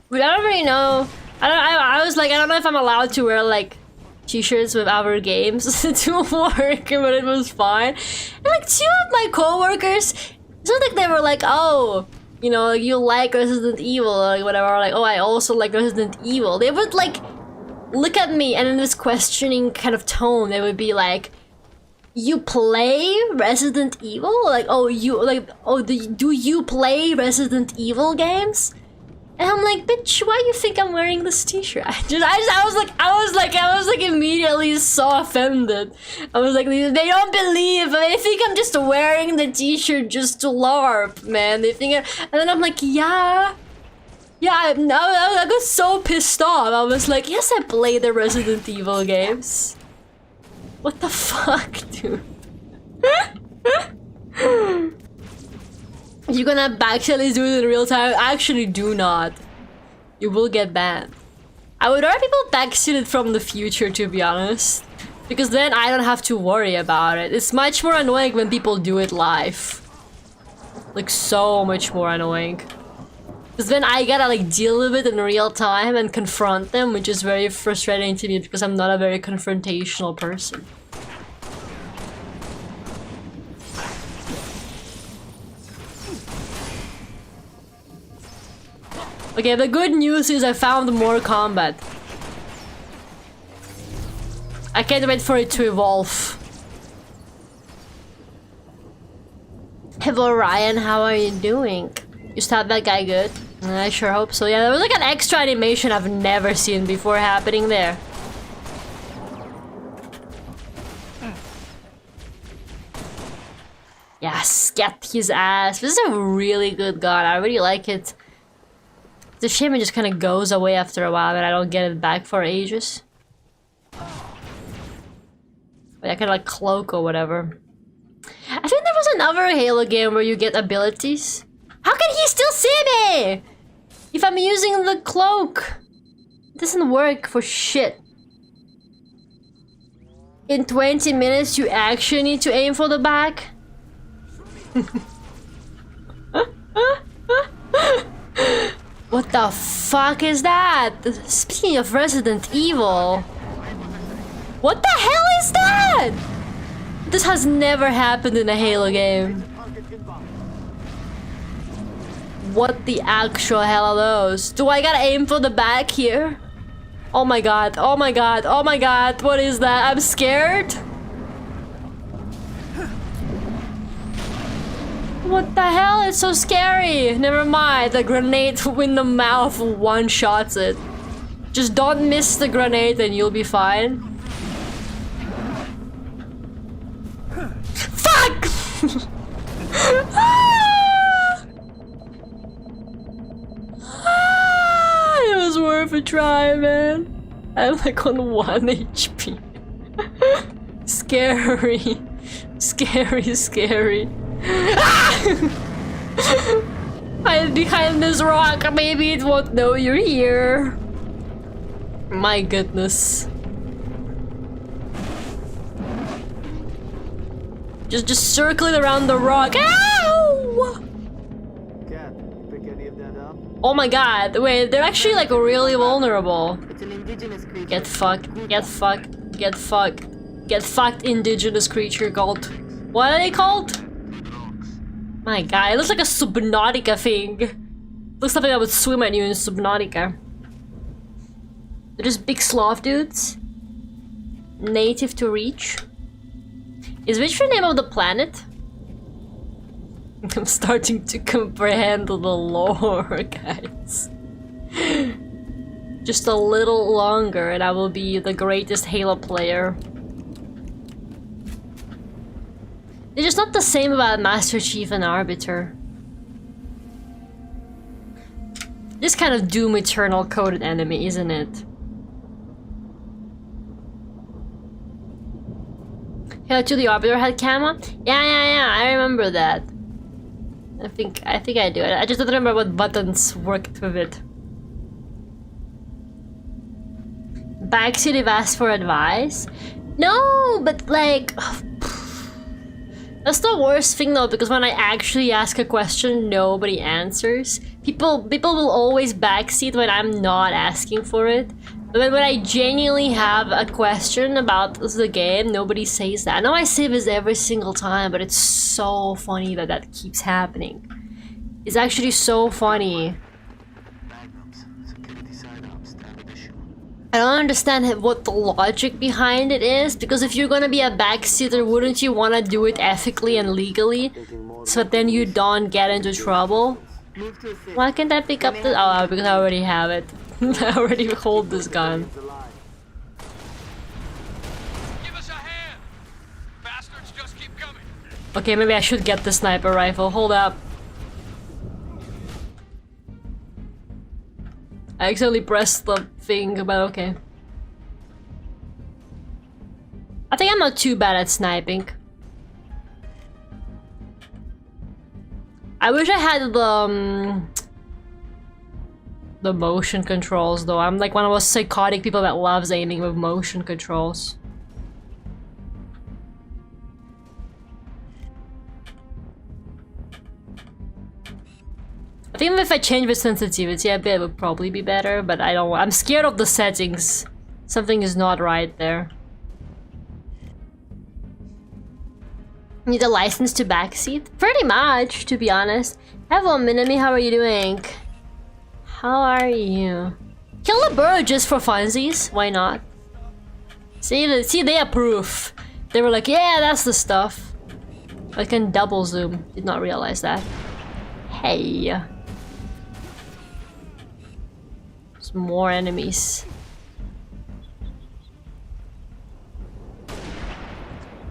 But I don't really know. I was like, I don't know if I'm allowed to wear like t-shirts with other games to work, but it was fine. And like 2 of my co-workers, it's not like they were like, oh, you know, like, you like Resident Evil or like, whatever, or like, oh, I also like Resident Evil. They would like look at me and in this questioning kind of tone, they would be like, you play Resident Evil? Like, oh, you like, oh, do you play Resident Evil games? And I'm like, bitch, why you think I'm wearing this t-shirt? I was like immediately so offended. I was like, they don't believe. They think I'm just wearing the t-shirt just to LARP, man. They think, and then I'm like, yeah. I got so pissed off. I was like, yes, I play the Resident Evil games. What the fuck, dude? You're gonna actually do it in real time? Actually, do not. You will get banned. I would rather people backseat it from the future, to be honest. Because then I don't have to worry about it. It's much more annoying when people do it live. Like, so much more annoying. Because then I gotta like deal with it in real time and confront them, which is very frustrating to me because I'm not a very confrontational person. Okay, the good news is I found more combat. I can't wait for it to evolve. Hello Ryan, how are you doing? You stabbed that guy good? I sure hope so. Yeah, there was like an extra animation I've never seen before happening there. Yes, get his ass. This is a really good gun. I really like it. It's a shame it just kind of goes away after a while, but I don't get it back for ages. Like kind of like cloak or whatever. I think there was another Halo game where you get abilities. How can he still see me? If I'm using the cloak, it doesn't work for shit. In 20 minutes, you actually need to aim for the back. What the fuck is that? Speaking of Resident Evil. What the hell is that? This has never happened in a Halo game. What the actual hell are those? Do I gotta aim for the back here? Oh my god, oh my god, oh my god, what is that? I'm scared. What the hell? It's so scary. Never mind, the grenade in the mouth one-shots it. Just don't miss the grenade and you'll be fine. Fuck! It was worth a try, man. I'm like on 1 HP. Scary. Scary, scary. Hide behind this rock, maybe it won't know you're here. My goodness. Just circling around the rock. Ow! Oh my god, wait, they're actually like really vulnerable. It's an indigenous creature. Get fucked, get fucked, get fucked. Get fucked, indigenous creature called. What are they called? My god, it looks like a Subnautica thing. Looks something that would swim at you in Subnautica. They're just big sloth dudes. Native to Reach. Is Reach the name of the planet? I'm starting to comprehend the lore, guys. Just a little longer and I will be the greatest Halo player. It's just not the same about Master Chief and Arbiter. This kind of Doom Eternal coded enemy, isn't it? Halo 2 the Arbiter had camo? Yeah, I remember that. I think I do. I just don't remember what buttons worked with it. Backseat if asked for advice? No, but like... That's the worst thing though, because when I actually ask a question, nobody answers. People will always backseat when I'm not asking for it. But when I genuinely have a question about the game, nobody says that. I know I say this every single time, but it's so funny that that keeps happening. It's actually so funny. I don't understand what the logic behind it is, because if you're gonna be a backseater, wouldn't you want to do it ethically and legally, so that then you don't get into trouble? Why can't I pick up the... Oh, because I already have it. I already hold this gun. Give us a hand. Bastards just keep coming. Okay, maybe I should get the sniper rifle. Hold up. I accidentally pressed the thing, but okay. I think I'm not too bad at sniping. I wish I had the motion controls though. I'm like one of those psychotic people that loves aiming with motion controls. I think if I change the sensitivity a bit, it would probably be better, but I don't. I'm scared of the settings. Something is not right there. Need a license to backseat? Pretty much, to be honest. Hello, Minami, how are you doing? How are you? Kill the bird just for funsies? Why not? See, they approve. They were like, yeah, that's the stuff. I can double zoom. Did not realize that. Hey. There's more enemies.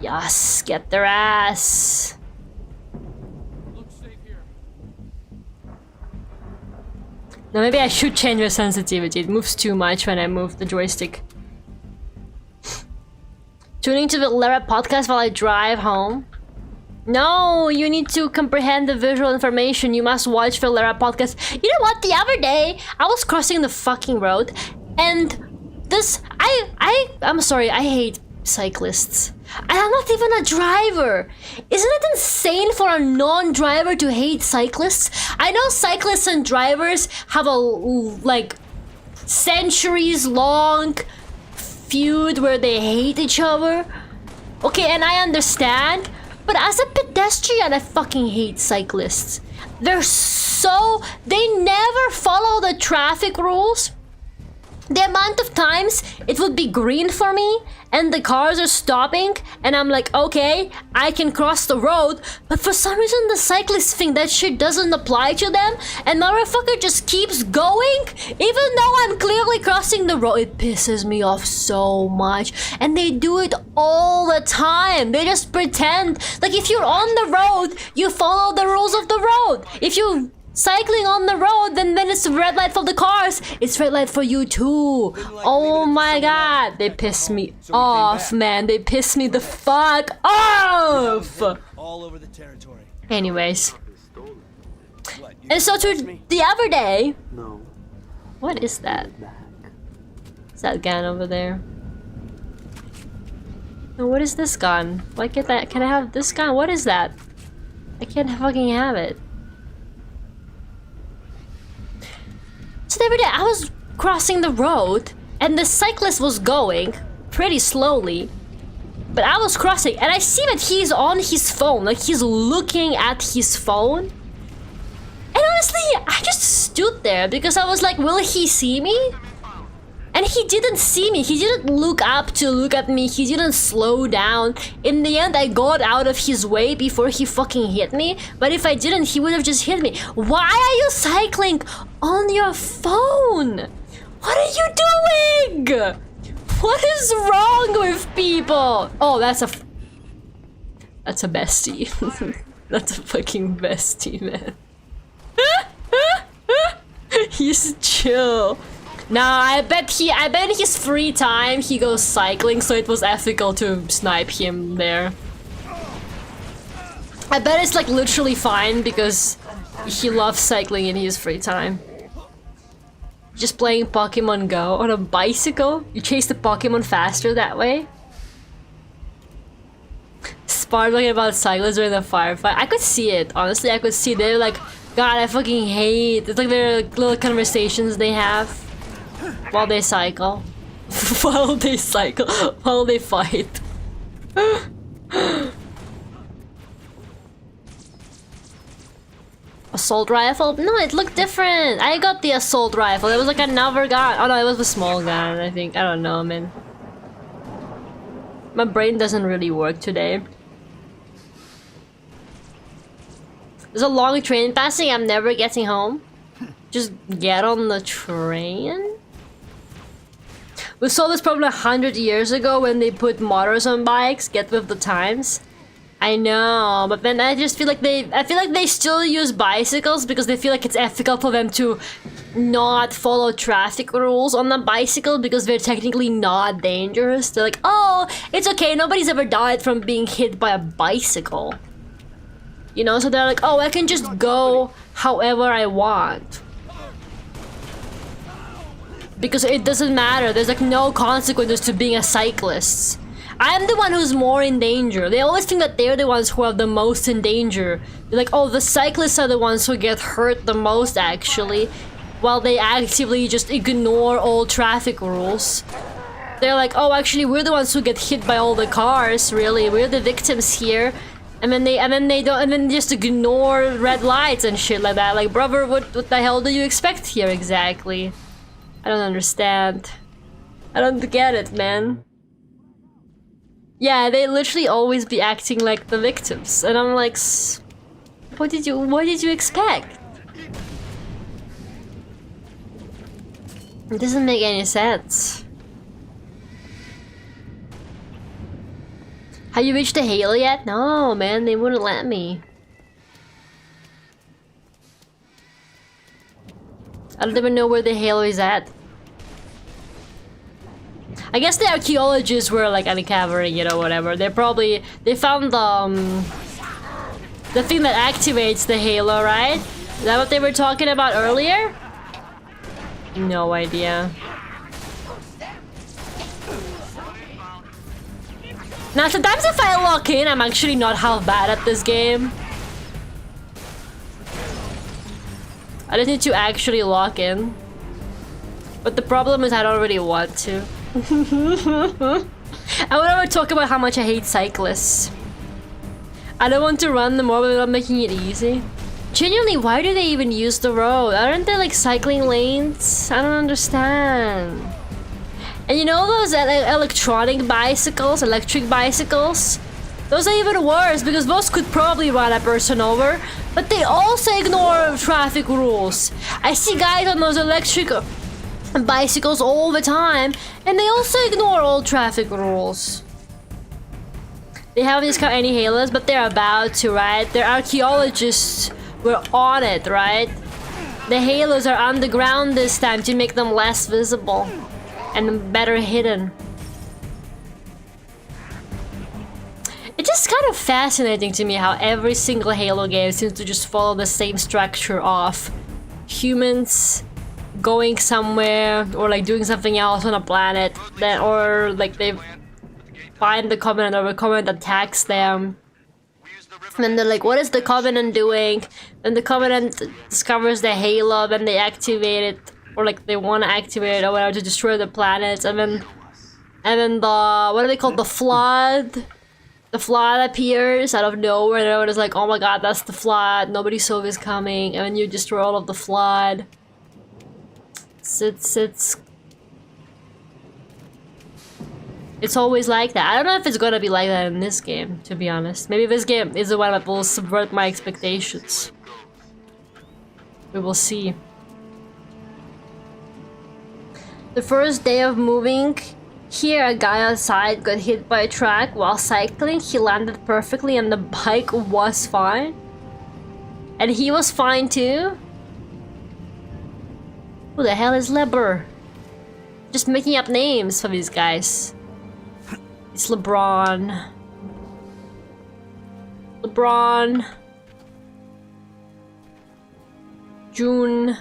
Yes, get their ass. Now maybe I should change my sensitivity. It moves too much when I move the joystick. Tuning to the Lara podcast while I drive home. No, you need to comprehend the visual information. You must watch the Lara podcast. You know what? The other day, I was crossing the fucking road, and this I'm sorry. I hate cyclists. And I'm not even a driver. Isn't it insane for a non-driver to hate cyclists? I know cyclists and drivers have a like centuries-long feud where they hate each other. Okay, and I understand. But as a pedestrian, I fucking hate cyclists. They never follow the traffic rules. The amount of times it would be green for me and the cars are stopping and I'm like, okay, I can cross the road, but for some reason the cyclists think that shit doesn't apply to them and motherfucker just keeps going even though I'm clearly crossing the road. It pisses me off so much, and they do it all the time. They just pretend like if you're on the road, you follow the rules of the road. If you cycling on the road, then it's red light for the cars, it's red light for you too. Oh my god, they piss me off, man. They piss me the fuck off. All over the territory. Anyways, and so to the other day. No. What is that? Is that gun over there? No, what is this gun? Why can't that? Can I have this gun? What is that? I can't fucking have it. So the other day, I was crossing the road, and the cyclist was going pretty slowly, but I was crossing, and I see that he's on his phone, like he's looking at his phone. And honestly, I just stood there because I was like, will he see me? And he didn't see me. He didn't look up to look at me. He didn't slow down. In the end, I got out of his way before he fucking hit me. But if I didn't, he would have just hit me. Why are you cycling on your phone? What are you doing? What is wrong with people? Oh, that's a bestie. That's a fucking bestie, man. He's chill. Nah, I bet in his free time he goes cycling, so it was ethical to snipe him there. I bet it's like literally fine because he loves cycling in his free time. Just playing Pokemon Go on a bicycle? You chase the Pokemon faster that way? Sparkling about cyclists during the firefight. I could see it, honestly, I could see they're like, God, I fucking hate. It's like their little conversations they have. While they cycle. While they cycle. While they fight. Assault rifle? No, it looked different. I got the assault rifle. It was like another gun. Oh no, it was a small gun, I think. I don't know, man. My brain doesn't really work today. There's a long train passing. I'm never getting home. Just get on the train? We saw this probably 100 years ago when they put motors on bikes. Get with the times. I know, but then I just feel like they still use bicycles because they feel like it's ethical for them to not follow traffic rules on the bicycle because they're technically not dangerous. They're like, oh, it's okay, nobody's ever died from being hit by a bicycle. You know, so they're like, oh, I can just go however I want. Because it doesn't matter, there's like no consequences to being a cyclist. I'm the one who's more in danger. They always think that they're the ones who are the most in danger. They're like, oh, the cyclists are the ones who get hurt the most actually, while they actively just ignore all traffic rules. They're like, oh, actually we're the ones who get hit by all the cars, really. We're the victims here. And then they just ignore red lights and shit like that. Like, brother, what the hell do you expect here exactly? I don't understand. I don't get it, man. Yeah, they literally always be acting like the victims, and I'm like, what did you expect? It doesn't make any sense. Have you reached the Halo yet? No, man, they wouldn't let me. I don't even know where the Halo is at. I guess the archaeologists were like uncovering, you know, whatever. They found the thing that activates the Halo, right? Is that what they were talking about earlier? No idea. Now, sometimes if I lock in, I'm actually not half bad at this game. I just need to actually lock in. But the problem is I don't really want to. I would ever talk about how much I hate cyclists. I don't want to run them over without making it easy. Genuinely, why do they even use the road? Aren't there like cycling lanes? I don't understand. And you know those electric bicycles? Those are even worse because those could probably run a person over, but they also ignore traffic rules. I see guys on those electric bicycles all the time, and they also ignore all traffic rules. They haven't discovered any halos, but they're about to, right? Their archaeologists were on it, right? The halos are underground this time to make them less visible and better hidden. It's just kind of fascinating to me how every single Halo game seems to just follow the same structure of humans going somewhere or like doing something else on a planet, then or like they find the Covenant or the Covenant attacks them. And then they're like, what is the Covenant doing? Then the Covenant discovers the Halo, then they activate it, or like they want to activate it or whatever to destroy the planets, and then the, what are they called, the Flood? The Flood appears out of nowhere and everyone is like, oh my god, that's the Flood, nobody saw this coming, and then you destroy all of the Flood. It's always like that. I don't know if it's gonna be like that in this game, to be honest. Maybe this game is the one that will subvert my expectations. We will see. The first day of moving here, a guy outside got hit by a truck while cycling. He landed perfectly and the bike was fine. And he was fine too? Who the hell is Leber? Just making up names for these guys. It's LeBron. LeBron. June.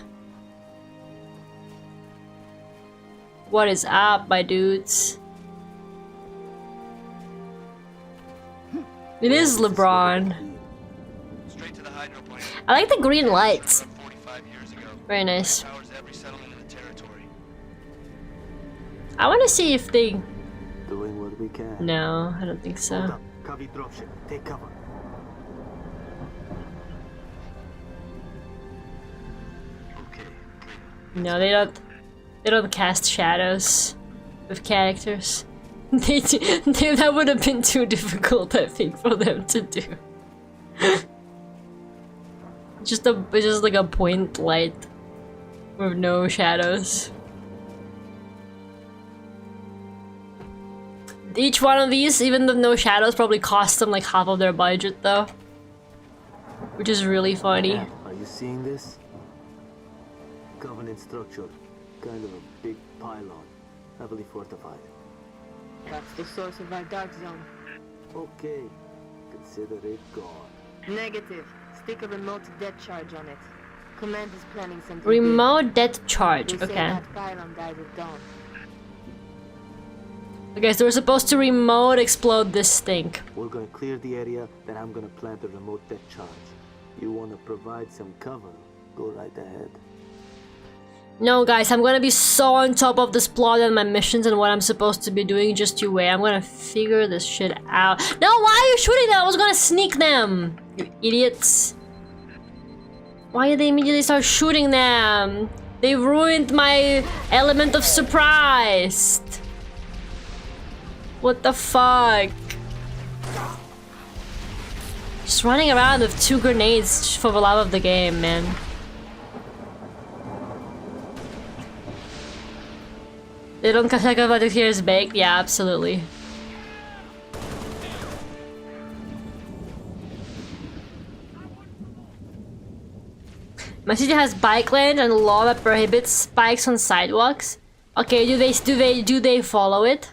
What is up, my dudes? It is LeBron. I like the green lights. Very nice. I want to see if they... Doing what we can. No, I don't think so. Copy dropship. Take cover. No, they don't cast shadows with characters. That would have been too difficult, I think, for them to do. just like a point light with no shadows. Each one of these, even with no shadows, probably cost them like half of their budget though. Which is really funny. Yeah, are you seeing this? Covenant structure. Kind of a big pylon. Heavily fortified. That's the source of our dark zone. Okay. Consider it gone. Negative. Stick a remote dead charge on it. Command is planning something. Remote dead charge, They say okay. that pylon died at dawn. Okay, so we're supposed to remote explode this thing. We're gonna clear the area, then I'm gonna plant a remote dead charge. You wanna provide some cover? Go right ahead. No, guys, I'm gonna be so on top of this plot and my missions and what I'm supposed to be doing. Just you wait. I'm gonna figure this shit out. No, why are you shooting them? I was gonna sneak them. You idiots. Why did they immediately start shooting them? They ruined my element of surprise. What the fuck? just running around with 2 grenades for the love of the game, man. They don't check out what here is baked? Yeah, absolutely. My city has bike lanes and a law that prohibits bikes on sidewalks. Okay, do they follow it?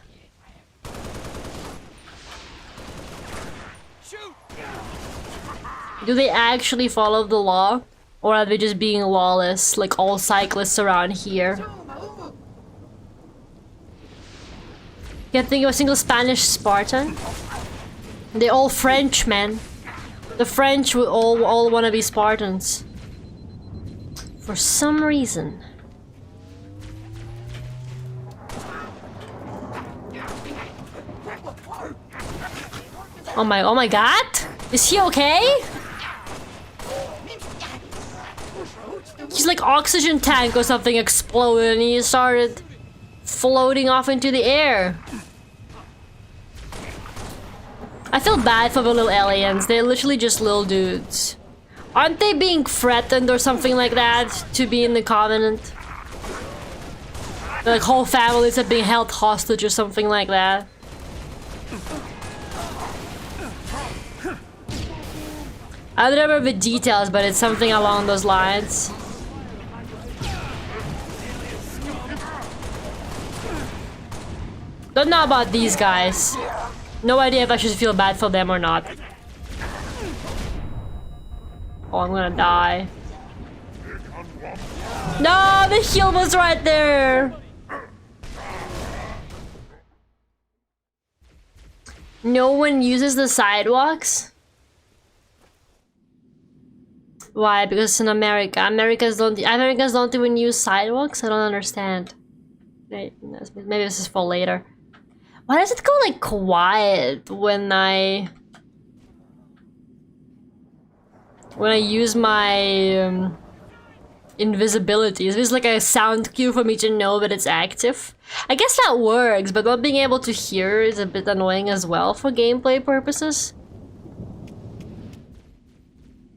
Do they actually follow the law? Or are they just being lawless, like all cyclists around here? Can't think of a single Spanish Spartan. They're all French, man. The French would all want to be Spartans. For some reason. Oh my god? Is he okay? He's like oxygen tank or something exploded and he started floating off into the air. I feel bad for the little aliens. They're literally just little dudes. Aren't they being threatened or something like that to be in the Covenant? Like whole families are being held hostage or something like that. I don't remember the details, but it's something along those lines. Don't know about these guys. No idea if I should feel bad for them or not. Oh, I'm gonna die. No, the heal was right there. No one uses the sidewalks? Why? Because in America, Americans don't even use sidewalks? I don't understand. Maybe this is for later. Why does it go like quiet when I use my invisibility? Is this like a sound cue for me to know that it's active? I guess that works, but not being able to hear is a bit annoying as well for gameplay purposes.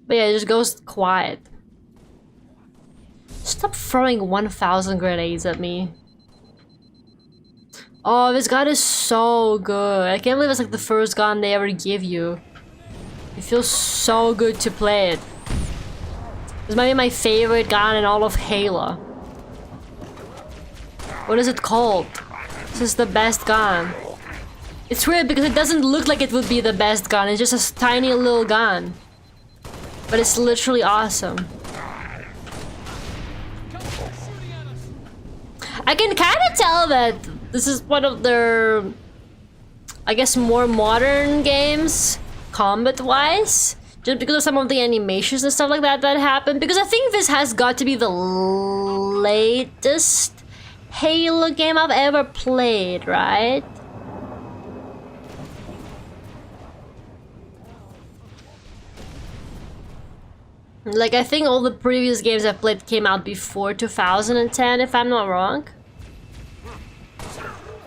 But yeah, it just goes quiet. Stop throwing 1,000 grenades at me. Oh, this gun is so good. I can't believe it's like the first gun they ever give you. It feels so good to play it. This might be my favorite gun in all of Halo. What is it called? This is the best gun. It's weird because it doesn't look like it would be the best gun. It's just a tiny little gun. But it's literally awesome. I can kind of tell that this is one of their, I guess, more modern games, combat-wise. Just because of some of the animations and stuff like that that happen. Because I think this has got to be the latest Halo game I've ever played, right? Like, I think all the previous games I've played came out before 2010, if I'm not wrong.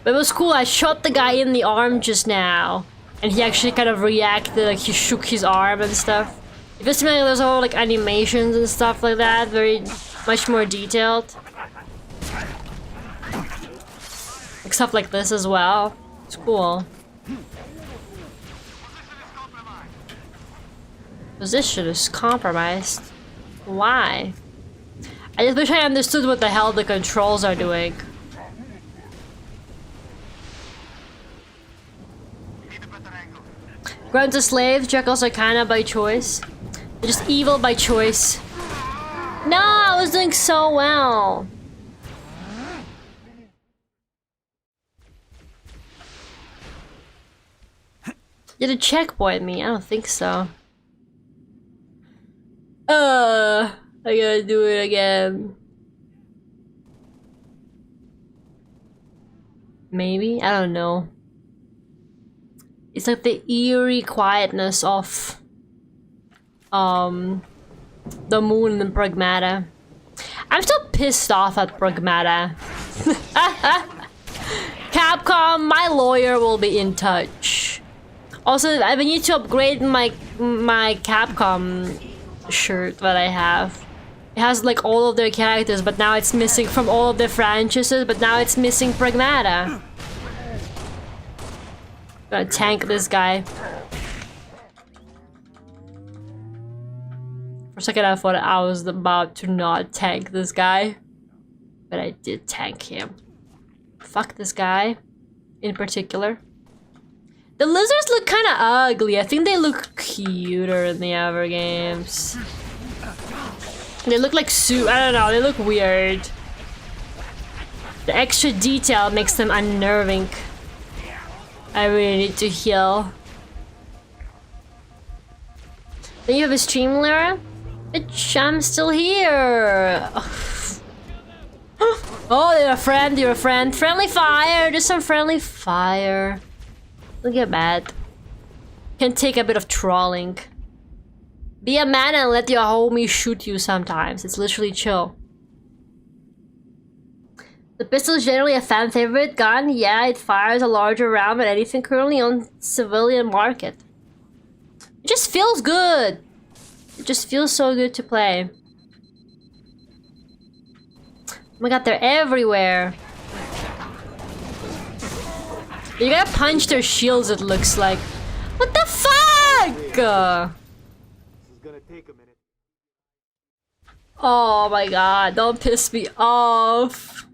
But it was cool, I shot the guy in the arm just now. And he actually kind of reacted, like he shook his arm and stuff. It feels to me like there's all like animations and stuff like that, very much more detailed. Like stuff like this as well. It's cool. Position is compromised. Why? I just wish I understood what the hell the controls are doing. Grunts are slaves, jackals are kinda by choice. They're just evil by choice. No, I was doing so well. Did it checkpoint me? I don't think so. I gotta do it again. Maybe? I don't know. It's like the eerie quietness of the moon in Pragmata. I'm still pissed off at Pragmata. Capcom, my lawyer will be in touch. Also, I need to upgrade my Capcom shirt that I have. It has like all of their characters, but now it's missing from all of their franchises, but now it's missing Pragmata. Gonna tank this guy. For a second I thought I was about to not tank this guy. But I did tank him. Fuck this guy. In particular. The lizards look kinda ugly. I think they look cuter in the other games. They look like I don't know, they look weird. The extra detail makes them unnerving. I really need to heal. Then you have a stream, Lara? Bitch, I'm still here. Oh, you're a friend, you're a friend. Friendly fire, there's some friendly fire. Don't get mad. Can take a bit of trolling. Be a man and let your homie shoot you sometimes. It's literally chill. The pistol is generally a fan favorite gun. Yeah, it fires a larger round than anything currently on civilian market. It just feels good. It just feels so good to play. Oh my god, they're everywhere. You gotta punch their shields, it looks like. What the fuck? This is gonna take a minute. Oh my god, don't piss me off.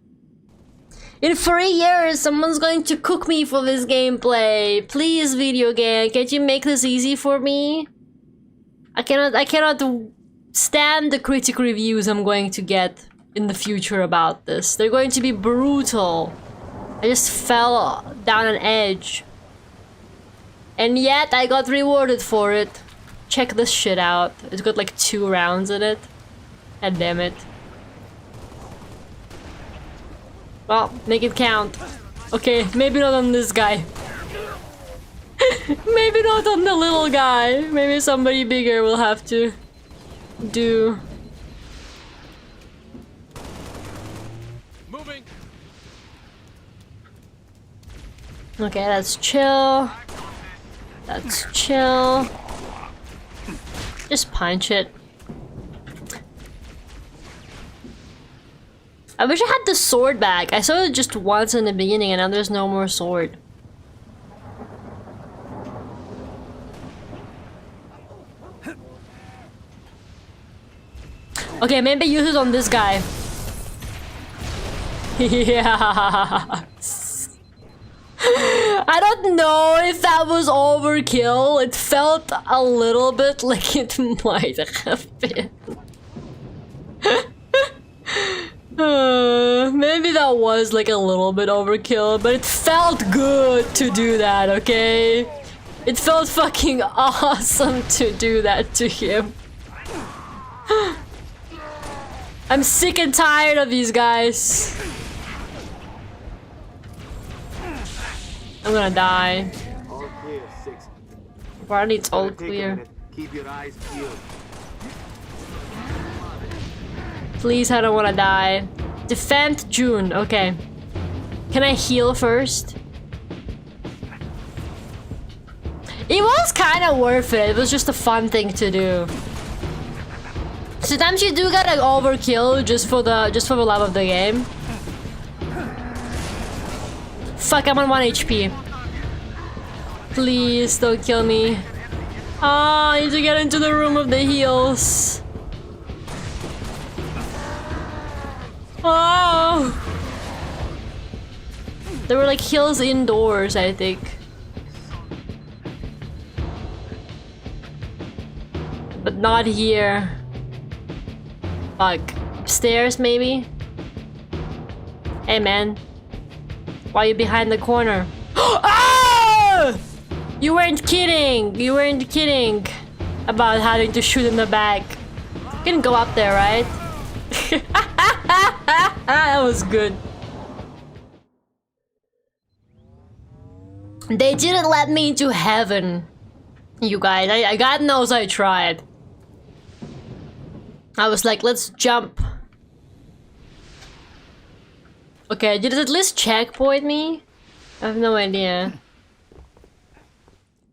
In 3 years, someone's going to cook me for this gameplay. Please, video game, can't you make this easy for me? I cannot stand the critic reviews I'm going to get in the future about this. They're going to be brutal. I just fell down an edge. And yet, I got rewarded for it. Check this shit out. It's got like 2 rounds in it. God damn it. Well, make it count. Okay, maybe not on this guy. Maybe not on the little guy. Maybe somebody bigger will have to do. Moving. Okay, that's chill. That's chill. Just punch it. I wish I had the sword back. I saw it just once in the beginning and now there's no more sword. Okay, maybe use it on this guy. Yeah. I don't know if that was overkill. It felt a little bit like it might have been. Maybe that was like a little bit overkill, but it felt good to do that, okay? It felt fucking awesome to do that to him. I'm sick and tired of these guys. I'm gonna die. All clear, 6. Apparently it's all clear. Keep your eyes peeled. Please, I don't wanna die. Defend June, okay. Can I heal first? It was kinda worth it. It was just a fun thing to do. Sometimes you do gotta overkill just for the love of the game. Fuck, I'm on 1 HP. Please don't kill me. Ah, I need to get into the room of the heals. Oh! There were like heals indoors, I think. But not here. Fuck. Upstairs, maybe? Hey, man. Why are you behind the corner? Ah! You weren't kidding! You weren't kidding about having to shoot in the back. You can go up there, right? That was good. They didn't let me into heaven, you guys. God knows I tried. I was like, let's jump. Okay, did it at least checkpoint me? I have no idea.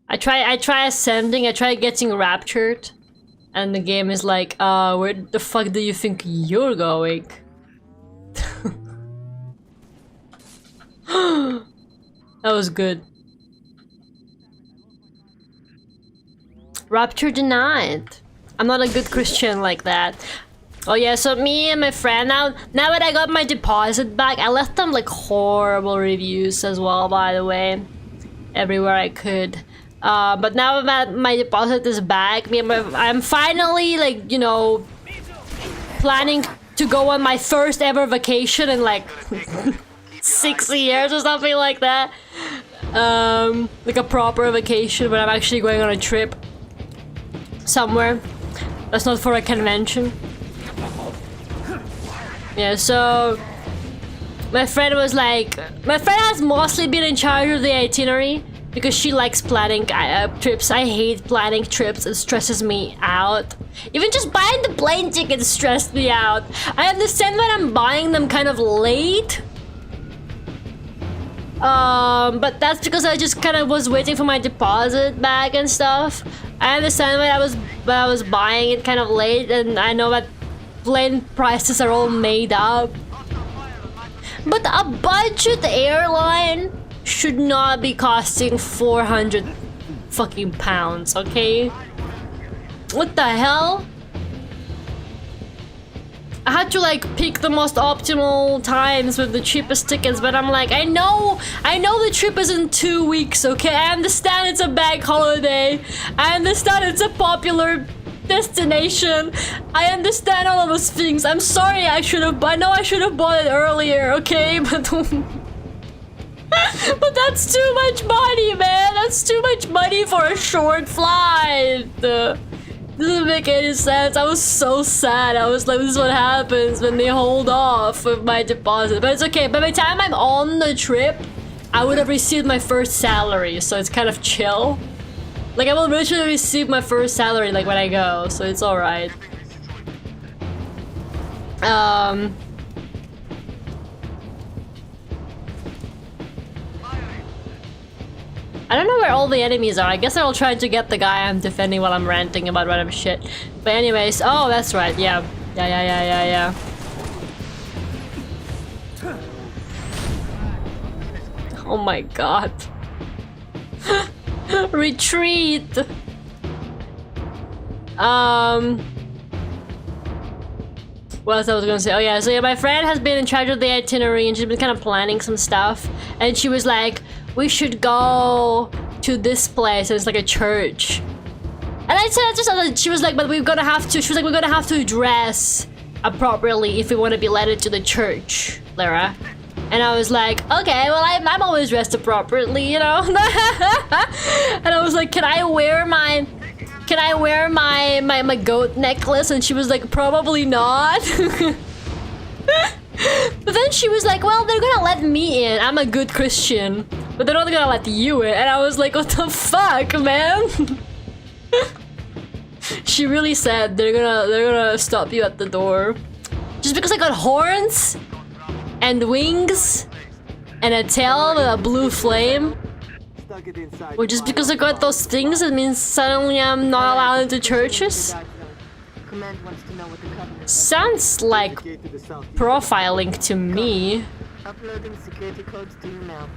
I try ascending, I try getting raptured, and the game is like, where the fuck do you think you're going? That was good. Rapture denied. I'm not a good Christian like that. Oh yeah, so me and my friend, now that I got my deposit back, I left them like horrible reviews as well, by the way, everywhere I could. But now that my deposit is back, I'm finally, like, you know, planning to go on my first ever vacation in like 6 years or something like that. Like a proper vacation where I'm actually going on a trip somewhere that's not for a convention. Yeah, so my friend was like, my friend has mostly been in charge of the itinerary because she likes planning trips. I hate planning trips, it stresses me out. Even just buying the plane tickets stressed me out. I understand that I'm buying them kind of late, but that's because I just kind of was waiting for my deposit back and stuff. I understand that I was buying it kind of late, and I know that plane prices are all made up. But a budget airline should not be costing 400 fucking pounds, okay? What the hell? I had to like pick the most optimal times with the cheapest tickets, but I'm like, I know the trip is in 2 weeks, okay? I understand it's a bank holiday. I understand it's a popular destination. I understand all of those things. I'm sorry, I know I should have bought it earlier, okay? But but that's too much money, man. That's too much money for a short flight. Doesn't make any sense. I was so sad. I was like, this is what happens when they hold off with my deposit. But it's okay. By the time I'm on the trip, I would have received my first salary, so it's kind of chill. Like, I will literally receive my first salary like when I go, so it's alright. I don't know where all the enemies are. I guess they're all trying to get the guy I'm defending while I'm ranting about random shit. But anyways, oh, that's right, yeah. Yeah. Oh my god. Retreat! What else I was gonna say? Oh yeah, so yeah, my friend has been in charge of the itinerary and she's been kind of planning some stuff. And she was like, we should go to this place, and it's like a church. And I said, she was like, but we're gonna have to, she was like, we're gonna have to dress appropriately if we want to be led into the church, Lara. And I was like, okay, well, I'm always dressed appropriately, you know? And I was like, can I wear my goat necklace? And she was like, probably not. But then she was like, well, they're gonna let me in. I'm a good Christian. But they're not gonna let you in. And I was like, what the fuck, man? She really said they're gonna stop you at the door. Just because I got horns and wings and a tail with a blue flame. Or just because I got those things, it means suddenly I'm not allowed into churches? Sounds like profiling to me. Uploading security codes to you now.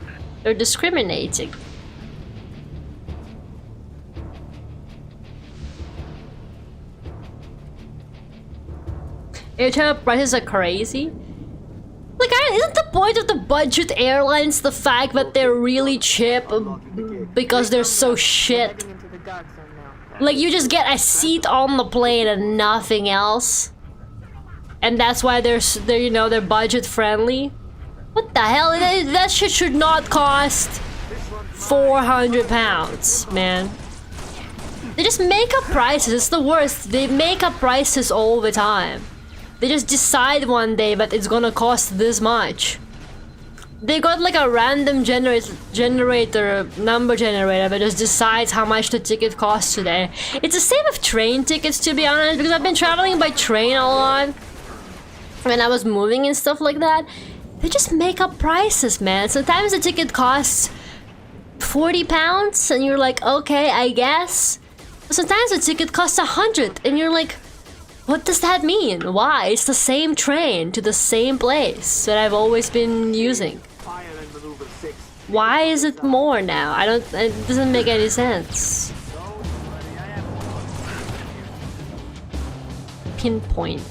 They're discriminating. Air travel prices are crazy. Like, isn't the point of the budget airlines the fact that they're really cheap because they're so shit? Like, you just get a seat on the plane and nothing else, and that's why they're you know, they're budget friendly. What the hell? That shit should not cost 400 pounds, man. They just make up prices. It's the worst. They make up prices all the time. They just decide one day that it's gonna cost this much. They got like a random number generator that just decides how much the ticket costs today. It's the same with train tickets, to be honest, because I've been traveling by train a lot when I was moving and stuff like that. They just make up prices, man. Sometimes the ticket costs 40 pounds, and you're like, okay, I guess. But sometimes a ticket costs 100, and you're like, what does that mean? Why? It's the same train to the same place that I've always been using. Why is it more now? I don't. It doesn't make any sense. Pinpoint.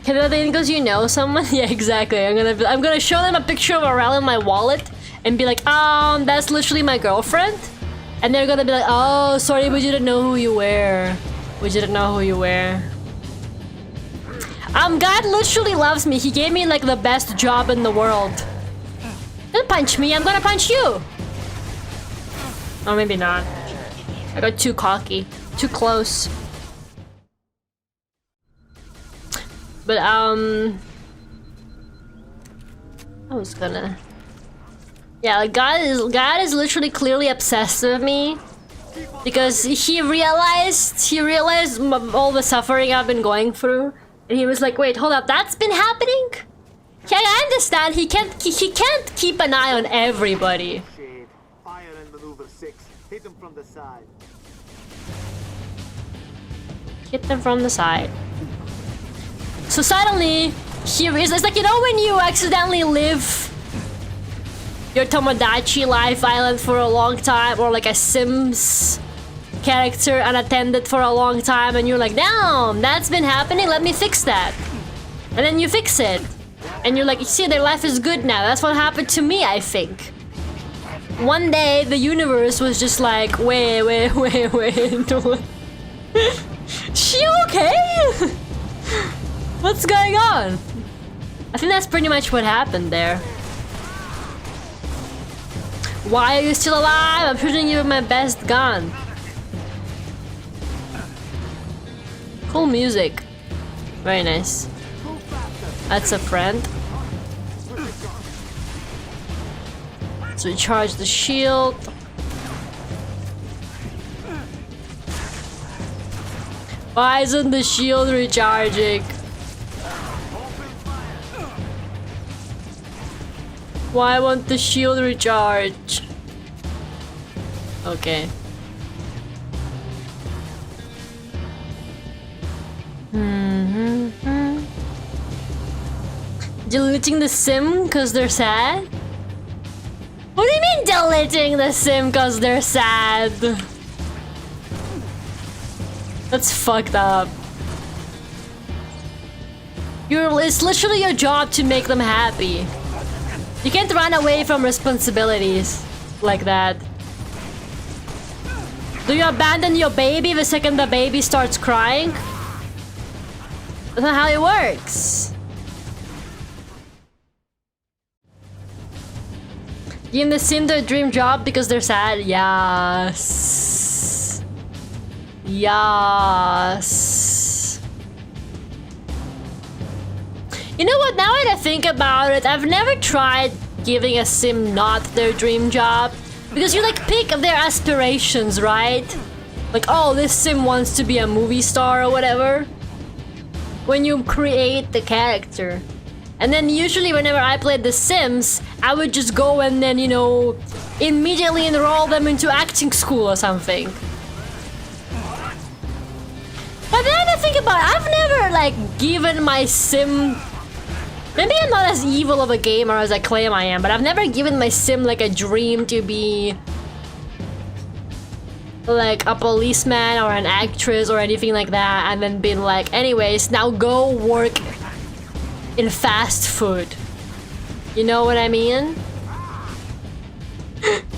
Can I think because you know someone? Yeah, exactly. I'm gonna show them a picture of Aurel in my wallet and be like, that's literally my girlfriend. And they're gonna be like, oh, sorry, we didn't know who you were. We didn't know who you were. God literally loves me. He gave me like the best job in the world. Don't punch me, I'm gonna punch you. Or maybe not. I got too cocky, too close. But I was gonna, yeah, like God is literally clearly obsessed with me because he realized all the suffering I've been going through, and he was like, wait, hold up, that's been happening? Yeah, I understand. He can't keep an eye on everybody. Fire and maneuver 6. Hit them from the side. Hit them from the side. So suddenly, it's like, you know when you accidentally live your Tomodachi Life Island for a long time, or like a Sims character unattended for a long time, and you're like, damn, that's been happening, let me fix that. And then you fix it. And you're like, you see, their life is good now. That's what happened to me, I think. One day, the universe was just like, wait. She okay? What's going on? I think that's pretty much what happened there. Why are you still alive? I'm shooting you with my best gun. Cool music. Very nice. That's a friend. Let's recharge the shield. Why isn't the shield recharging? Why won't the shield recharge? Okay. Deleting the sim cause they're sad? What do you mean deleting the sim cause they're sad? That's fucked up. It's literally your job to make them happy. You can't run away from responsibilities like that. Do you abandon your baby the second the baby starts crying? That's not how it works. Give the sim their dream job because they're sad? Yes. Yes. You know what, now that I think about it, I've never tried giving a sim not their dream job. Because you like pick their aspirations, right? Like, oh, this sim wants to be a movie star or whatever. When you create the character. And then usually whenever I played The Sims, I would just go and then, you know, immediately enroll them into acting school or something. But then I think about it, I've never like given my sim... Maybe I'm not as evil of a gamer as I claim I am, but I've never given my sim like a dream to be like a policeman or an actress or anything like that, and then been like, anyways, now go work in fast food. You know what I mean?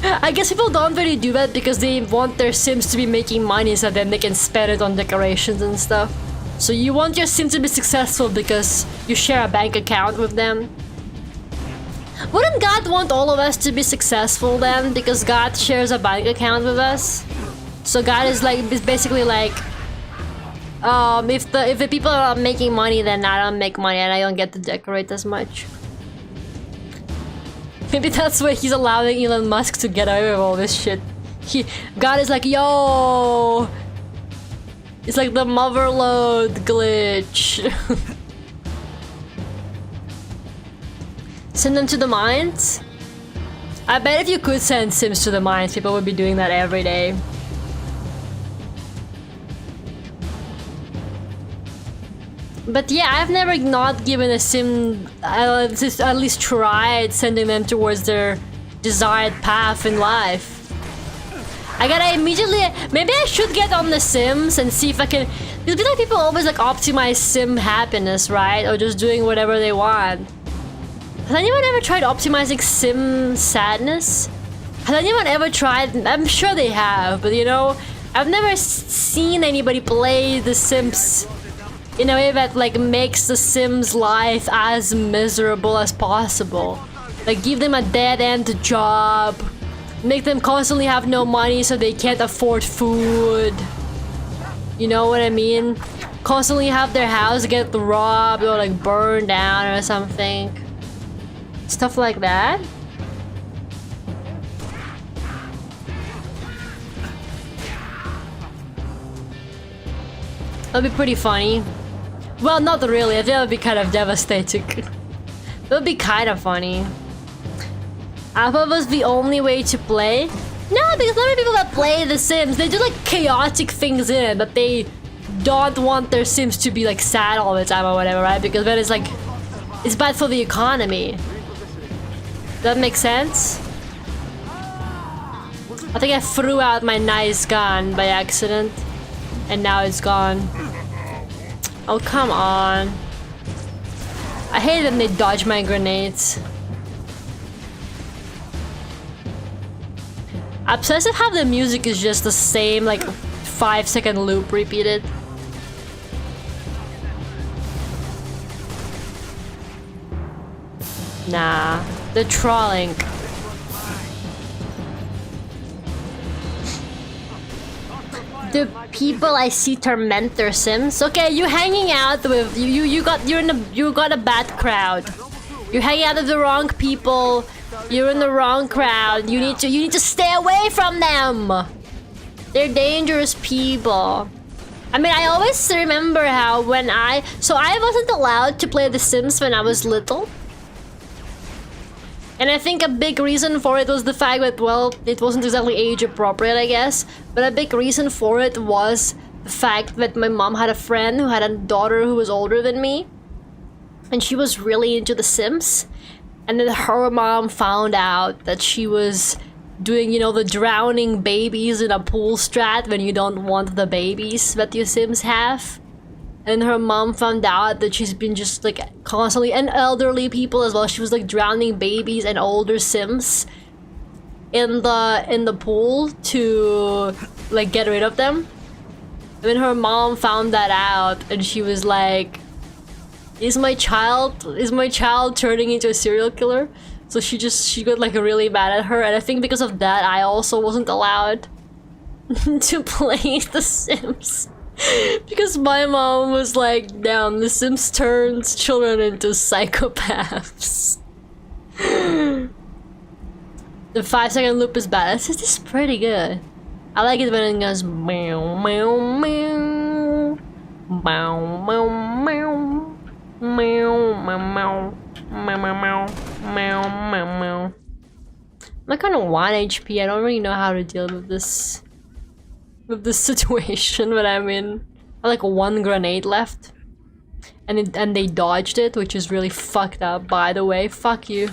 I guess people don't really do that because they want their sims to be making money so then they can spend it on decorations and stuff. So you want your sim to be successful because you share a bank account with them. Wouldn't God want all of us to be successful then? Because God shares a bank account with us. So God is like, is basically like, if the people are making money, then I don't make money and I don't get to decorate as much. Maybe that's why he's allowing Elon Musk to get away with all this shit. God is like, yo, it's like the motherload glitch. Send them to the mines? I bet if you could send Sims to the mines, people would be doing that every day. But yeah, I've never not given a Sim, at least tried sending them towards their desired path in life. I gotta immediately, maybe I should get on the Sims and see if I can, because like people always like optimize Sim happiness, right? Or just doing whatever they want. Has anyone ever tried optimizing Sim sadness? Has anyone ever tried? I'm sure they have, but you know, I've never seen anybody play The Sims in a way that like makes the Sims life as miserable as possible. Like give them a dead-end job, make them constantly have no money so they can't afford food. You know what I mean? Constantly have their house get robbed or like burned down or something. Stuff like that. That'd be pretty funny. Well, not really. I think that would be kind of devastating. That would be kind of funny. I thought it was the only way to play. No, because a lot of people that play The Sims, they do like chaotic things in it, but they don't want their Sims to be like sad all the time or whatever, right? Because then it's like, it's bad for the economy. That makes sense? I think I threw out my nice gun by accident, and now it's gone. Oh, come on. I hate when they dodge my grenades. Obsessive how the music is just the same, like 5-second loop repeated. Nah, they're trolling. The people I see torment their Sims. Okay, you hanging out with you got a bad crowd. You're hanging out with the wrong people. You're in the wrong crowd. You need to stay away from them. They're dangerous people. I mean, I always remember how when I wasn't allowed to play The Sims when I was little. And I think a big reason for it was the fact that, well, it wasn't exactly age appropriate, I guess. But a big reason for it was the fact that my mom had a friend who had a daughter who was older than me. And she was really into The Sims. And then her mom found out that she was doing, you know, the drowning babies in a pool strat when you don't want the babies that your Sims have. And her mom found out that she's been just like constantly, and elderly people as well, she was like drowning babies and older Sims in the pool to like get rid of them. And then her mom found that out and she was like, is my child turning into a serial killer? So she got like really mad at her, and I think because of that I also wasn't allowed to play The Sims. Because my mom was like, damn, The Sims turns children into psychopaths. The 5-second loop is bad. This is pretty good. I like it when it goes meow meow meow meow meow meow meow meow meow meow meow. I'm like on 1 HP. I don't really know how to deal with this situation, but I'm in like 1 grenade left, and they dodged it, which is really fucked up, by the way. Fuck you.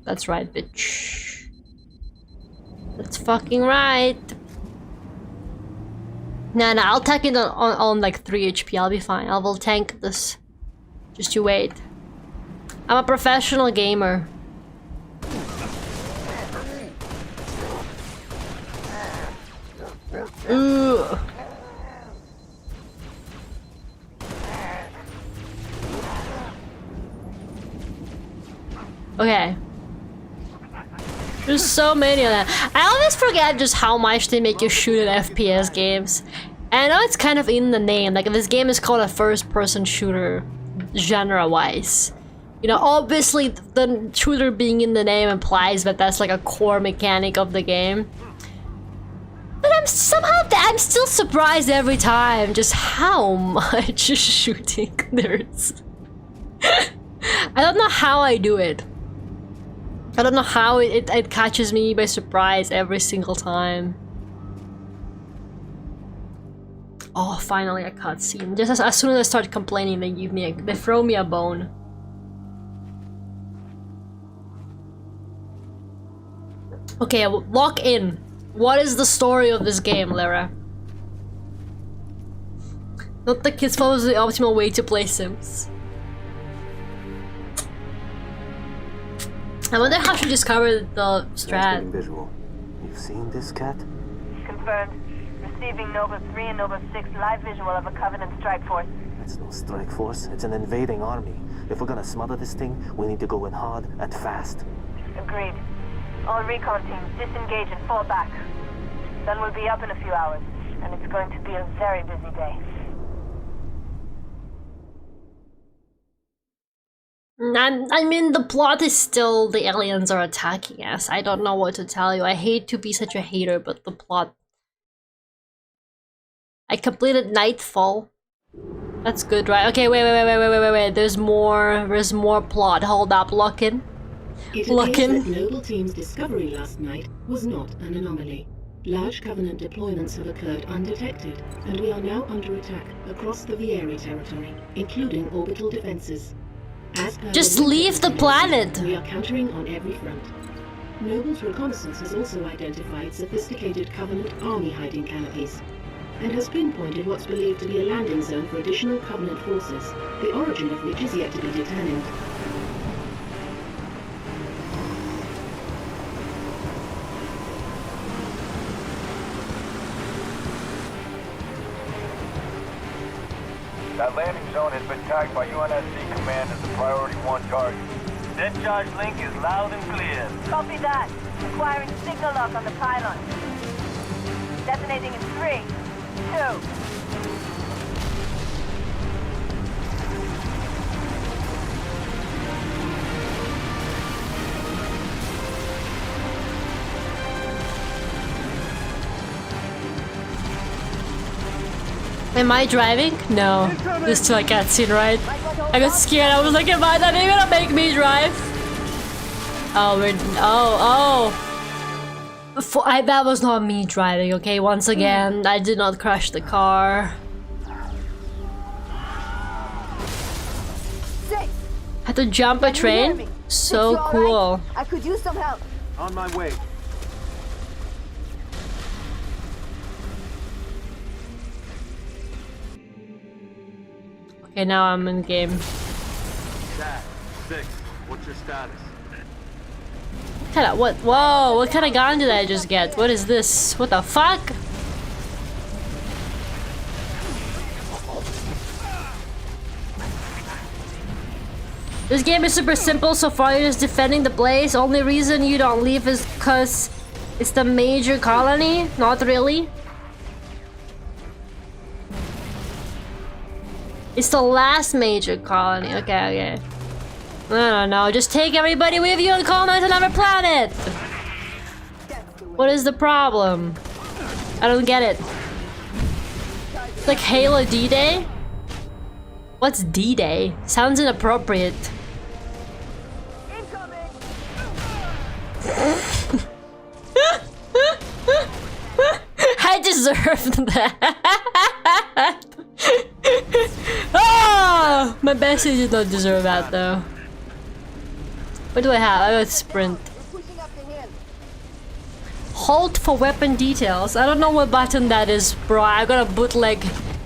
That's right, bitch. That's fucking right. Nah, I'll tank it on like 3 HP. I'll be fine. I will tank this. Just you wait. I'm a professional gamer. Ugh. Okay. There's so many of them. I always forget just how much they make you shoot in FPS games. And I know it's kind of in the name. Like, this game is called a first-person shooter, genre-wise. You know, obviously the shooter being in the name implies that that's like a core mechanic of the game. But I'm still surprised every time just how much shooting there is. I don't know how I do it. I don't know how it catches me by surprise every single time. Oh, finally a cutscene. Just as soon as I start complaining, they throw me a bone. Okay, lock in. What is the story of this game, Lara? Not the kids follows the optimal way to play Sims. I wonder how she discovered the strat. Visual. You've seen this, Cat? Confirmed. Receiving Nova 3 and Nova 6 live visual of a Covenant strike force. It's no strike force. It's an invading army. If we're gonna smother this thing, we need to go in hard and fast. Agreed. All recon teams disengage and fall back. Sun will be up in a few hours, and it's going to be a very busy day. I mean, the plot is still the aliens are attacking us. I don't know what to tell you. I hate to be such a hater, but the plot... I completed Nightfall. That's good, right? Okay, wait. There's more plot. Hold up, lock in. It appears that Noble Team's discovery last night was not an anomaly. Large Covenant deployments have occurred undetected, and we are now under attack across the Vieri territory, including orbital defenses. Just leave the planet! We are countering on every front. Noble's reconnaissance has also identified sophisticated Covenant army hiding canopies, and has pinpointed what's believed to be a landing zone for additional Covenant forces, the origin of which is yet to be determined. That landing zone has been tagged by UNSC Command as a priority 1 target. Discharge link is loud and clear. Copy that. Acquiring signal lock on the pylon. Detonating in 3, 2... Am I driving? No. This is like a cutscene, right? I got scared. I was like, am I not even gonna make me drive? Oh, that was not me driving, okay? Once again, I did not crash the car. Had to jump a train? So cool. I could use some help. On my way. Okay, now I'm in game. Jack, 6. What's your status? What? Whoa! What kind of gun did I just get? What is this? What the fuck? This game is super simple so far. You're just defending the place. Only reason you don't leave is because it's the major colony. Not really. It's the last major colony. Okay. No. Just take everybody with you and colonize another planet. What is the problem? I don't get it. It's like Halo D-Day? What's D-Day? Sounds inappropriate. I deserved that. Oh, my bestie did not deserve that though. What do I have? I got sprint. Hold for weapon details. I don't know what button that is, bro. I got a bootleg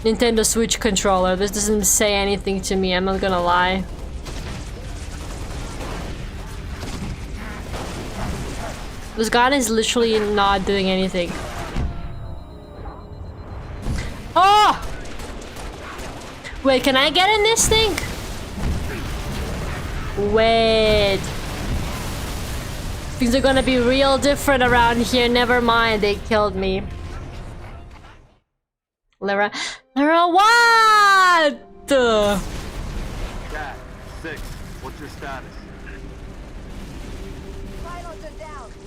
Nintendo Switch controller. This doesn't say anything to me, I'm not gonna lie. This gun is literally not doing anything. Oh! Wait, can I get in this thing? Wait. Things are gonna be real different around here. Never mind, they killed me. Lara, what? Jack, 6. What's your status?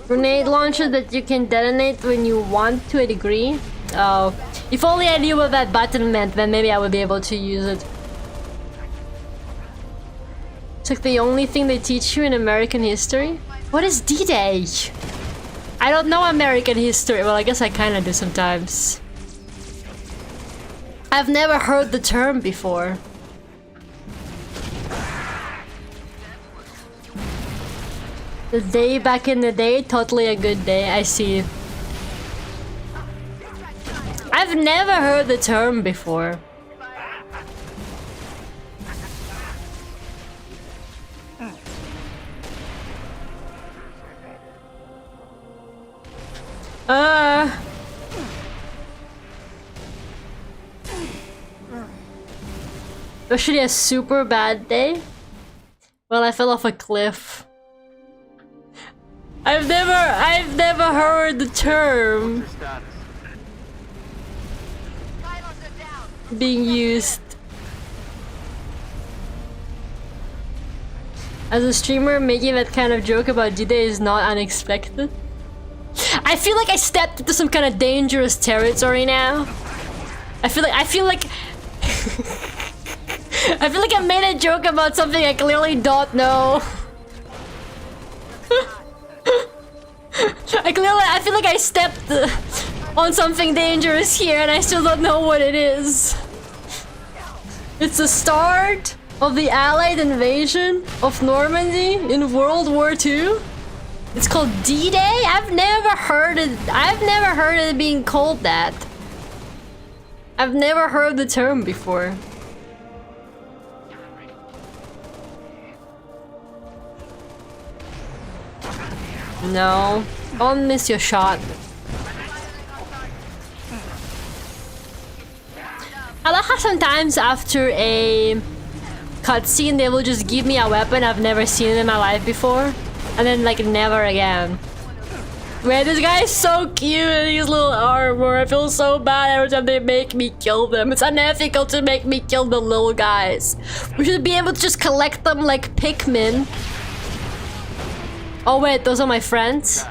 Grenade launcher that you can detonate when you want to a degree. Oh, if only I knew what that button meant, then maybe I would be able to use it. It's like the only thing they teach you in American history. What is D-Day? I don't know American history. Well, I guess I kind of do sometimes. I've never heard the term before. The day back in the day, totally a good day. I see. I've never heard the term before. Actually a super bad day? Well, I fell off a cliff. I've never heard the term being used. As a streamer, making that kind of joke about D-Day is not unexpected. I feel like I stepped into some kind of dangerous territory now. I feel like I feel like I made a joke about something I clearly don't know. I feel like I stepped on something dangerous here and I still don't know what it is. It's the start of the Allied invasion of Normandy in World War II. It's called D-Day? I've never heard it being called that. I've never heard the term before. No, don't miss your shot. I like how sometimes after a cutscene they will just give me a weapon I've never seen in my life before, and then like never again. Man, this guy is so cute in his little armor. I feel so bad every time they make me kill them. It's unethical to make me kill the little guys. We should be able to just collect them like Pikmin. Oh wait, those are my friends?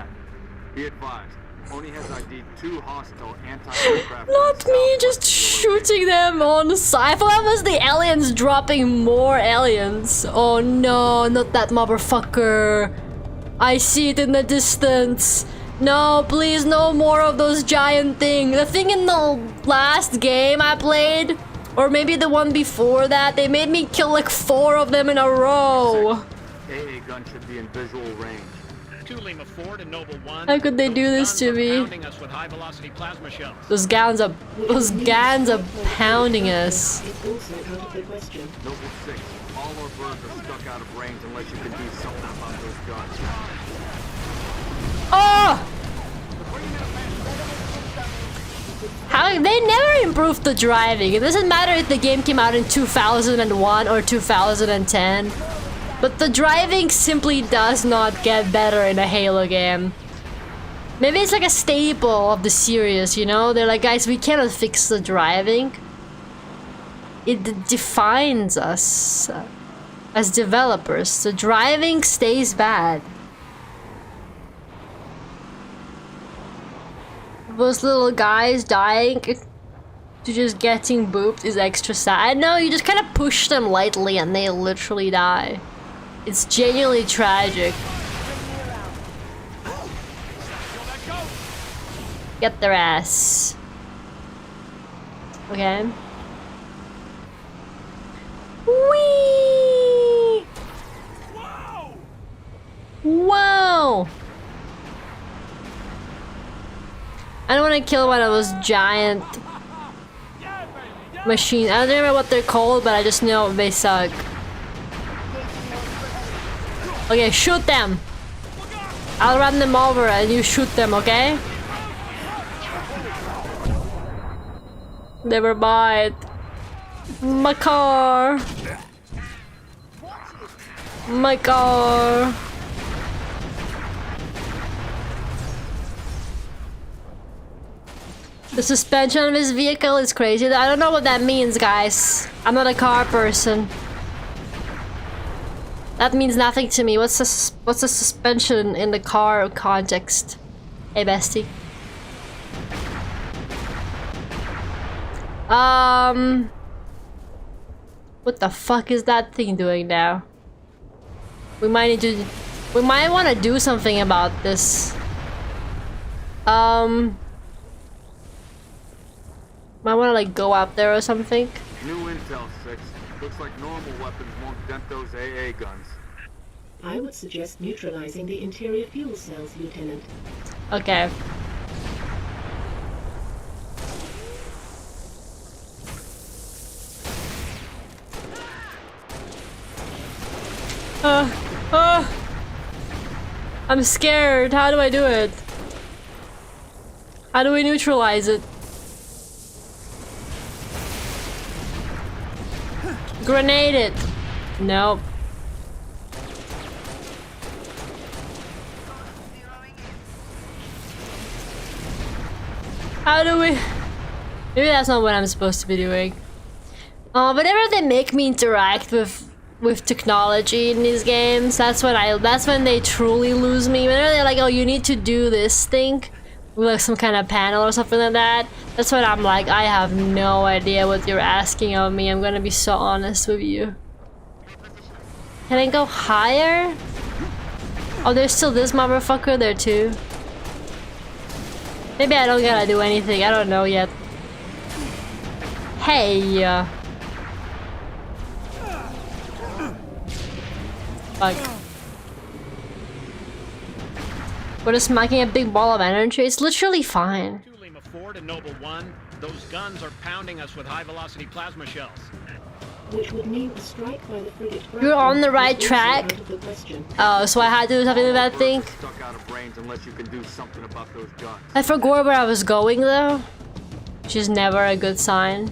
Be advised, Oni has ID'd 2 hostile anti-aircraft. Not me, just shooting them on the side. I thought that was the aliens dropping more aliens. Oh no, not that motherfucker. I see it in the distance. No, please, no more of those giant things. The thing in the last game I played, or maybe the one before that, they made me kill like 4 of them in a row. AA gun should be in visual range. How could they do this to me? Those gans are pounding us. Noble 6, all our birds are stuck out of range unless you can do something about those guns. Oh! How they never improved the driving. It doesn't matter if the game came out in 2001 or 2010. But the driving simply does not get better in a Halo game. Maybe it's like a staple of the series, you know? They're like, guys, we cannot fix the driving. It defines us as developers. The driving stays bad. Those little guys dying to just getting booped is extra sad. No, you just kind of push them lightly and they literally die. It's genuinely tragic. Get their ass. Okay. Whee! Whoa! I don't want to kill one of those giant machines. I don't remember what they're called, but I just know they suck. Okay, shoot them. I'll run them over and you shoot them, okay? Never mind. My car. My car. The suspension of this vehicle is crazy. I don't know what that means, guys. I'm not a car person. That means nothing to me. What's the suspension in the car context? Hey, bestie. What the fuck is that thing doing now? We might want to do something about this. Might want to like go out there or something. New intel, 6. Looks like normal weapons won't dent those AA guns. I would suggest neutralizing the interior fuel cells, Lieutenant. Okay. I'm scared. How do I do it? How do we neutralize it? Grenade it. Nope. How do we? Maybe that's not what I'm supposed to be doing. Whenever they make me interact with technology in these games, that's when they truly lose me. Whenever they're like, oh, you need to do this thing with like some kind of panel or something like that, that's when I'm like, I have no idea what you're asking of me. I'm gonna be so honest with you. Can I go higher? Oh, there's still this motherfucker there too. Maybe I don't gotta do anything. I don't know yet. Hey. Fuck. We're just smacking a big ball of energy. It's literally fine. Lima 4 to Noble 1. Those guns are pounding us with high-velocity plasma shells. Which would mean a strike by the frigate. You're on the right track. Oh, so I had to do something with that thing. Stuck out of brains unless you can do something about those guns. I forgot where I was going though, which is never a good sign.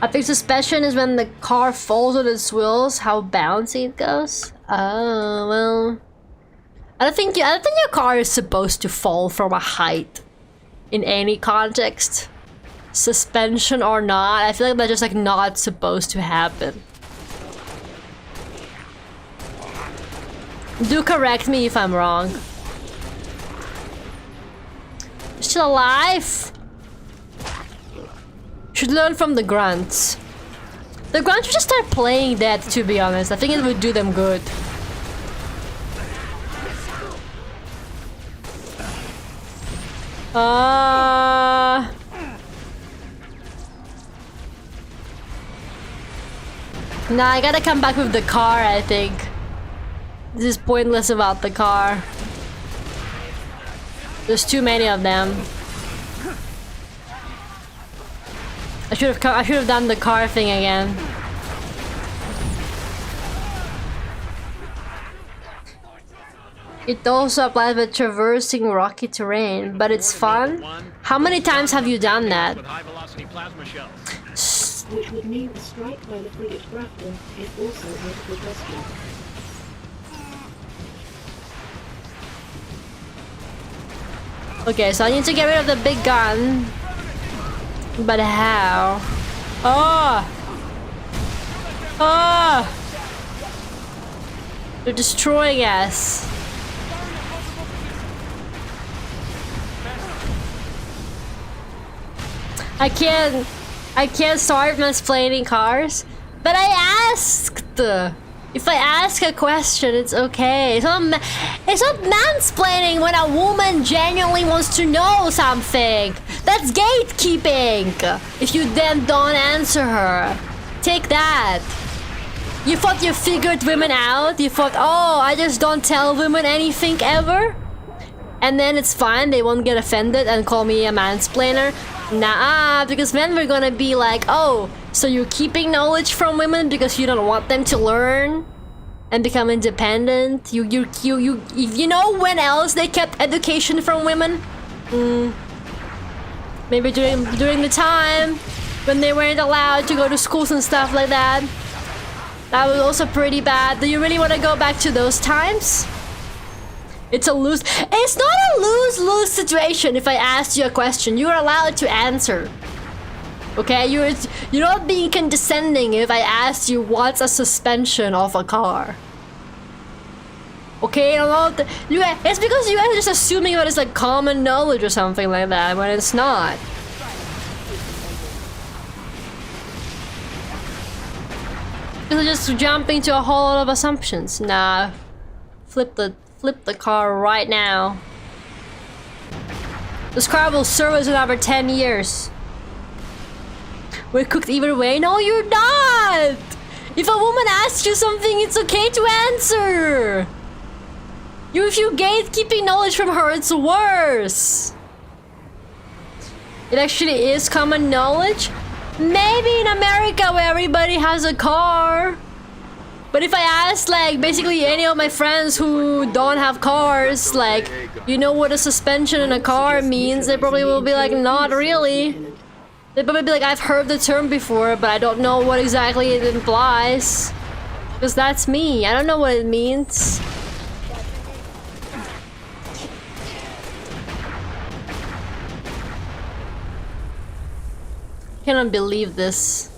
I think suspension is when the car falls on its wheels, how bouncy it goes. Oh well, I don't think your car is supposed to fall from a height in any context, suspension or not. I feel like that's just like not supposed to happen. Do correct me if I'm wrong. You're still alive? Should learn from the grunts. The grunts should just start playing that, to be honest. I think it would do them good. Nah, I gotta come back with the car, I think. This is pointless about the car. There's too many of them. I should have done the car thing again. It also applies with traversing rocky terrain, but it's fun. How many times have you done that? Which would mean a strike by the frigate Grafton is also out of the question. Okay, so I need to get rid of the big gun. But how? Oh! Oh! They're destroying us. I can't start mansplaining cars. But I asked! If I ask a question, it's okay. It's not mansplaining when a woman genuinely wants to know something. That's gatekeeping. If you then don't answer her, take that. You thought you figured women out? You thought, oh, I just don't tell women anything ever? And then it's fine, they won't get offended and call me a mansplainer? Nah, because then we're gonna be like, oh, so you're keeping knowledge from women because you don't want them to learn and become independent? You know when else they kept education from women? Maybe during the time when they weren't allowed to go to schools and stuff like that. That was also pretty bad. Do you really want to go back to those times? It's not a lose-lose situation. If I asked you a question, you're allowed to answer. Okay, you're not being condescending if I asked you what's a suspension of a car. Okay, it's because you guys are just assuming that it's like common knowledge or something like that when it's not. Because just jumping to a whole lot of assumptions. Nah. Flip the car right now. This car will serve us another 10 years. We're cooked either way. No, you're not! If a woman asks you something, it's okay to answer! If you gatekeeping knowledge from her, it's worse! It actually is common knowledge? Maybe in America where everybody has a car. But if I ask like basically any of my friends who don't have cars, like, you know what a suspension in a car means, they probably will be like, not really. They'd probably be like, I've heard the term before, but I don't know what exactly it implies. Because that's me, I don't know what it means. Cannot believe this.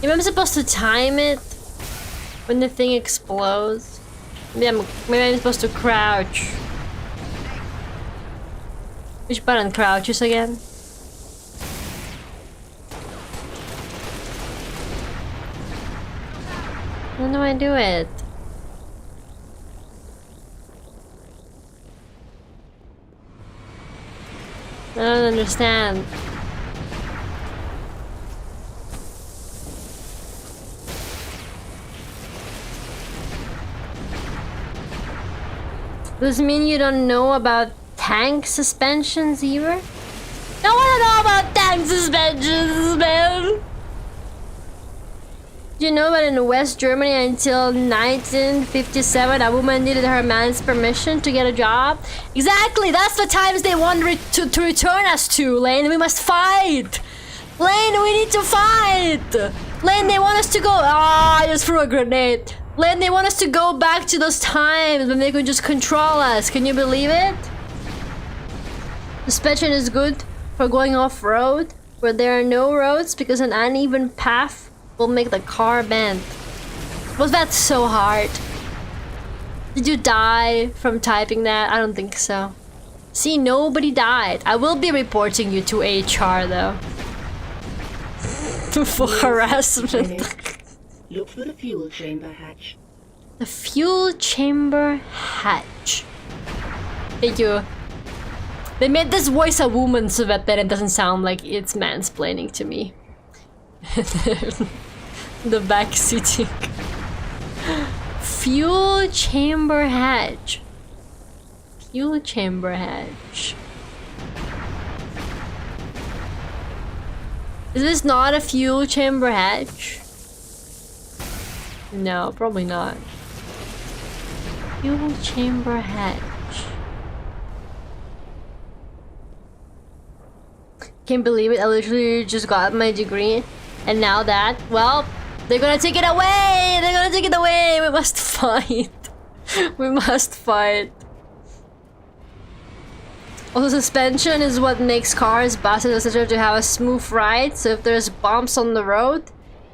Maybe I'm supposed to time it when the thing explodes. Maybe I'm supposed to crouch. Which button crouches again? When do I do it? I don't understand. Does this mean you don't know about tank suspensions either? No, I don't know about tank suspensions, man! Do you know that in West Germany until 1957 a woman needed her man's permission to get a job? Exactly! That's the times they want to return us to, Lane. We must fight! Lane, we need to fight! Lane, they want us to go... I just threw a grenade. Lane, they want us to go back to those times when they could just control us. Can you believe it? Suspension is good for going off-road where there are no roads because an uneven path will make the car bend. Was that so hard? Did you die from typing that? I don't think so. See, nobody died. I will be reporting you to HR though. For harassment. Look for the fuel chamber hatch. The fuel chamber hatch. Thank you. They made this voice a woman so that then it doesn't sound like it's mansplaining to me. The backseating. Fuel chamber hatch. Fuel chamber hatch. Is this not a fuel chamber hatch? No, probably not. Fuel chamber hatch. Can't believe it, I literally just got my degree. And now that, well, they're gonna take it away! They're gonna take it away! We must fight. We must fight. Also, suspension is what makes cars, buses, etc. to have a smooth ride. So if there's bumps on the road,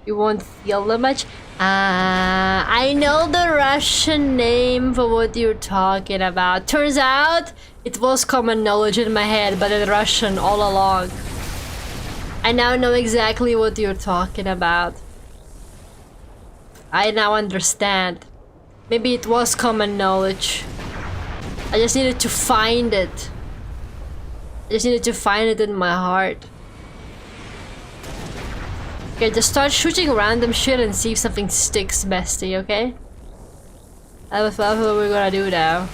you won't feel them much. I know the Russian name for what you're talking about. Turns out, it was common knowledge in my head, but in Russian all along. I now know exactly what you're talking about. I now understand. Maybe it was common knowledge. I just needed to find it. I just needed to find it in my heart. Okay, just start shooting random shit and see if something sticks, bestie, okay? That's what we're gonna do now.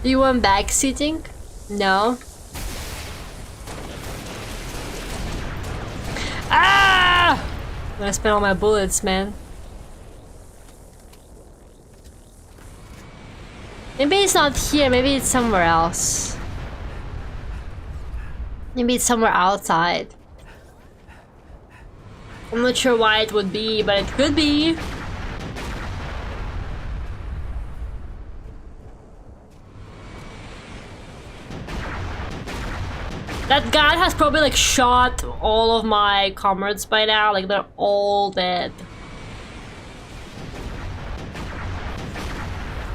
Do you want backseating? No. Ah! I'm gonna spend all my bullets, man. Maybe it's not here, maybe it's somewhere else. Maybe it's somewhere outside. I'm not sure why it would be, but it could be. That guy has probably like shot all of my comrades by now, like they're all dead.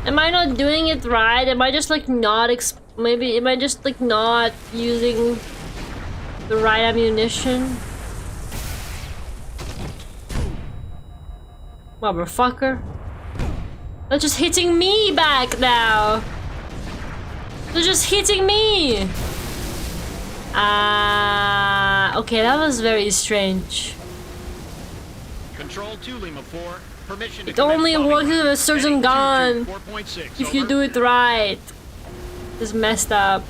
Am I not doing it right? Am I just like not Maybe am I just like not using the right ammunition? Motherfucker. They're just hitting me back now. They're just hitting me. Okay, that was very strange. Control 2 Lima 4. Permission to It only works with a certain gun. 4.6. If you do it right. It's messed up.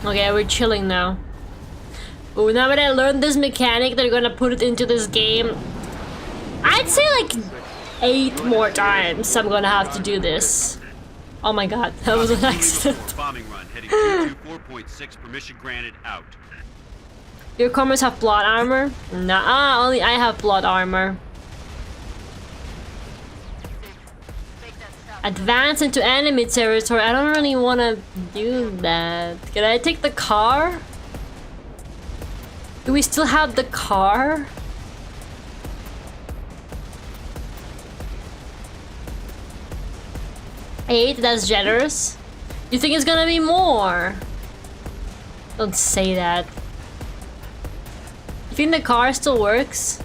Okay, we're chilling now. Oh, now that I learned this mechanic, they're gonna put it into this game. I'd say like 8 more times I'm gonna have to do this. Oh my god, that was an accident. Bombing run heading 224.6. Permission granted out. Your comrades have plot armor? Nah, only I have plot armor. Advance into enemy territory. I don't really want to do that. Can I take the car? Do we still have the car? Eight? That's generous. You think it's gonna be more? Don't say that. You think the car still works?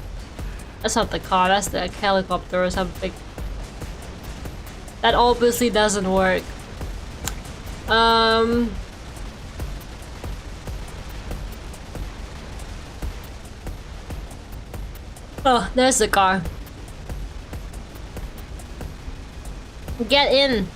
That's not the car, that's the helicopter or something. That obviously doesn't work. Oh, there's the car. Get in.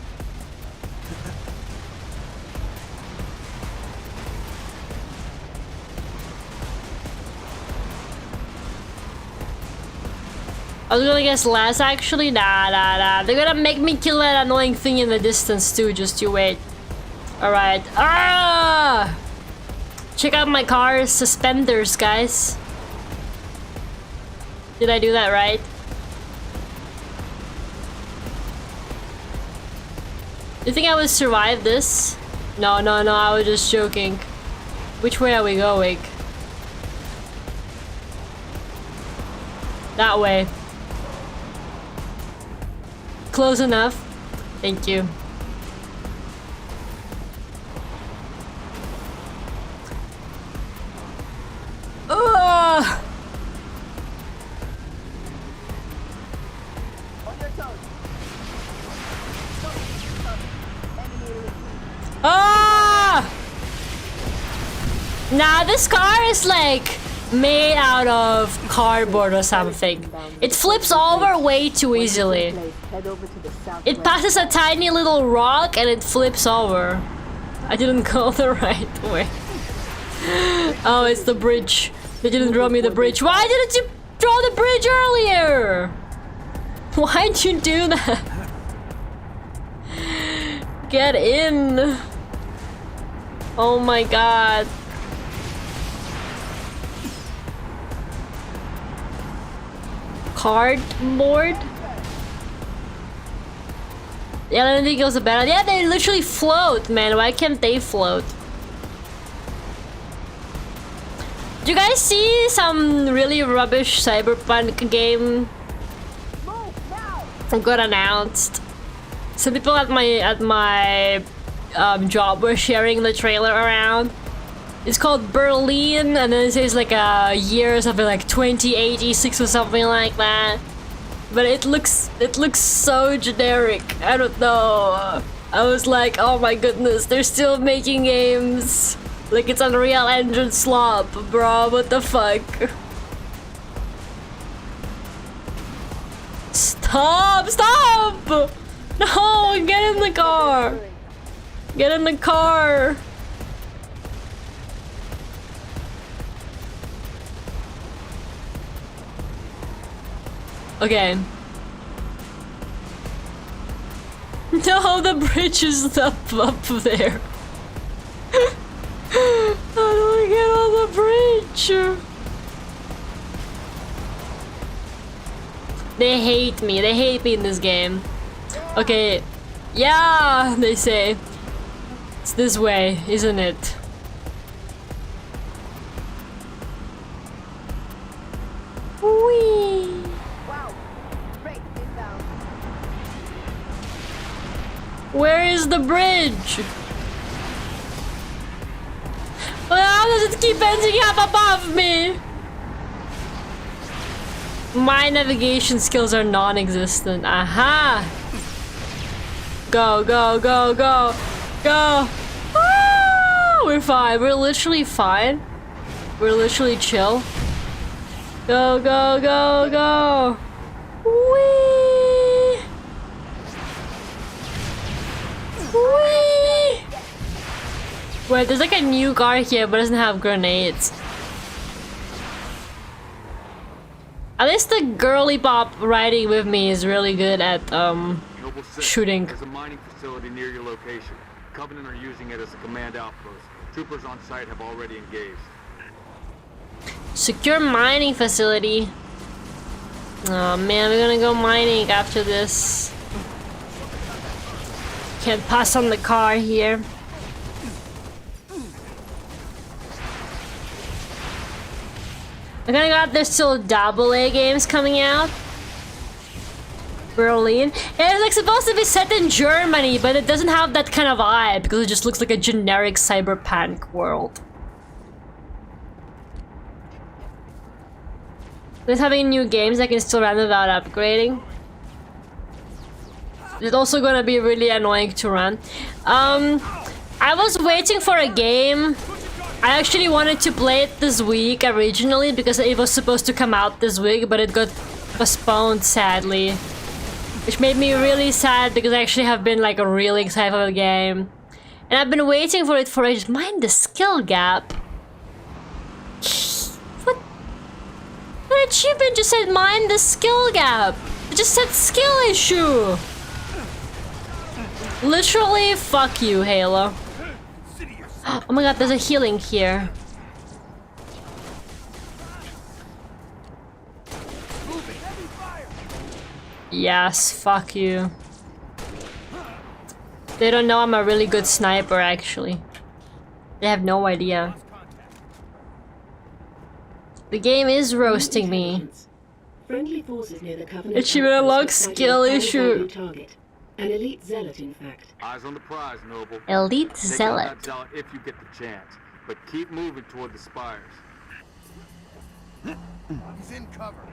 I was gonna guess less actually. Nah. They're gonna make me kill that annoying thing in the distance too, just you wait. Alright. Ah! Check out my car's suspenders, guys. Did I do that right? You think I would survive this? No, I was just joking. Which way are we going? That way. Close enough. Thank you. Ugh! Ah! Nah, this car is like made out of cardboard or something. It flips over way too easily. It passes a tiny little rock and it flips over. I didn't go the right way. Oh, it's the bridge. They didn't draw me the bridge. Why didn't you draw the bridge earlier? Why'd you do that? Get in. Oh my god. Cardboard? Yeah, I don't think it was a bad idea. Yeah, they literally float, man. Why can't they float? Did you guys see some really rubbish cyberpunk game got announced? Some people at my job were sharing the trailer around. It's called Berlin, and then it says like a year or something, like 2086 or something like that. But it looks so generic. I don't know. I was like, oh my goodness, they're still making games. Like it's Unreal Engine slop, bro. What the fuck? Stop! Stop! No! Get in the car! Get in the car! Okay. No, the bridge is up there. How do I get on the bridge? They hate me. They hate me in this game. Okay. Yeah, they say. It's this way, isn't it? Whee! Where is the bridge? How does it keep ending up above me? My navigation skills are non-existent. Aha! Go, go, go, go, go! Ah, we're fine. We're literally fine. We're literally chill. Go, go, go, go! Whee! Whee! Wait, there's like a new car here, but it doesn't have grenades. At least the girly pop riding with me is really good at shooting. There's a mining facility near your location. Covenant are using it as a command outpost. Troopers on site have already engaged. Secure mining facility. Oh man, we're gonna go mining after this. Can't pass on the car here. I kinda got there's still AA games coming out. Berlin. It's like supposed to be set in Germany, but it doesn't have that kind of vibe because it just looks like a generic cyberpunk world. There's having new games I can still run without upgrading. It's also gonna be really annoying to run. I was waiting for a game. I actually wanted to play it this week originally because it was supposed to come out this week, but it got postponed sadly. Which made me really sad because I actually have been like really excited for the game. And I've been waiting for it for ages. Mind the skill gap. What? What achievement just said mind the skill gap? It just said skill issue. Literally, fuck you, Halo. Oh my god, there's a healing here. Yes, fuck you. They don't know I'm a really good sniper, actually. They have no idea. The game is roasting me. Friendly forces near the Covenant. Achievement unlocked skill issue. An elite zealot, in fact. Eyes on the prize, Noble. Elite Take out zealot. that zealot if you get the chance, but keep moving toward the spires. He's in cover.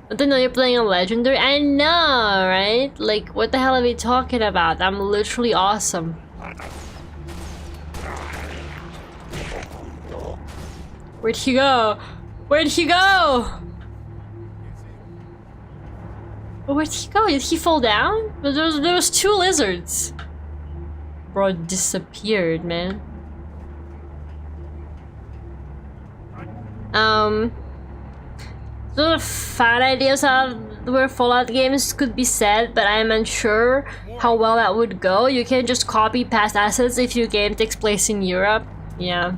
I don't know you're playing a legendary. I know, right? Like, what the hell are we talking about? I'm literally awesome. Where'd he go? Where'd he go? Where'd he go? Did he fall down? There was two lizards. Bro disappeared, man. Sort of fun ideas of where Fallout games could be set, but I'm unsure how well that would go. You can just copy past assets if your game takes place in Europe. Yeah.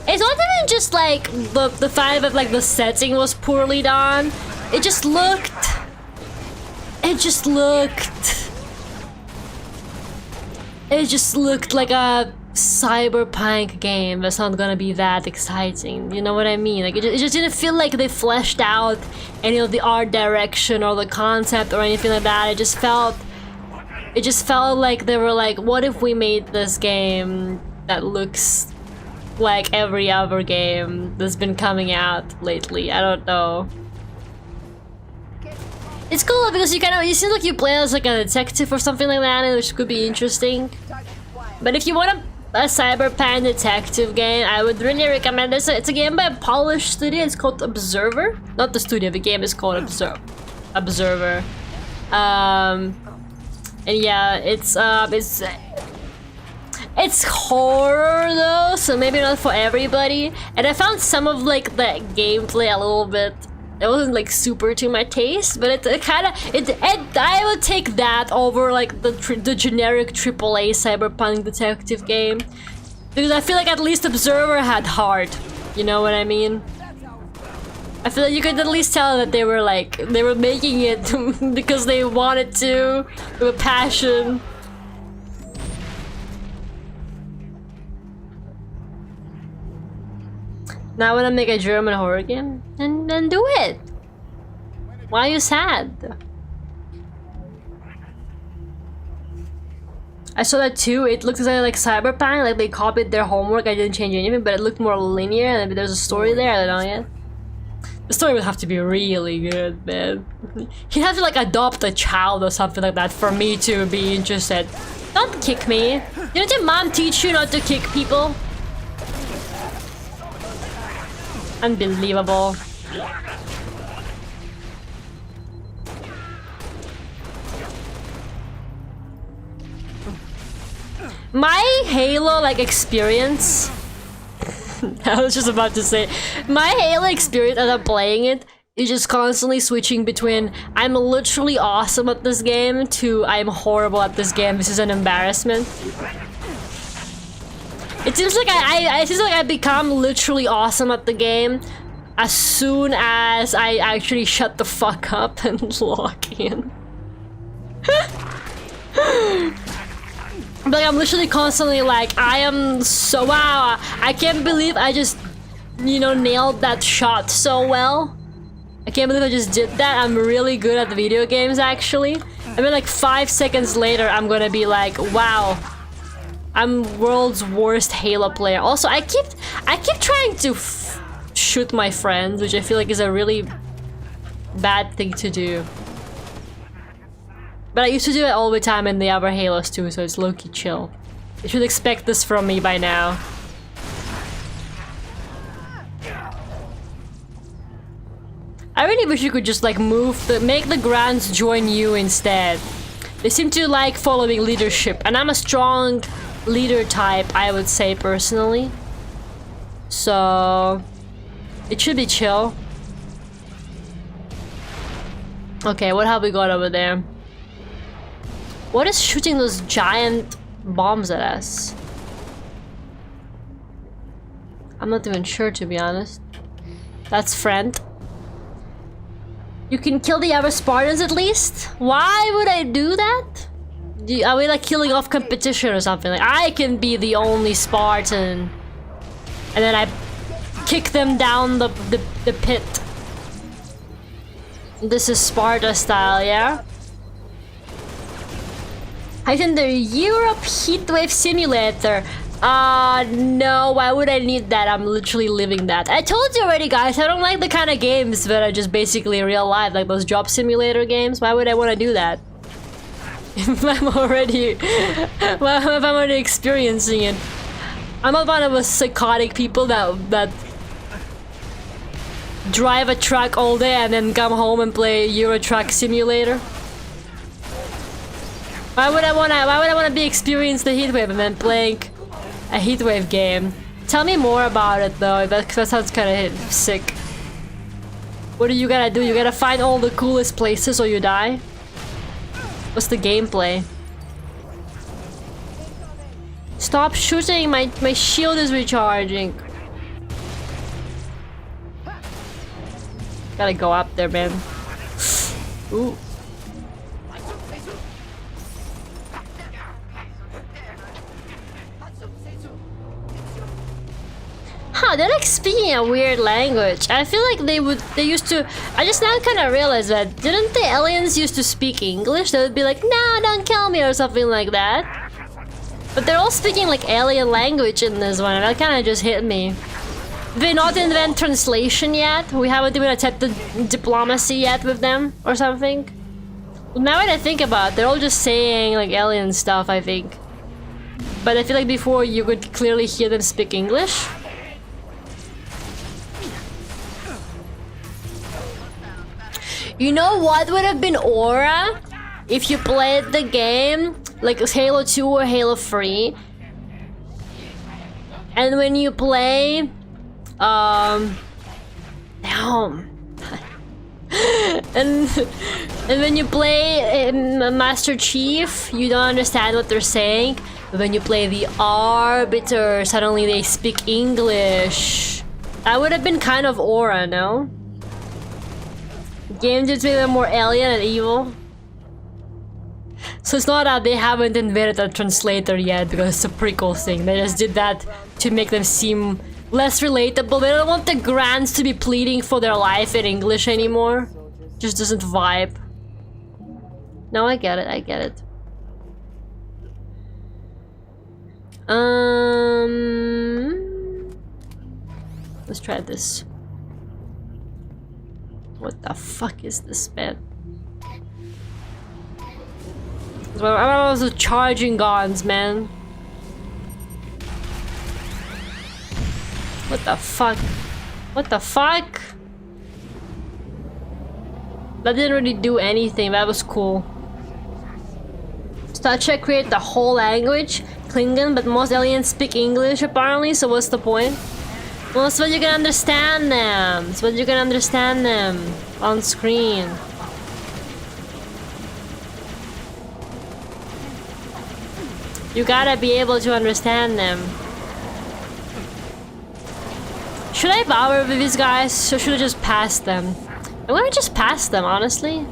It's not even just like the fact that like the setting was poorly done. It just looked like a cyberpunk game that's not gonna be that exciting. You know what I mean? Like it just didn't feel like they fleshed out any of the art direction or the concept or anything like that. It just felt like they were like, what if we made this game that looks like every other game that's been coming out lately? I don't know. It's cool because you seem like you play as like a detective or something like that, which could be interesting. But if you want a cyberpunk detective game, I would really recommend this. It's a game by a Polish studio. It's called Observer. Not the studio. The game is called Observer. And yeah, it's horror though, so maybe not for everybody. And I found some of like the gameplay a little bit. It wasn't like super to my taste, but I would take that over like the generic AAA cyberpunk detective game, because I feel like at least Observer had heart. You know what I mean? I feel like you could at least tell that they were making it because they wanted to, with passion. Now I want to make a German horror game, and do it. Why are you sad? I saw that too. It looked exactly like Cyberpunk, like they copied their homework. I didn't change anything, but it looked more linear, and maybe there's a story there, I don't know yet. The story would have to be really good, man. He'd have to like adopt a child or something like that for me to be interested. Don't kick me. Didn't your mom teach you not to kick people? Unbelievable. My Halo like experience I was just about to say my Halo experience as I'm playing it is just constantly switching between I'm literally awesome at this game to I'm horrible at this game. This is an embarrassment. It seems like I become literally awesome at the game as soon as I actually shut the fuck up and log in. Like I'm literally constantly like, I am so wow, I can't believe I just, you know, nailed that shot so well. I can't believe I just did that. I'm really good at the video games actually. And then like 5 seconds later I'm gonna be like, wow, I'm world's worst Halo player. Also I keep trying to shoot my friends, which I feel like is a really bad thing to do. But I used to do it all the time in the other Halos too, so it's low-key chill. You should expect this from me by now. I really wish you could just like make the Grants join you instead. They seem to like following leadership, and I'm a strong leader type, I would say personally. So it should be chill. Okay, what have we got over there? What is shooting those giant bombs at us? I'm not even sure, to be honest. That's friend. You can kill the other Spartans at least? Why would I do that? Are we like killing off competition or something? Like I can be the only Spartan, and then I kick them down the pit. This is Sparta style, yeah? I think the Europe Heatwave Simulator. No, why would I need that? I'm literally living that. I told you already, guys, I don't like the kind of games that are just basically real life, like those job simulator games. Why would I want to do that? If I'm already experiencing it. I'm not one of those psychotic people that drive a truck all day and then come home and play Euro Truck Simulator. Why would I wanna be experiencing the heatwave and then playing a heatwave game? Tell me more about it though. That sounds kind of sick. What do you gotta do? You gotta find all the coolest places or you die? What's the gameplay? Stop shooting! My shield is recharging. Gotta go up there, man. Ooh. Huh, they're like speaking a weird language. I feel like they used to. I just now kind of realized that. Didn't the aliens used to speak English? They would be like, no, don't kill me or something like that. But they're all speaking like alien language in this one, and that kind of just hit me. They not invent translation yet? We haven't even attempted diplomacy yet with them or something? Well, now that I think about it, they're all just saying like alien stuff, I think. But I feel like before you could clearly hear them speak English. You know what would have been aura if you played the game like Halo 2 or Halo 3, and when you play and when you play Master Chief, you don't understand what they're saying, but when you play the Arbiter, suddenly they speak English. That would have been kind of aura, no? Game just made them more alien and evil. So it's not that they haven't invented a translator yet because it's a prequel thing. They just did that to make them seem less relatable. They don't want the Grants to be pleading for their life in English anymore. Just doesn't vibe. No, I get it, I get it. Let's try this. What the fuck is this, man? I was charging guns, man. What the fuck? What the fuck? That didn't really do anything. That was cool. Star Trek create the whole language, Klingon, but most aliens speak English apparently, so what's the point? Well, so you can understand them. So you can understand them on screen. You gotta be able to understand them. Should I bother with these guys, or should I just pass them? I'm gonna just pass them, honestly.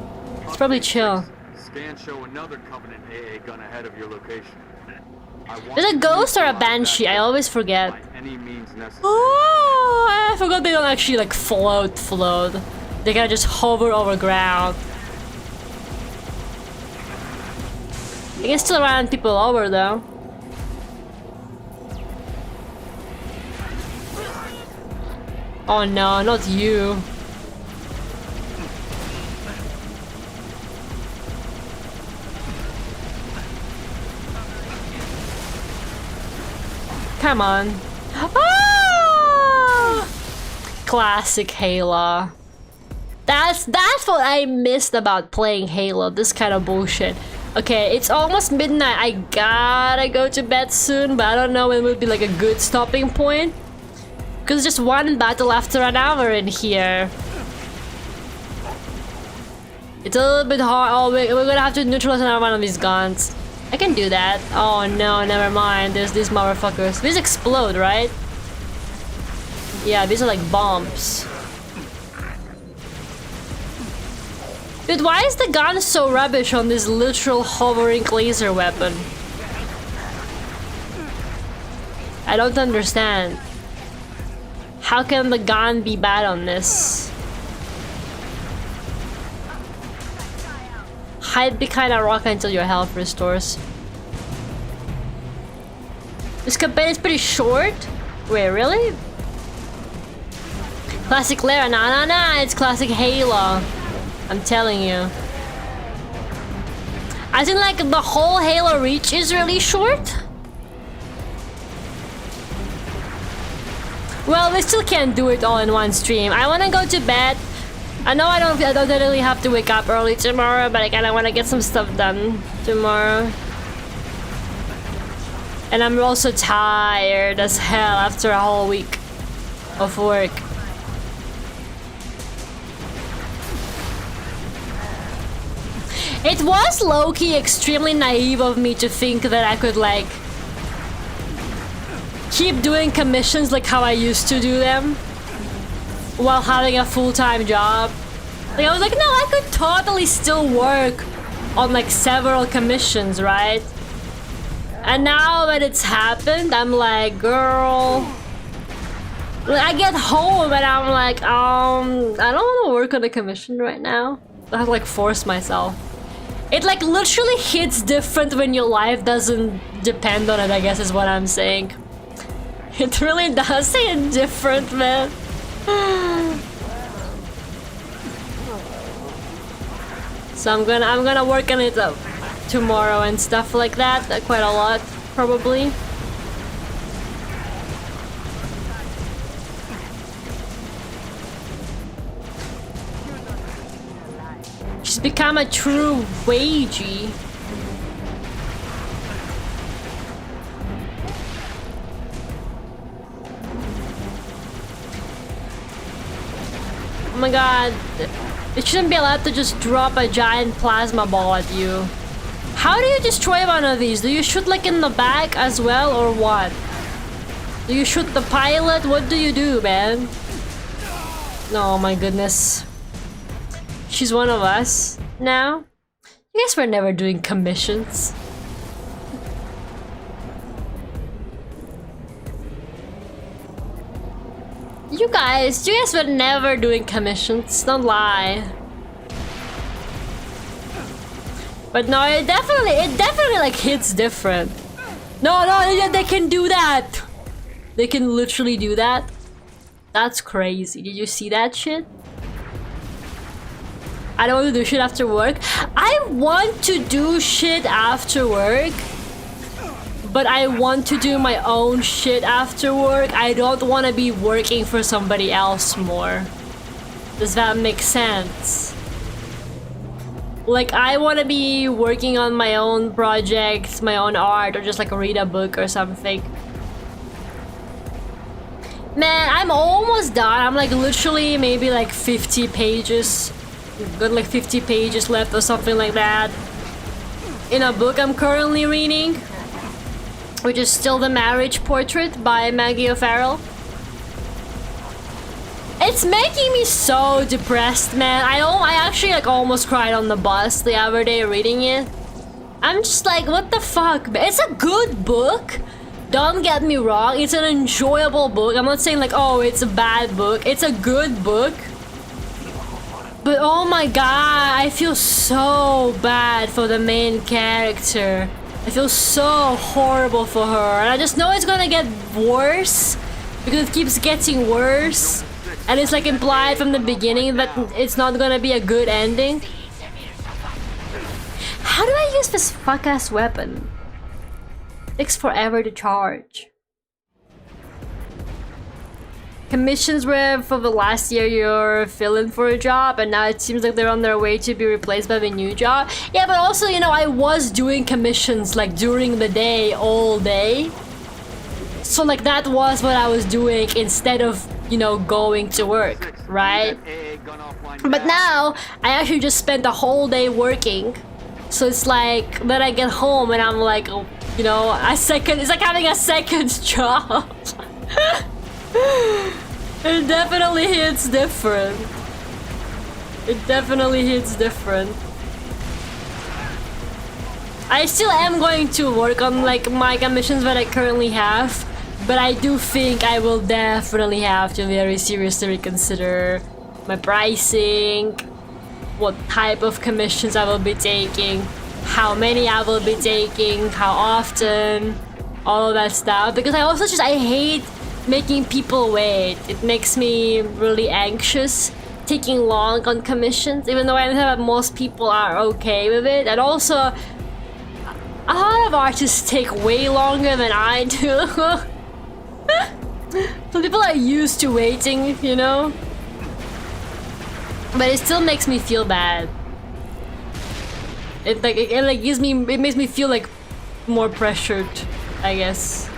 It's probably chill. Scans show another Covenant AA gun ahead of your location. Is it a ghost or a banshee? I always forget. Oh, I forgot they don't actually like float. They can just hover over ground. You can still run people over though. Oh no, not you. Come on. Ah! Classic Halo. That's what I missed about playing Halo, this kind of bullshit. Okay, it's almost midnight. I gotta go to bed soon, but I don't know when will be like a good stopping point. Because just one battle after an hour in here. It's a little bit hard. Oh, we're gonna have to neutralize another one of these guns. I can do that. Oh no, never mind. There's these motherfuckers. These explode, right? Yeah, these are like bombs. Dude, why is the gun so rubbish on this literal hovering laser weapon? I don't understand. How can the gun be bad on this? Hide behind a rock until your health restores. This campaign is pretty short. Wait, really? Classic Lara, nah, it's classic Halo. I'm telling you. I think like the whole Halo Reach is really short. Well, we still can't do it all in one stream. I wanna go to bed. I know I don't really have to wake up early tomorrow, but I kinda wanna get some stuff done tomorrow. And I'm also tired as hell after a whole week of work. It was low-key extremely naive of me to think that I could like keep doing commissions like how I used to do them while having a full-time job. Like I was like, no, I could totally still work on like several commissions, right? And now that it's happened, I'm like, girl, I get home and I'm like, I don't want to work on a commission right now. I have to like force myself. It like literally hits different when your life doesn't depend on it, I guess is what I'm saying. It really does hit different, man. So I'm gonna work on it tomorrow and stuff like that, quite a lot, probably. She's become a true wagey. Oh my god. It shouldn't be allowed to just drop a giant plasma ball at you. How do you destroy one of these? Do you shoot like in the back as well or what? Do you shoot the pilot? What do you do, man? Oh my goodness. She's one of us now? You guys were never doing commissions. You guys were never doing commissions, don't lie. But no, it definitely like hits different. No, they can do that. They can literally do that. That's crazy. Did you see that shit? I don't want to do shit after work. I want to do shit after work, but I want to do my own shit after work. I don't want to be working for somebody else more. Does that make sense? Like, I want to be working on my own projects, my own art, or just like read a book or something. Man, I'm almost done. I'm like literally maybe like 50 pages. Got like 50 pages left or something like that. In a book I'm currently reading, which is Still the Marriage Portrait by Maggie O'Farrell. It's making me so depressed, man. I actually like almost cried on the bus the other day reading it. I'm just like, what the fuck, man? It's a good book. Don't get me wrong. It's an enjoyable book. I'm not saying like, oh, it's a bad book. It's a good book. But oh my god, I feel so bad for the main character. I feel so horrible for her. And I just know it's gonna get worse because it keeps getting worse. And it's like implied from the beginning that it's not gonna be a good ending. How do I use this fuck-ass weapon? It takes forever to charge. Commissions were for the last year you're filling for a job, and now it seems like they're on their way to be replaced by the new job. Yeah, but also, you know, I was doing commissions like during the day, all day. So like that was what I was doing instead of, you know, going to work, right? But now I actually just spent the whole day working. So it's like then I get home and I'm like, you know, it's like having a second job. It definitely hits different. It definitely hits different. I still am going to work on like my commissions that I currently have, but I do think I will definitely have to very seriously reconsider my pricing, what type of commissions I will be taking, how many I will be taking, how often, all of that stuff. Because I hate making people wait. It makes me really anxious taking long on commissions, even though I know that most people are okay with it. And also, a lot of artists take way longer than I do. So people are used to waiting, you know? But it still makes me feel bad. It makes me feel like more pressured, I guess.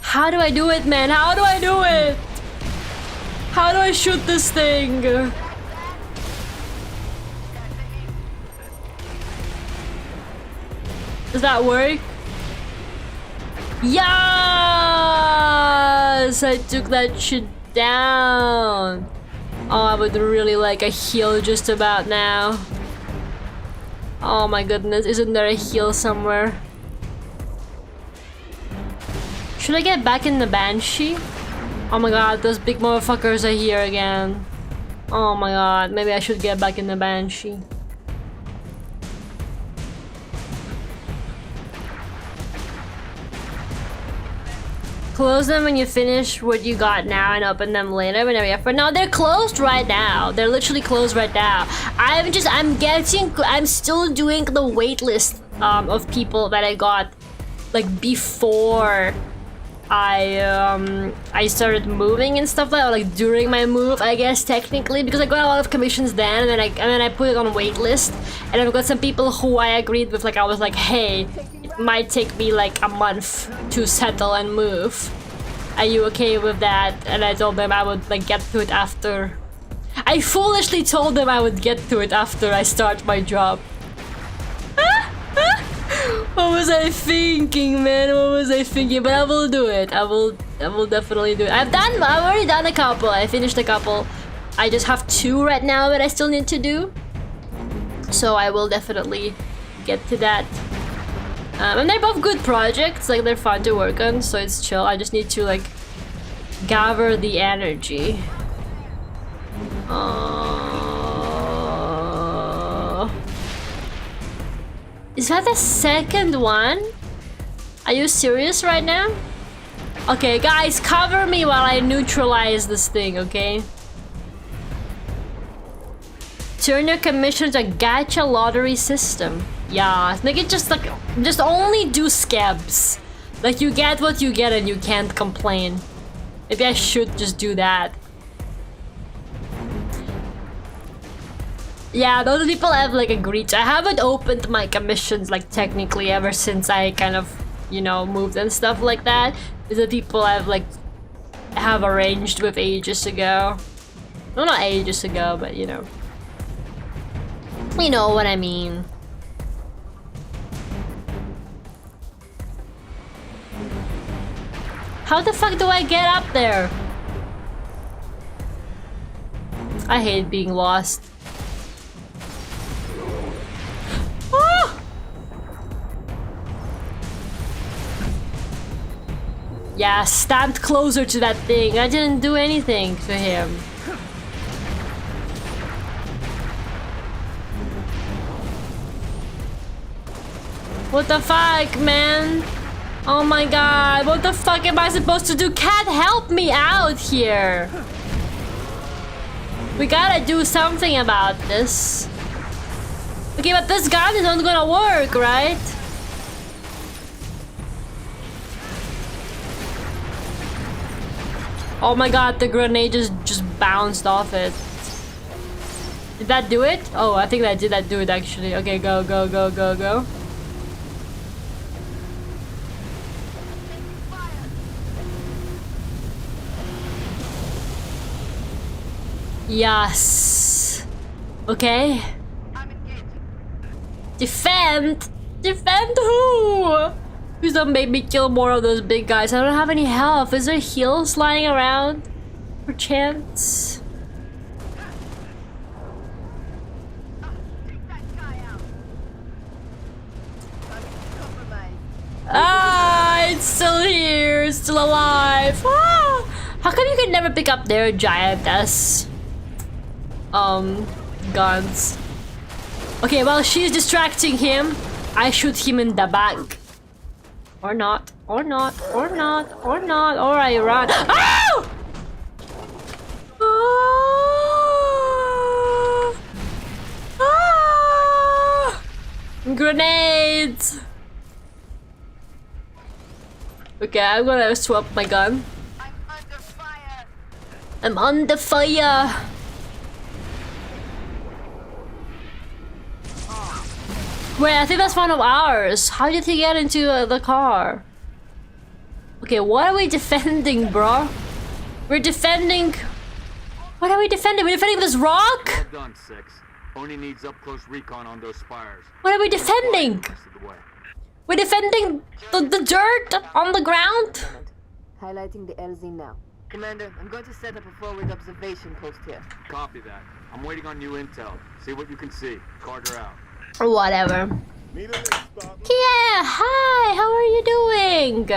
How do I do it, man? How do I do it? How do I shoot this thing? Does that work? Yes! I took that shit down. Oh, I would really like a heal just about now. Oh my goodness, isn't there a heal somewhere? Should I get back in the Banshee? Oh my god, those big motherfuckers are here again. Oh my god, maybe I should get back in the Banshee. Close them when you finish what you got now and open them later whenever you have. But no, they're closed right now. They're literally closed right now. I'm still doing the wait list of people that I got like before I started moving and stuff like that, or like during my move, I guess technically, because I got a lot of commissions then, and then I put it on a wait list, and I've got some people who I agreed with, like I was like, hey, it might take me like a month to settle and move. Are you okay with that? And I told them I would like get to it after. I foolishly told them I would get to it after I start my job. What was I thinking, man? What was I thinking? But I will do it. I will definitely do it. I've already done a couple. I finished a couple. I just have 2 right now that I still need to do. So I will definitely get to that. And they're both good projects. Like they're fun to work on, so it's chill. I just need to like gather the energy. Is that the second one? Are you serious right now? Okay, guys, cover me while I neutralize this thing, okay? Turn your commission to a gacha lottery system. Yeah, make it just like, just only do scabs. Like, you get what you get and you can't complain. Maybe I should just do that. Yeah, those people have like agreed to. I haven't opened my commissions like technically ever since I kind of, you know, moved and stuff like that. The people I've like have arranged with ages ago. Well, not ages ago, but you know. You know what I mean. How the fuck do I get up there? I hate being lost. Ah! Yeah, stand closer to that thing. I didn't do anything to him. What the fuck, man? Oh my god, what the fuck am I supposed to do? Cat, help me out here. We gotta do something about this. Okay, but this gun is not gonna work, right? Oh my god, the grenade just bounced off it. Did that do it? Oh, I think that did do it actually. Okay, go, go, go, go, go. Yes. Okay. Defend! Defend who? Please don't make me kill more of those big guys. I don't have any health. Is there heals lying around? Perchance? Ah, it's still here. It's still alive. Ah! How come you can never pick up their giantess? Guns. Okay, while she's distracting him, I shoot him in the back. Or not, or not, or not, or not, or I run. Oh! Ah! Ah! Grenades! Okay, I'm gonna swap my gun. I'm under fire. Wait, I think that's one of ours. How did he get into the car? Okay, what are we defending, bro? We're defending... What are we defending? We're defending this rock? Well done, 6. Only needs up close recon on those spires. What are we defending? We're defending the dirt on the ground? Highlighting the LZ now. Commander, I'm going to set up a forward observation post here. Copy that. I'm waiting on new intel. See what you can see. Carter out. Whatever. Yeah, hi, how are you doing?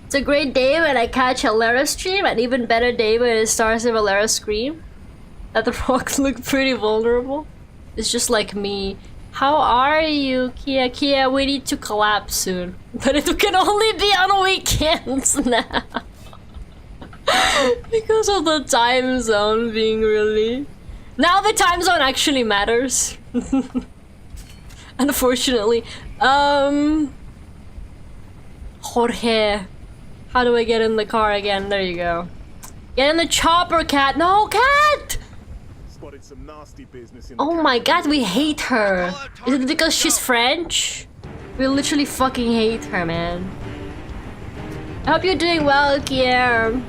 It's a great day when I catch a Lara stream, an even better day when it starts with a Lara scream. That the rocks look pretty vulnerable. It's just like me. How are you, Kia? Kia, we need to collab soon. But it can only be on weekends now. Because of the time zone being really... Now the time zone actually matters. Unfortunately. Jorge. How do I get in the car again? There you go. Get in the chopper, Cat. No, Cat! Spotted some nasty business in Oh my god, we hate her. Is it because she's French? We literally fucking hate her, man. I hope you're doing well, Kier.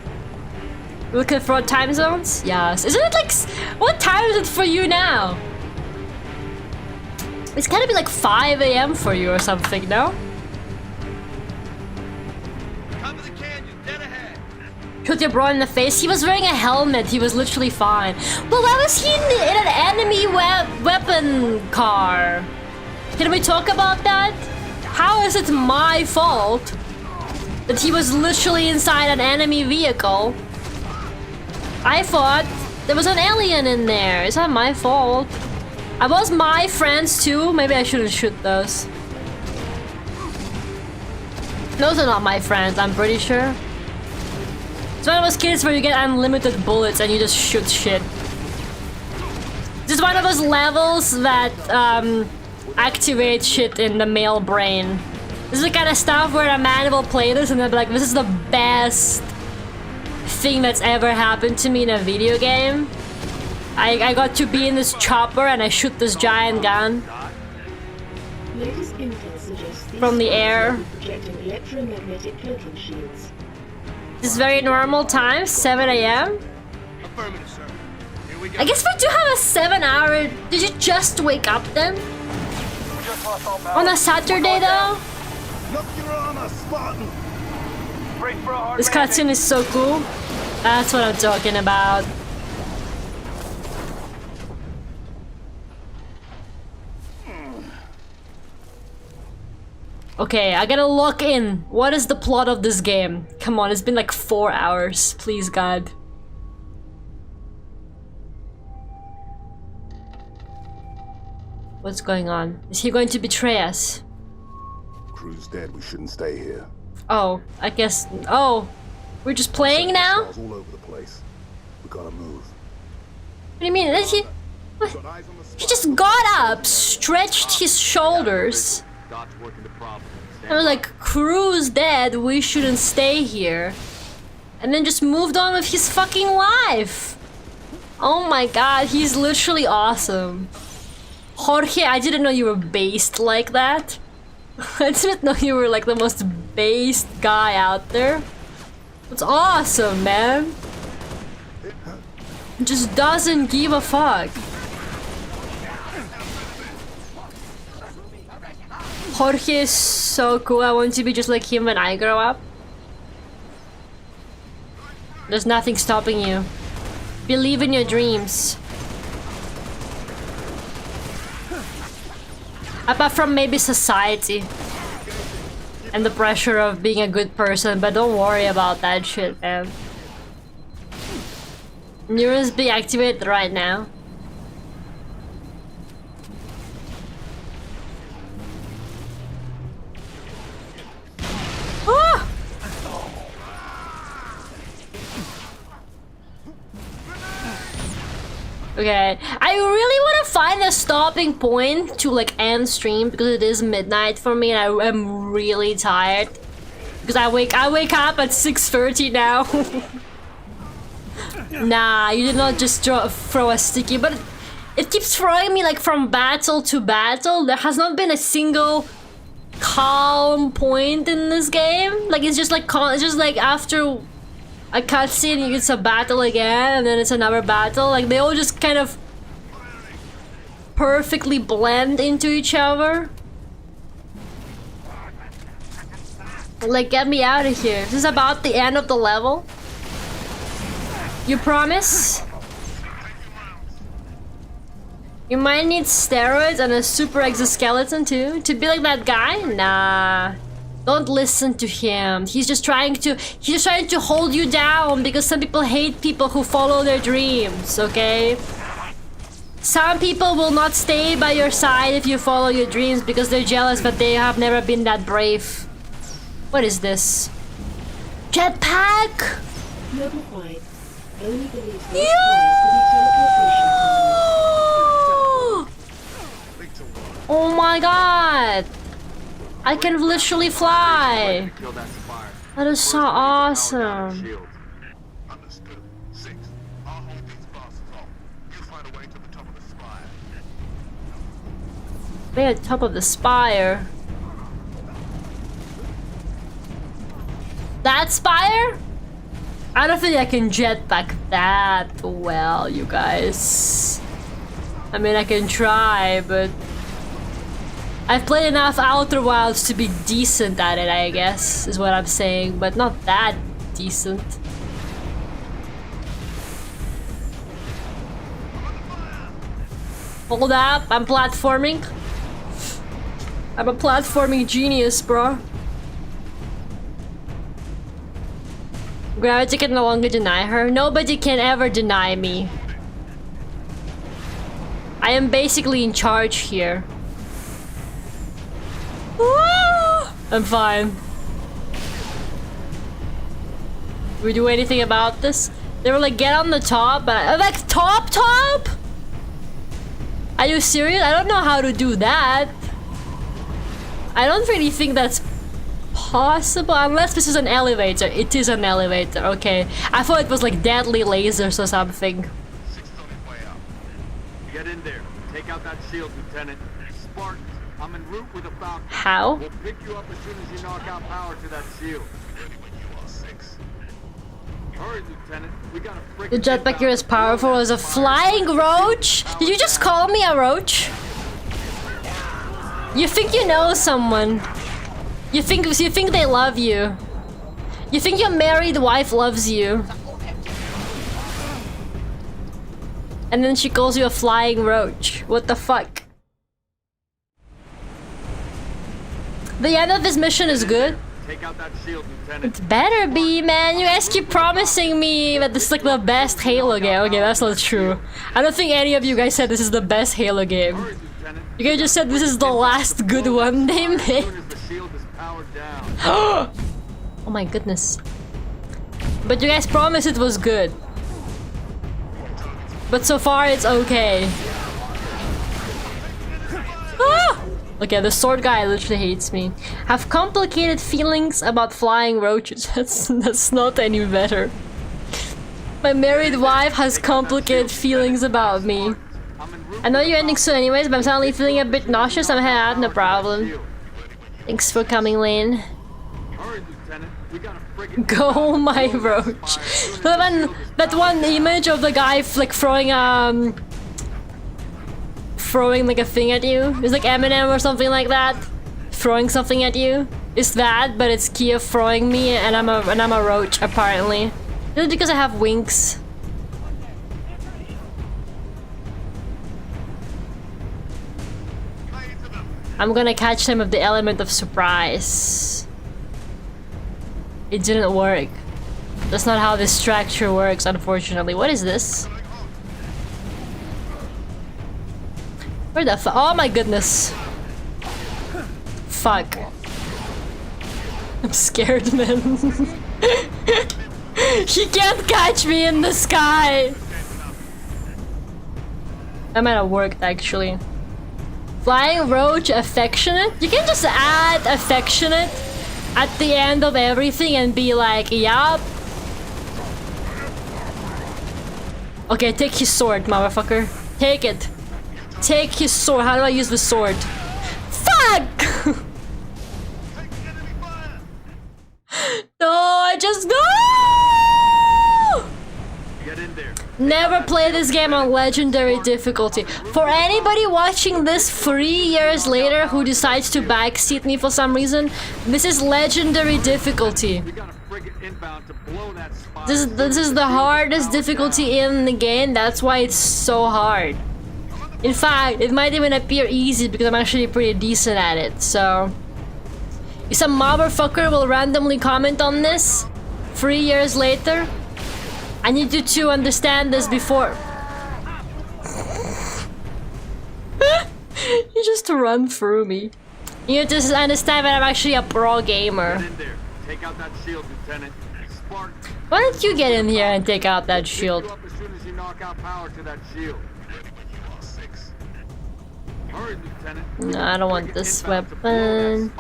Looking for time zones? Yes. Isn't it like... What time is it for you now? It's gotta be like 5 AM for you or something, no? Shoot your bro in the face. He was wearing a helmet. He was literally fine. Well, why was he in an enemy weapon car? Can we talk about that? How is it my fault that he was literally inside an enemy vehicle? I thought there was an alien in there. Is that my fault? Are those my friends too? Maybe I shouldn't shoot those. Those are not my friends, I'm pretty sure. It's one of those kids where you get unlimited bullets and you just shoot shit. This is one of those levels that activate shit in the male brain. This is the kind of stuff where a man will play this and they'll be like, this is the best thing that's ever happened to me in a video game. I got to be in this chopper and I shoot this giant gun from the air. This is very normal time, 7 AM. I guess we do have a 7-hour. Did you just wake up then? On a Saturday though? This cutscene is so cool. That's what I'm talking about. Okay, I gotta lock in. What is the plot of this game? Come on, it's been like 4 hours. Please, God. What's going on? Is he going to betray us? Crew's dead. We shouldn't stay here. Oh, I guess. Oh, we're just playing now? All over the place. We gotta move. What do you mean? He just got up, stretched his shoulders. I was like, Crew's dead, we shouldn't stay here. And then just moved on with his fucking life. Oh my god, he's literally awesome. Jorge, I didn't know you were based like that. I didn't know you were like the most based guy out there. It's awesome, man. Just doesn't give a fuck. Jorge is so cool. I want to be just like him when I grow up. There's nothing stopping you. Believe in your dreams. Apart from maybe society and the pressure of being a good person, but don't worry about that shit, man. Neurons be activated right now. Ah! Okay, I really want to find a stopping point to like end stream because it is midnight for me and I am really tired. Because I wake up at 6:30 now. Nah, you did not just throw a sticky, but it keeps throwing me like from battle to battle. There has not been a single calm point in this game. Like it's just like after a cutscene, it's a battle again, and then it's another battle. Like they all just kind of perfectly blend into each other. Like, get me out of here. This is about the end of the level. You promise? You might need steroids and a super exoskeleton too to be like that guy? Nah. Don't listen to him. He's just trying to hold you down because some people hate people who follow their dreams, okay? Some people will not stay by your side if you follow your dreams because they're jealous but they have never been that brave. What is this? Jetpack? Level 5. Only believes those Yo! Oh my god! I can literally fly! That is so awesome! We're at the top of the spire. That spire? I don't think I can jetpack that well, you guys. I mean, I can try, but I've played enough Outer Wilds to be decent at it, I guess, is what I'm saying, but not that decent. Hold up, I'm platforming. I'm a platforming genius, bro. Gravity can no longer deny her. Nobody can ever deny me. I am basically in charge here. Ah! I'm fine. Do we do anything about this? They were like, get on the top, but I'm like, top? Are you serious? I don't know how to do that. I don't really think that's possible, unless this is an elevator. It is an elevator, okay. I thought it was like deadly lasers or something. Get in there. Take out that shield, Lieutenant. Spartans, I'm en route with a Falcon. How? We'll pick you up as soon as you knock out power to that shield. Hurry, Lieutenant. We got a freaking The jetpack here is powerful as a flying roach? Did you just call me a roach? You think you know someone. You think they love you. You think your married wife loves you. And then she calls you a flying roach. What the fuck? The end of this mission is good. Take out that shield, Lieutenant. It better be, man. You guys keep promising me that this is like the best Halo game. Okay, that's not true. I don't think any of you guys said this is the best Halo game. You guys just said this is the last good one they made. Oh my goodness. But you guys promised it was good. But so far it's okay. Ah! Okay, the sword guy literally hates me. Have complicated feelings about flying roaches. That's not any better. My married wife has complicated feelings about me. I know you're ending soon anyways, but I'm suddenly feeling a bit nauseous. I'm heading out, no problem. Thanks for coming, Lane. Go, my roach. That one image of the guy like throwing like a thing at you. It's like Eminem or something like that. Throwing something at you. It's that, but it's Kia throwing me, and I'm a roach apparently. Is it because I have wings? I'm gonna catch them with the element of surprise. It didn't work. That's not how this structure works, unfortunately. What is this? Where the fuck? Oh my goodness. Fuck. I'm scared, man. He can't catch me in the sky. That might have worked, actually. Flying roach affectionate? You can just add affectionate at the end of everything and be like, yup. Okay, take his sword, motherfucker. Take it. Take his sword. How do I use the sword? Fuck! No, I just go! Get in there. Never play this game on legendary difficulty. For anybody watching this 3 years later who decides to backseat me for some reason, this is legendary difficulty. This is the hardest difficulty in the game. That's why it's so hard. In fact, it might even appear easy because I'm actually pretty decent at it, so... If some motherfucker will randomly comment on this 3 years later, I need you to understand this before... You just run through me. You need to understand that I'm actually a pro gamer. Take out that shield, Lieutenant. Why don't you get in here and take out that shield? As soon as you knock out power to that shield. No, I don't want this weapon.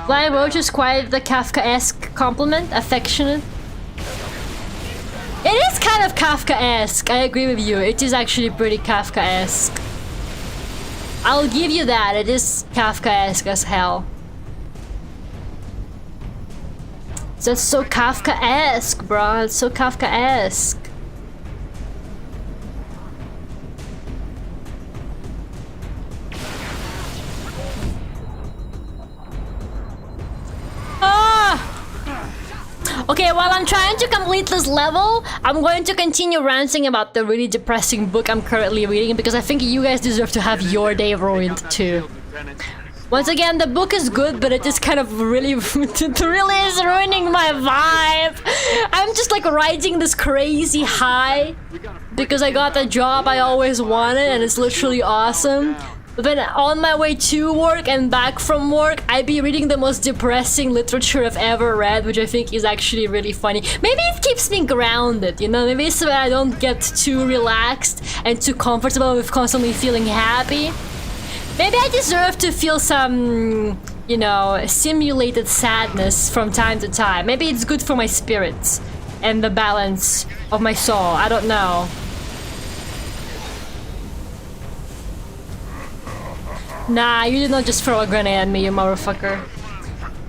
Flying roach is quite the Kafkaesque compliment. Affectionate. It is kind of Kafkaesque. I agree with you. It is actually pretty Kafkaesque. I'll give you that. It is Kafkaesque as hell. That's so Kafkaesque, bro. It's so Kafkaesque. Okay, while I'm trying to complete this level, I'm going to continue ranting about the really depressing book I'm currently reading because I think you guys deserve to have your day ruined too. Once again, the book is good, but it just kind of really, it really is ruining my vibe. I'm just like riding this crazy high because I got the job I always wanted and it's literally awesome. But then on my way to work and back from work, I'd be reading the most depressing literature I've ever read, which I think is actually really funny. Maybe it keeps me grounded, you know? Maybe so that I don't get too relaxed and too comfortable with constantly feeling happy. Maybe I deserve to feel some, you know, simulated sadness from time to time. Maybe it's good for my spirits and the balance of my soul. I don't know. Nah, you did not just throw a grenade at me, you motherfucker.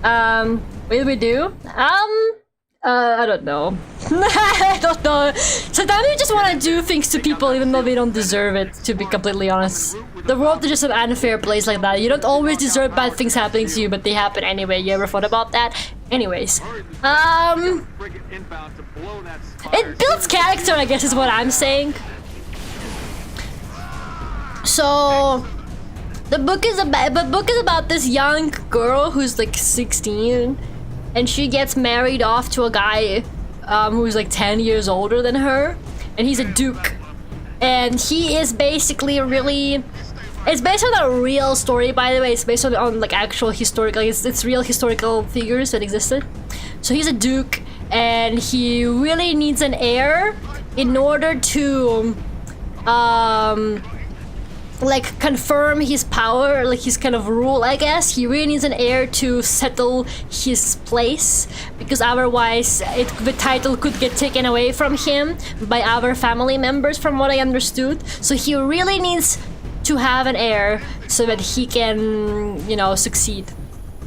What did we do? I don't know. I don't know. Sometimes you just want to do things to people even though they don't deserve it, to be completely honest. The world is just an unfair place like that. You don't always deserve bad things happening to you, but they happen anyway. You ever thought about that? Anyways. It builds character, I guess is what I'm saying. So... The book is about this young girl who's like 16 and she gets married off to a guy who's like 10 years older than her, and he's a duke, and he is basically really, it's based on a real story, by the way. It's based on like actual historical, it's real historical figures that existed. So he's a duke and he really needs an heir in order to like confirm his power, like his kind of rule, I guess. He really needs an heir to settle his place, because otherwise the title could get taken away from him by other family members, from what I understood. So he really needs to have an heir so that he can, you know, succeed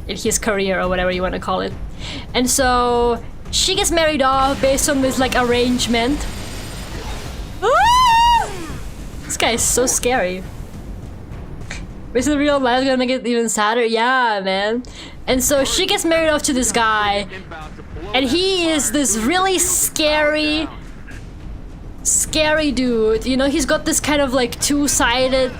in his career or whatever you want to call it. And so she gets married off based on this like arrangement. Ah! This guy is so scary. Is the real life gonna make it even sadder? Yeah, man. And so she gets married off to this guy, and he is this really scary dude. You know, he's got this kind of like two-sided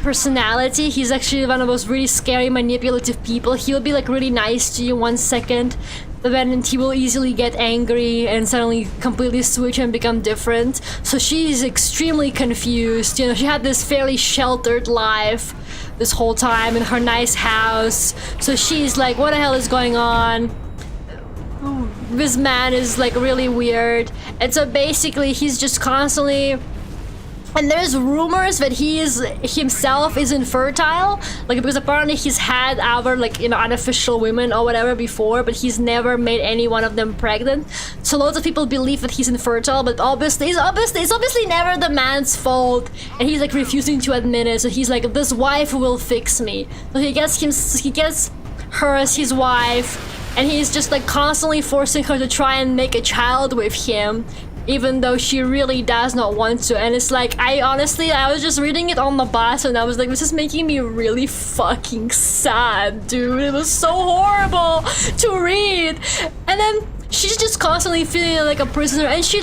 personality. He's actually one of those really scary, manipulative people. He'll be like really nice to you 1 second, but then he will easily get angry and suddenly completely switch and become different. So she's extremely confused. You know, she had this fairly sheltered life this whole time in her nice house. So she's like, what the hell is going on? This man is like really weird. And so basically he's just constantly... And there's rumors that he himself is infertile, like, because apparently he's had other, like, you know, unofficial women or whatever before, but he's never made any one of them pregnant. So loads of people believe that he's infertile, but it's obviously never the man's fault, and he's like refusing to admit it. So he's like, this wife will fix me. So he gets her as his wife, and he's just like constantly forcing her to try and make a child with him, even though she really does not want to. And it's like, I was just reading it on the bus and I was like, this is making me really fucking sad, dude. It was so horrible to read. And then she's just constantly feeling like a prisoner, and she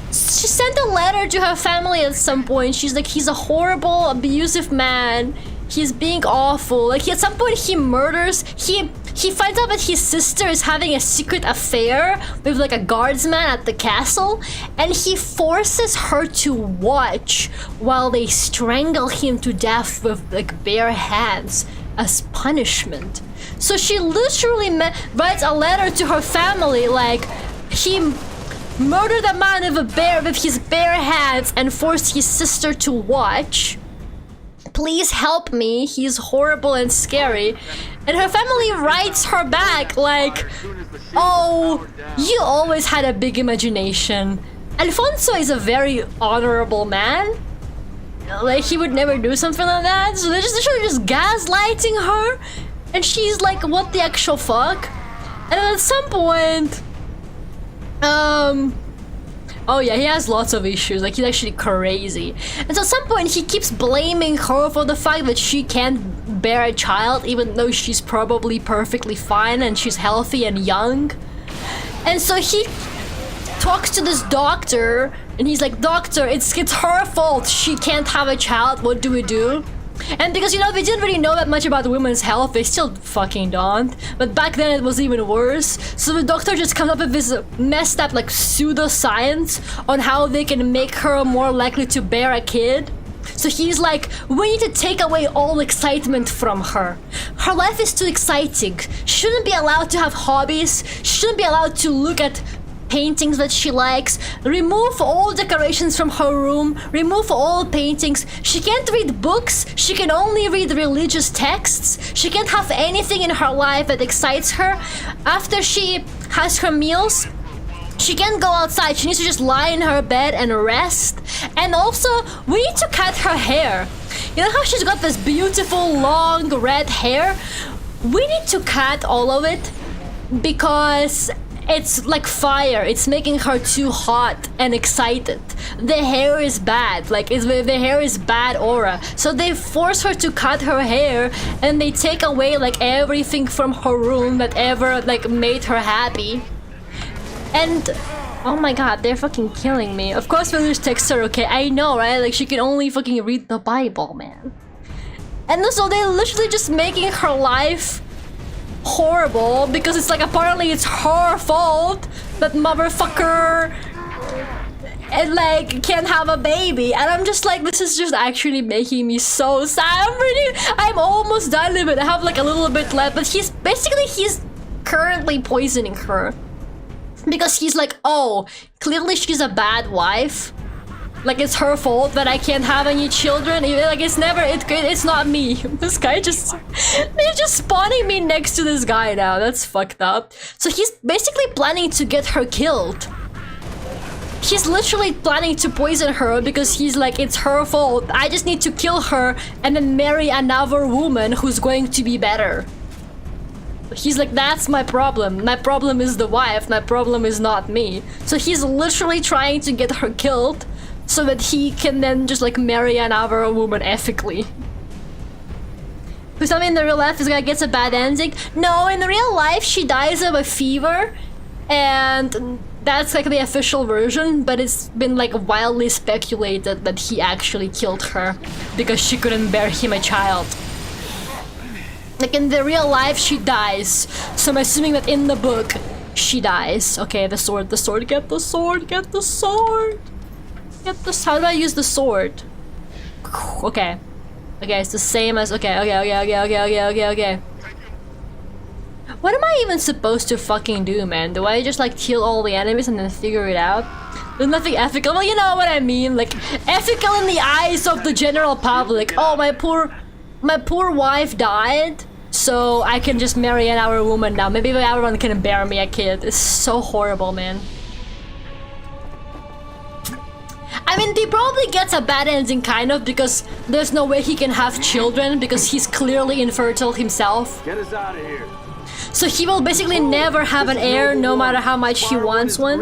sent a letter to her family at some point. She's like, he's a horrible, abusive man. He's being awful. Like, at some point he murders, he finds out that his sister is having a secret affair with like a guardsman at the castle, and he forces her to watch while they strangle him to death with like bare hands as punishment. So she literally writes a letter to her family like, he murdered a man with his bare hands and forced his sister to watch. Please help me, he's horrible and scary. And her family writes her back like, oh, you always had a big imagination. Alfonso is a very honorable man. Like, he would never do something like that. So they're just gaslighting her. And she's like, what the actual fuck? And then at some point, oh yeah, he has lots of issues, like he's actually crazy. And so at some point he keeps blaming her for the fact that she can't bear a child, even though she's probably perfectly fine and she's healthy and young. And so he talks to this doctor and he's like, doctor, it's her fault, she can't have a child, what do we do? And because, you know, we didn't really know that much about women's health, they still fucking don't. But back then it was even worse. So the doctor just comes up with this messed up, like, pseudoscience on how they can make her more likely to bear a kid. So he's like, we need to take away all excitement from her. Her life is too exciting. She shouldn't be allowed to have hobbies. She shouldn't be allowed to look at paintings that she likes. Remove all decorations from her room. Remove all paintings. She can't read books. She can only read religious texts. She can't have anything in her life that excites her. After she has her meals, she can't go outside. She needs to just lie in her bed and rest. And also, we need to cut her hair. You know how she's got this beautiful long red hair? We need to cut all of it because it's like fire. It's making her too hot and excited. The hair is bad. Like, the hair is bad aura. So they force her to cut her hair and they take away like everything from her room that ever like made her happy. And oh my god, they're fucking killing me. Of course villagers text her, okay, I know, right? Like, she can only fucking read the Bible, man. And so they're literally just making her life horrible because it's like apparently it's her fault that motherfucker and like can't have a baby. And I'm just like, this is just actually making me so sad. I'm almost done with it. I have like a little bit left, but he's currently poisoning her. Because he's like, oh, clearly she's a bad wife. Like, it's her fault that I can't have any children. Like, it's not me. This guy just... They're just spawning me next to this guy now. That's fucked up. So he's basically planning to get her killed. He's literally planning to poison her because he's like, it's her fault. I just need to kill her and then marry another woman who's going to be better. He's like, that's my problem. My problem is the wife. My problem is not me. So he's literally trying to get her killed so that he can then just like marry another woman ethically. Because I mean, in the real life, this guy gets a bad ending. No, in the real life, she dies of a fever. And that's like the official version. But it's been like wildly speculated that he actually killed her because she couldn't bear him a child. Like, in the real life, she dies. So I'm assuming that in the book, she dies. Okay, the sword, get the sword, get the sword. How do I use the sword? Okay. Okay, it's the same as, okay. What am I even supposed to fucking do, man? Do I just like kill all the enemies and then figure it out? There's nothing ethical. Well, you know what I mean. Like, ethical in the eyes of the general public. Oh, my poor wife died, so I can just marry another woman now. Maybe everyone can bear me a kid. It's so horrible, man. I mean, he probably gets a bad ending, kind of, because there's no way he can have children because he's clearly infertile himself. Get us out of here. So he will basically never have an heir, no matter how much he wants one.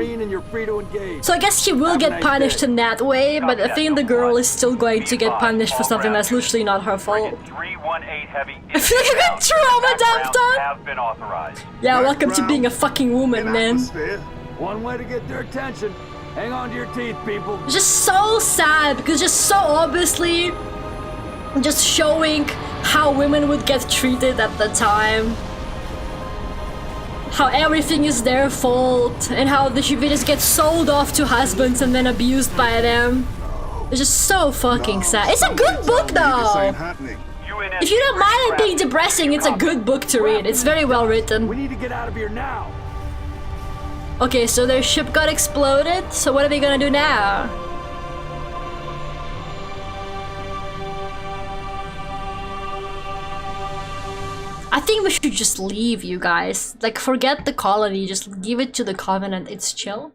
So I guess he will get punished in that way, but I think the girl is still going to get punished for something that's literally not her fault. I feel like I got trauma dumped on. Yeah, welcome to being a fucking woman, man. One way to get their attention. Hang on to your teeth, people. It's just so sad because just so obviously just showing how women would get treated at the time. How everything is their fault and how they just get sold off to husbands and then abused by them. It's just so fucking sad. It's a good book though. If you don't mind it being depressing, it's a good book to read. It's very well written. We need to get out of here now. Okay, so their ship got exploded. So what are they gonna do now? I think we should just leave, you guys. Like, forget the colony, just give it to the Covenant. It's chill.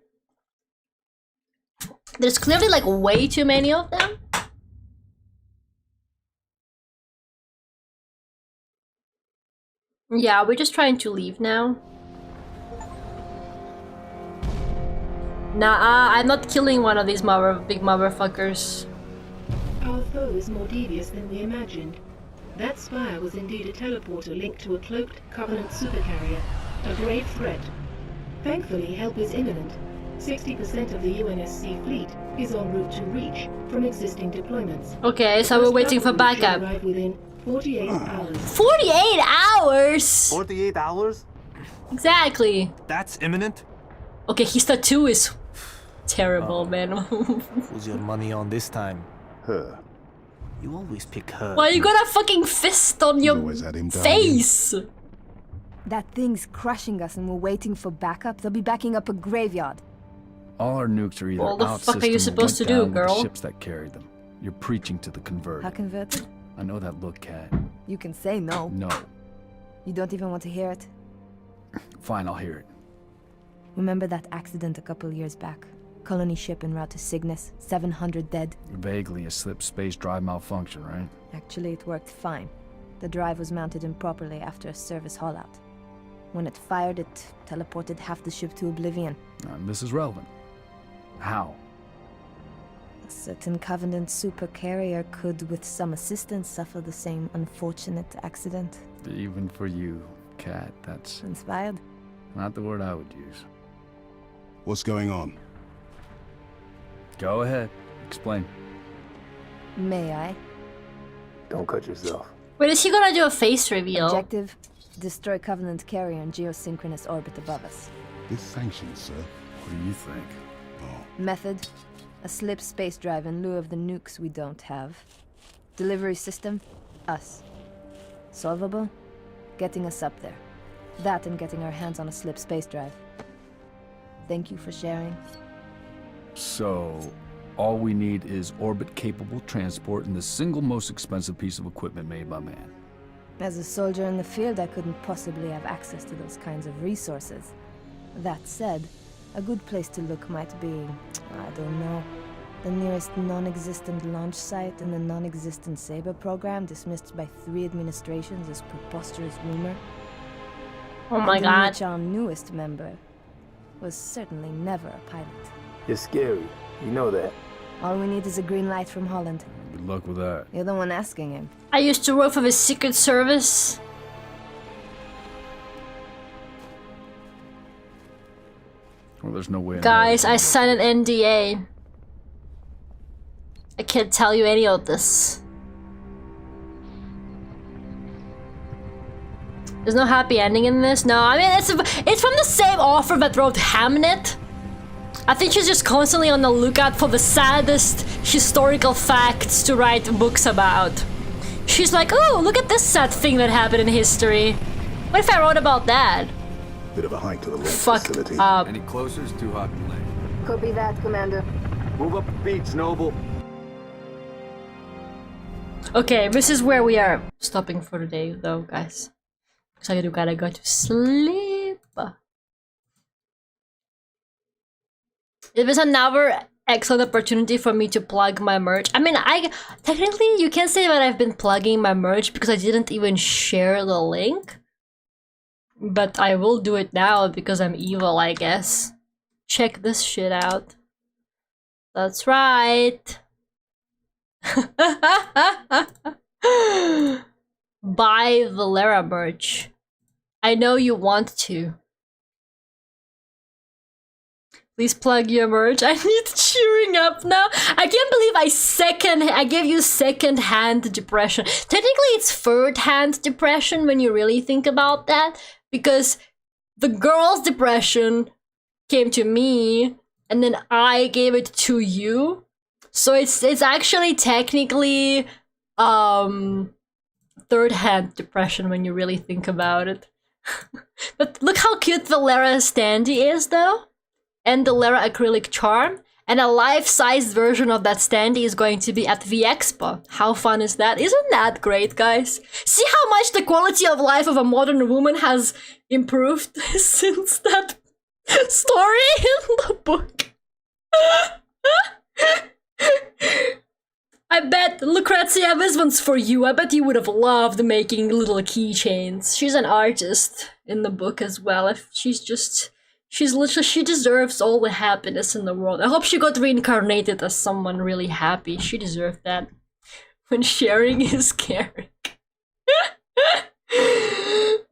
There's clearly like way too many of them. Yeah, we're just trying to leave now. Nah, I'm not killing one of these big motherfuckers. Our foe is more devious than we imagined. That spire was indeed a teleporter linked to a cloaked Covenant supercarrier, a grave threat. Thankfully, help is imminent. 60% of the UNSC fleet is en route to reach from existing deployments. Okay, so we're waiting for backup. Arrive within 48 hours. 48 hours? 48 hours? Exactly. That's imminent? Okay, his tattoo is terrible, man. Who's your money on this time? Her. You always pick her. Why you got a fucking fist on your face? That thing's crushing us and we're waiting for backup. They'll be backing up a graveyard. All our nukes are either What the out fuck are you system or supposed to went do, down with girl? the ships that carried them. You're preaching to the converted. How converted? I know that look, Cat. You can say no. No. You don't even want to hear it. Fine, I'll hear it. Remember that accident a couple years back? Colony ship en route to Cygnus, 700 dead. Vaguely a slip space drive malfunction, right? Actually, it worked fine. The drive was mounted improperly after a service haul-out. When it fired, it teleported half the ship to oblivion. This is relevant. How? A certain Covenant supercarrier could, with some assistance, suffer the same unfortunate accident. Even for you, Cat, that's Inspired? not the word I would use. What's going on? Go ahead. Explain. May I? Don't cut yourself. Wait, is he gonna do a face reveal? Objective: destroy Covenant carrier in geosynchronous orbit above us. This sanctioned, sir. What do you think? Method: a slip space drive in lieu of the nukes we don't have. Delivery system: us. Solvable? Getting us up there. That and getting our hands on a slip space drive. Thank you for sharing. So, all we need is orbit-capable transport and the single most expensive piece of equipment made by man. As a soldier in the field, I couldn't possibly have access to those kinds of resources. That said, a good place to look might be, I don't know, the nearest non-existent launch site in the non-existent Saber program dismissed by 3 administrations as preposterous rumor. Oh my and god. in which our newest member was certainly never a pilot. You're scary. You know that. All we need is a green light from Holland. Good luck with that. You're the one asking him. I used to work for the Secret Service. Well, there's no way. Guys, I signed an NDA. I can't tell you any of this. There's no happy ending in this. No, I mean it's from the same author that wrote Hamnet. I think she's just constantly on the lookout for the saddest historical facts to write books about. She's like, oh, look at this sad thing that happened in history. What if I wrote about that? Bit of a hike to the lake Fuck facility. up. Any closer is too hot to land. Copy that, Commander. Move up the beach, Noble. Okay, this is where we are stopping for the day, though, guys. So I gotta go to sleep. It was another excellent opportunity for me to plug my merch. I mean, technically you can say that I've been plugging my merch because I didn't even share the link. But I will do it now because I'm evil, I guess. Check this shit out. That's right. Buy Valera merch. I know you want to. Please plug your merch. I need cheering up now. I can't believe I gave you second-hand depression. Technically, it's third-hand depression when you really think about that, because the girl's depression came to me, and then I gave it to you. So it's actually technically third-hand depression when you really think about it. But look how cute Valera standee is, though. And the Lara acrylic charm, and a life-sized version of that standee is going to be at the expo. How fun is that? Isn't that great, guys? See how much the quality of life of a modern woman has improved since that story in the book. I bet, Lucrezia, this one's for you. I bet you would have loved making little keychains. She's an artist in the book as well. If she deserves all the happiness in the world. I hope she got reincarnated as someone really happy. She deserved that. When sharing is caring.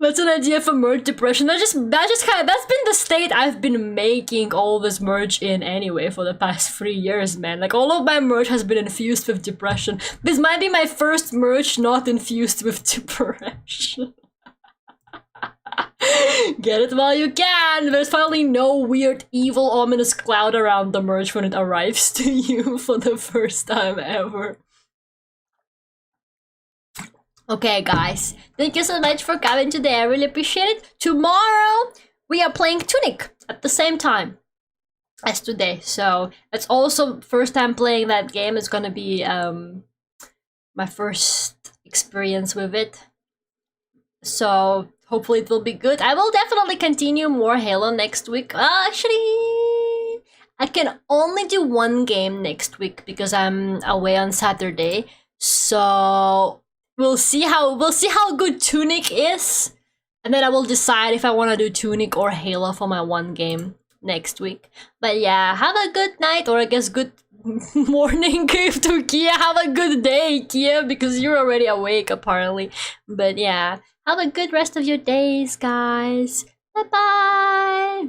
That's an idea for merch depression. That's been the state I've been making all this merch in anyway for the past 3 years, man. Like, all of my merch has been infused with depression. This might be my first merch not infused with depression. Get it while you can! There's finally no weird, evil, ominous cloud around the merch when it arrives to you for the first time ever. Okay, guys. Thank you so much for coming today. I really appreciate it. Tomorrow, we are playing Tunic at the same time as today. So, it's also first time playing that game. It's gonna be my first experience with it. So, hopefully it will be good. I will definitely continue more Halo next week. Actually, I can only do one game next week because I'm away on Saturday. So we'll see how good Tunic is, and then I will decide if I want to do Tunic or Halo for my one game next week. But yeah, have a good night, or I guess good morning to Kia. Have a good day, Kia, because you're already awake apparently. But yeah, have a good rest of your days, guys. Bye bye.